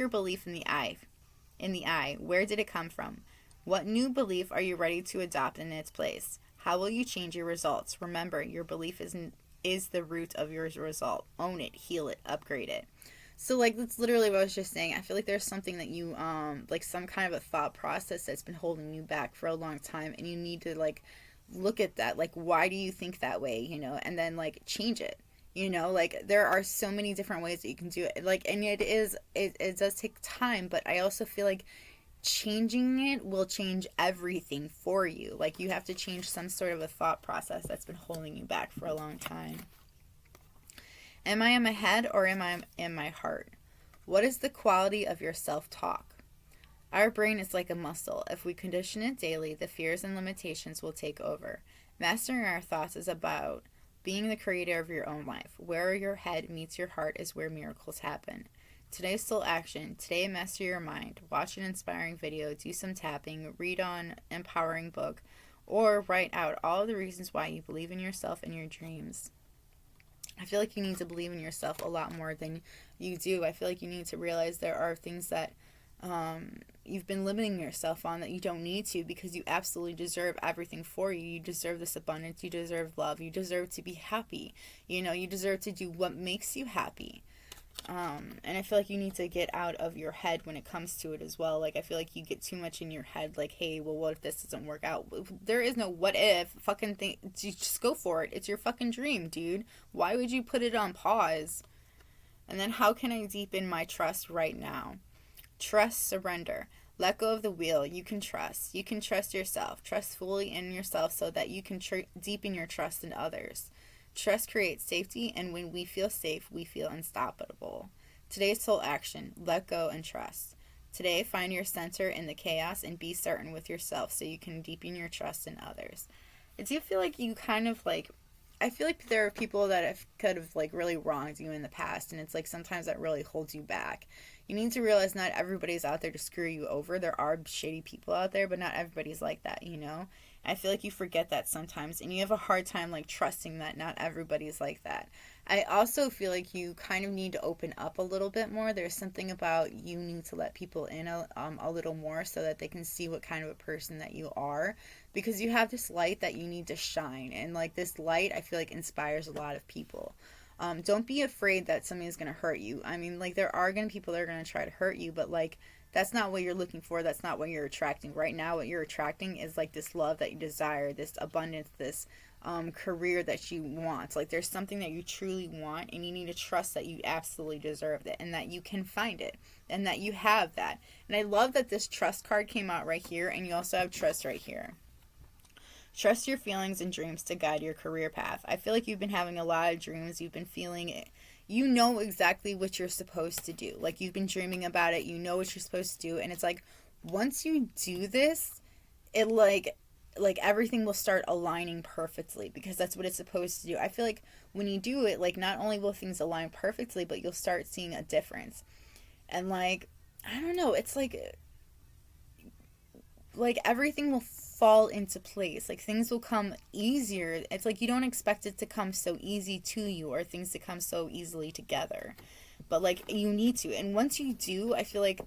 belief in the eye. Where did it come from? What new belief are you ready to adopt in its place? How will you change your results? Remember, your belief is the root of your result. Own it, heal it, upgrade it. So, like, that's literally what I was just saying. I feel like there's something that you, like some kind of a thought process that's been holding you back for a long time, and you need to, like, look at that. Like, why do you think that way, and then, like, change it. Like, there are so many different ways that you can do it. Like, and it does take time, but I also feel like changing it will change everything for you. Like, you have to change some sort of a thought process that's been holding you back for a long time. Am I in my head or am I in my heart? What is the quality of your self-talk? Our brain is like a muscle. If we condition it daily, the fears and limitations will take over. Mastering our thoughts is about being the creator of your own life. Where your head meets your heart is where miracles happen. Today's soul action. Today, master your mind. Watch an inspiring video, do some tapping, read an empowering book, or write out all the reasons why you believe in yourself and your dreams. I feel like you need to believe in yourself a lot more than you do. I feel like you need to realize there are things that you've been limiting yourself on that you don't need to, because you absolutely deserve everything for you. You deserve this abundance. You deserve love. You deserve to be happy. You deserve to do what makes you happy. And I feel like you need to get out of your head when it comes to it as well. Like, I feel like you get too much in your head, like, hey, well, what if this doesn't work out? There is no what if fucking thing. Just go for it. It's your fucking dream, dude. Why would you put it on pause? And then, how can I deepen my trust right now? Trust, surrender. Let go of the wheel. You can trust. You can trust yourself. Trust fully in yourself so that you can deepen your trust in others. Trust creates safety, and when we feel safe, we feel unstoppable. Today's soul action. Let go and trust. Today, find your center in the chaos and be certain with yourself so you can deepen your trust in others. I do feel like you kind of, like, I feel like there are people that could have, like, really wronged you in the past, and it's like sometimes that really holds you back. You need to realize not everybody's out there to screw you over. There are shady people out there, but not everybody's like that, I feel like you forget that sometimes, and you have a hard time, like, trusting that not everybody's like that. I also feel like you kind of need to open up a little bit more. There's something about you need to let people in a little more so that they can see what kind of a person that you are, because you have this light that you need to shine, and, like, this light, I feel like, inspires a lot of people. Don't be afraid that somebody's going to hurt you. I mean, like, there are going to be people that are going to try to hurt you, but, like, that's not what you're looking for. That's not what you're attracting. Right now, what you're attracting is, like, this love that you desire, this abundance, this career that you want. Like, there's something that you truly want, and you need to trust that you absolutely deserve it, and that you can find it, and that you have that. And I love that this trust card came out right here, and you also have trust right here. Trust your feelings and dreams to guide your career path. I feel like you've been having a lot of dreams. You've been feeling it. You know exactly what you're supposed to do. Like, you've been dreaming about it. You know what you're supposed to do. And it's like, once you do this, it, like, like everything will start aligning perfectly because that's what it's supposed to do. I feel like when you do it, like not only will things align perfectly, but you'll start seeing a difference. And like, I don't know, it's like everything will fall into place. Like things will come easier. It's like you don't expect it to come so easy to you or things to come so easily together. But like you need to. And once you do, I feel like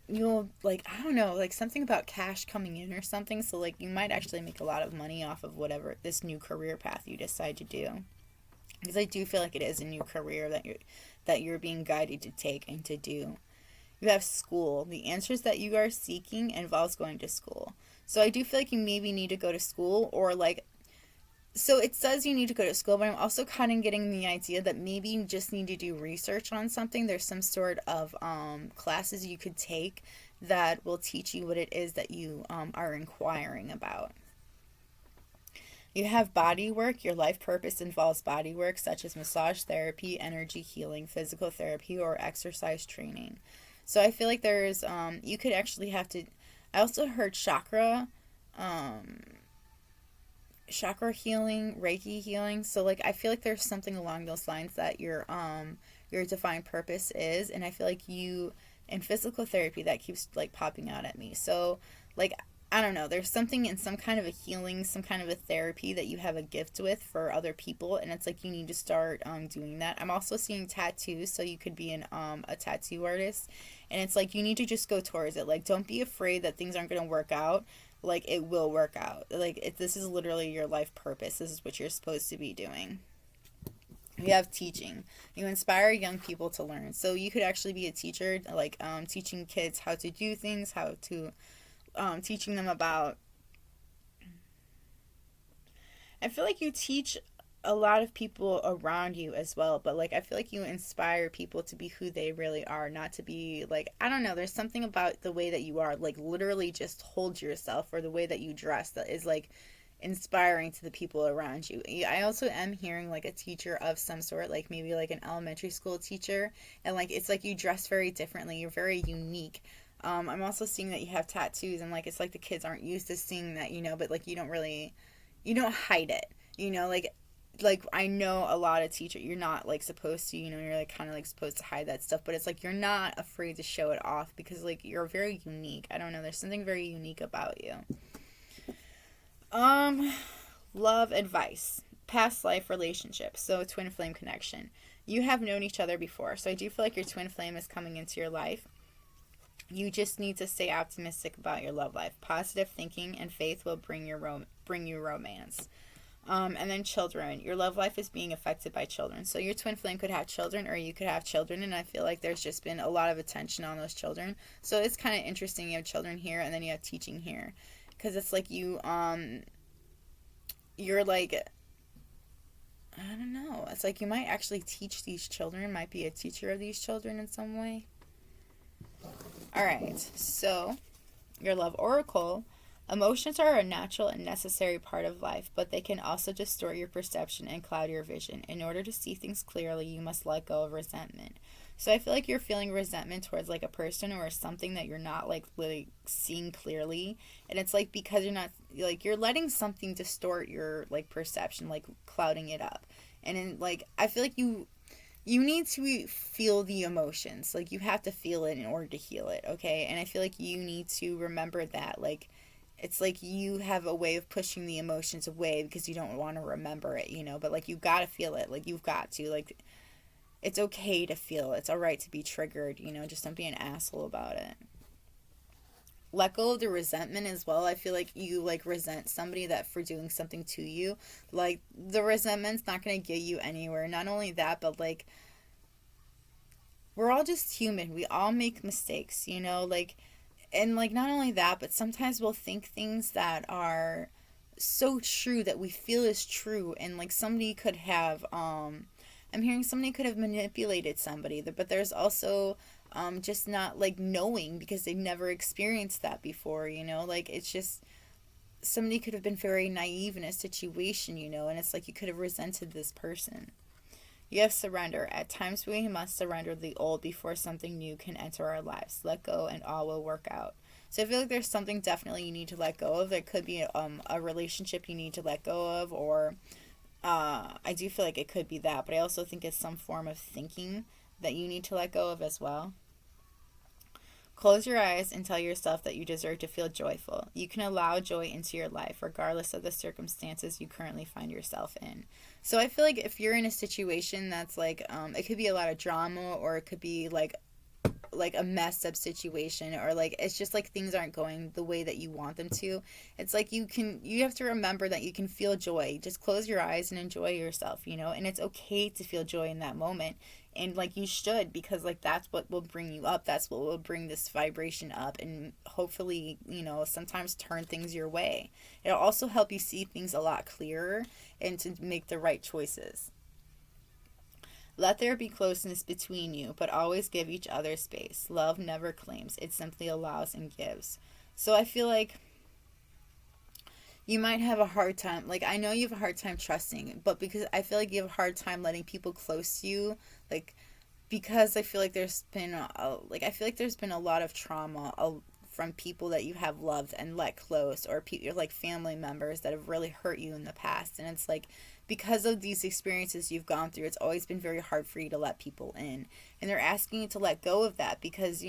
you'll like, I don't know, like something about cash coming in or something. So like you might actually make a lot of money off of whatever this new career path you decide to do. Because I do feel like it is a new career that you're being guided to take and to do. You have school. The answers that you are seeking involves going to school. So I do feel like you maybe need to go to school or like, so it says you need to go to school, but I'm also kind of getting the idea that maybe you just need to do research on something. There's some sort of classes you could take that will teach you what it is that you are inquiring about. You have body work. Your life purpose involves body work such as massage therapy, energy healing, physical therapy, or exercise training. So I feel like there's, you could actually have to, I also heard um, chakra healing, Reiki healing. So like I feel like there's something along those lines that your divine purpose is, and I feel like you in physical therapy that keeps like popping out at me. So like I don't know, there's something in some kind of a healing, some kind of a therapy that you have a gift with for other people, and it's like you need to start doing that. I'm also seeing tattoos, so you could be a tattoo artist, and it's like you need to just go towards it. Like don't be afraid that things aren't going to work out. Like it will work out. Like this is literally your life purpose. This is what you're supposed to be doing. You have teaching. You inspire young people to learn. So you could actually be a teacher, like teaching kids how to do things, how to teaching them about. I feel like you teach a lot of people around you as well, but like I feel like you inspire people to be who they really are, not to be like, I don't know, there's something about the way that you are, like literally just hold yourself, or the way that you dress that is like inspiring to the people around you. I also am hearing like a teacher of some sort, like maybe like an elementary school teacher, and like it's like you dress very differently, you're very unique. I'm also seeing that you have tattoos, and like it's like the kids aren't used to seeing that, but like you don't really, you don't hide it, like I know a lot of teachers, you're not like supposed to, you're like kind of like supposed to hide that stuff, but it's like you're not afraid to show it off because like you're very unique. I don't know, there's something very unique about you. Um, Love advice, past life relationship, so twin flame connection. You have known each other before, so I do feel like your twin flame is coming into your life. You just need to stay optimistic about your love life. Positive thinking and faith will bring you romance. And then children. Your love life is being affected by children. So your twin flame could have children, or you could have children, and I feel like there's just been a lot of attention on those children. So it's kind of interesting. You have children here, and then you have teaching here, because it's like you're like, I don't know. It's like you might actually teach these children, might be a teacher of these children in some way. All right. So your love oracle. Emotions are a natural and necessary part of life, but they can also distort your perception and cloud your vision. In order to see things clearly, you must let go of resentment. So I feel like you're feeling resentment towards like a person or something that you're not like really seeing clearly. And it's like because you're not like you're letting something distort your like perception, like clouding it up. And in like I feel like you need to feel the emotions. Like you have to feel it in order to heal it, okay? And I feel like you need to remember that like it's like you have a way of pushing the emotions away because you don't want to remember it, but like you got to feel it. Like you've got to, like it's okay to feel it. It's all right to be triggered, just don't be an asshole about it. Let go of the resentment as well. I feel like you like resent somebody that for doing something to you. Like the resentment's not going to get you anywhere. Not only that, but like we're all just human. We all make mistakes, like and like not only that, but sometimes we'll think things that are so true that we feel is true, and like somebody could have I'm hearing somebody could have manipulated somebody, but there's also just not like knowing because they've never experienced that before, like it's just somebody could have been very naive in a situation, and it's like you could have resented this person. You have surrender. At times we must surrender the old before something new can enter our lives. Let go and all will work out. So I feel like there's something definitely you need to let go of. There could be a relationship you need to let go of, or I do feel like it could be that, but I also think it's some form of thinking that you need to let go of as well. Close your eyes and tell yourself that you deserve to feel joyful. You can allow joy into your life regardless of the circumstances you currently find yourself in. So I feel like if you're in a situation that's like, it could be a lot of drama, or it could be like a messed up situation, or like it's just like things aren't going the way that you want them to. It's like you have to remember that you can feel joy. Just close your eyes and enjoy yourself, and it's okay to feel joy in that moment. And like you should, because like that's what will bring you up, that's what will bring this vibration up, and hopefully sometimes turn things your way. It'll also help you see things a lot clearer and to make the right choices. Let there be closeness between you, but always give each other space. Love never claims, it simply allows and gives. So I feel like you might have a hard time, like I know you have a hard time trusting, but because I feel like you have a hard time letting people close to you, like because I feel like there's been a lot of trauma from people that you have loved and let close, or like family members that have really hurt you in the past. And it's like, because of these experiences you've gone through, it's always been very hard for you to let people in. And they're asking you to let go of that, because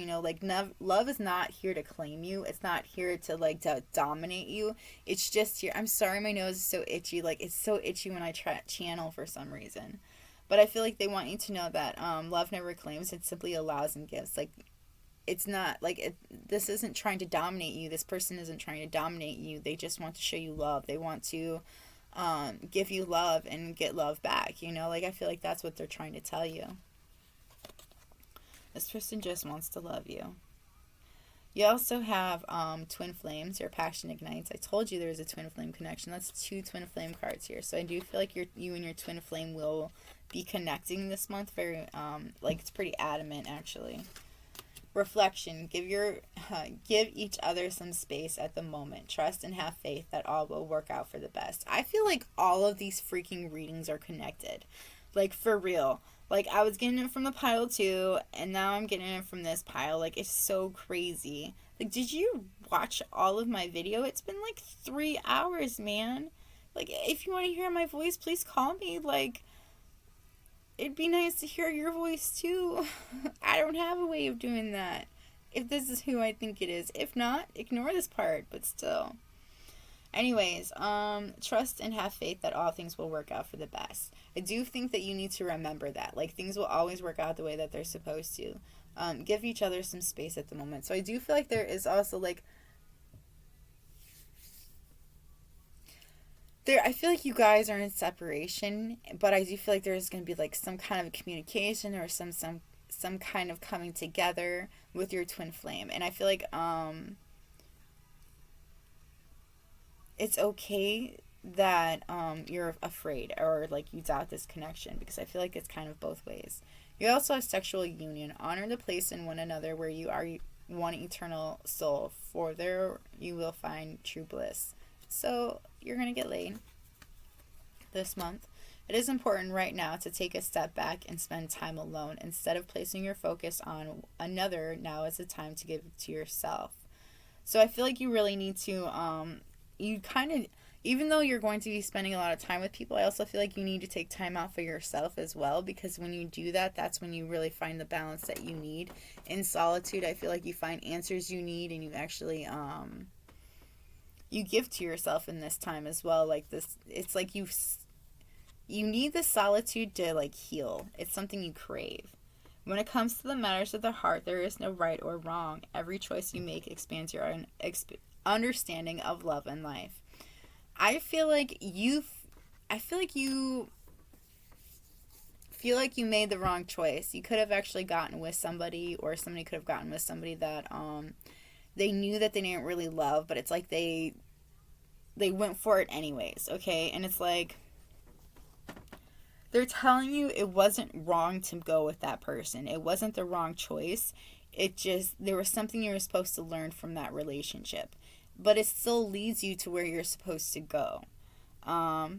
love is not here to claim you. It's not here to dominate you. It's just here. I'm sorry, my nose is so itchy. Like, it's so itchy when I try channel for some reason. But I feel like they want you to know that love never claims, it simply allows and gives. Like, it's not like this isn't trying to dominate you. This person isn't trying to dominate you. They just want to show you love. They want to give you love and get love back. Like, I feel like that's what they're trying to tell you. This person just wants to love you. You also have twin flames. Your passion ignites. I told you there's a twin flame connection. That's 2 twin flame cards here. So I do feel like you and your twin flame will be connecting this month. Very it's pretty adamant, actually. Reflection. Give each other some space at the moment. Trust and have faith that all will work out for the best. I feel like all of these freaking readings are connected. Like, for real. Like, I was getting it from the pile too, and now I'm getting it from this pile. Like, it's so crazy. Like, did you watch all of my video? It's been like 3 hours, man. Like, if you want to hear my voice, please call me. Like, it'd be nice to hear your voice too. I don't have a way of doing that, if this is who I think it is. If not, ignore this part, but still. Anyways, trust and have faith that all things will work out for the best. I do think that you need to remember that. Like, things will always work out the way that they're supposed to. Give each other some space at the moment. So I do feel like there is also, like, I feel like you guys are in separation, but I do feel like there's going to be like some kind of a communication, or some kind of coming together with your twin flame. And I feel like it's okay that you're afraid, or like you doubt this connection, because I feel like it's kind of both ways. You also have sexual union. Honor the place in one another where you are one eternal soul, for there you will find true bliss. So you're going to get laid this month. It is important right now to take a step back and spend time alone. Instead of placing your focus on another, now is the time to give it to yourself. So I feel like you really need to, even though you're going to be spending a lot of time with people, I also feel like you need to take time out for yourself as well, because when you do that, that's when you really find the balance that you need. In solitude, I feel like you find answers you need, and you actually, you give to yourself in this time as well. Like, this, it's like you need the solitude to like heal. It's something you crave. When it comes to the matters of the heart, there is no right or wrong. Every choice you make expands your own understanding of love and life. I feel like you made the wrong choice. You could have actually gotten with somebody, or somebody could have gotten with somebody that they knew that they didn't really love, but it's like they went for it anyways, okay? And it's like, they're telling you it wasn't wrong to go with that person. It wasn't the wrong choice. It just, there was something you were supposed to learn from that relationship. But it still leads you to where you're supposed to go. At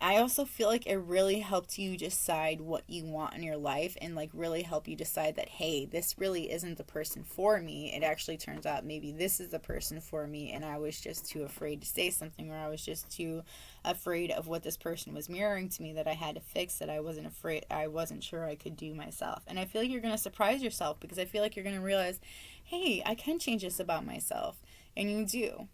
I also feel like it really helped you decide what you want in your life, and like really help you decide that, hey, this really isn't the person for me. It actually turns out maybe this is the person for me, and I was just too afraid to say something, or I was just too afraid of what this person was mirroring to me that I had to fix, that I wasn't sure I could do myself. And I feel like you're going to surprise yourself, because I feel like you're going to realize, hey, I can change this about myself. And you do.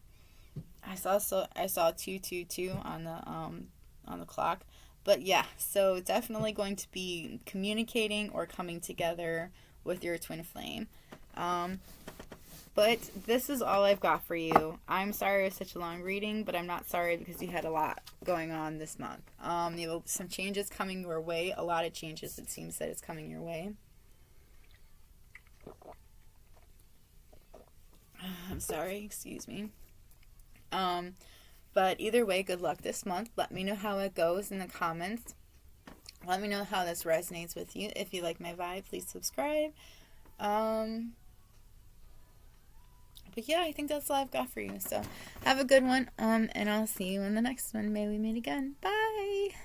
I saw 222 on the clock. But yeah, so definitely going to be communicating or coming together with your twin flame. But this is all I've got for you. I'm sorry it was such a long reading, but I'm not sorry because you had a lot going on this month. You have some changes coming your way. A lot of changes, it seems, that it's coming your way. I'm sorry, excuse me. But either way, good luck this month. Let me know how it goes in the comments. Let me know how this resonates with you. If you like my vibe, please subscribe. But yeah, I think that's all I've got for you. So have a good one. And I'll see you in the next one. May we meet again. Bye.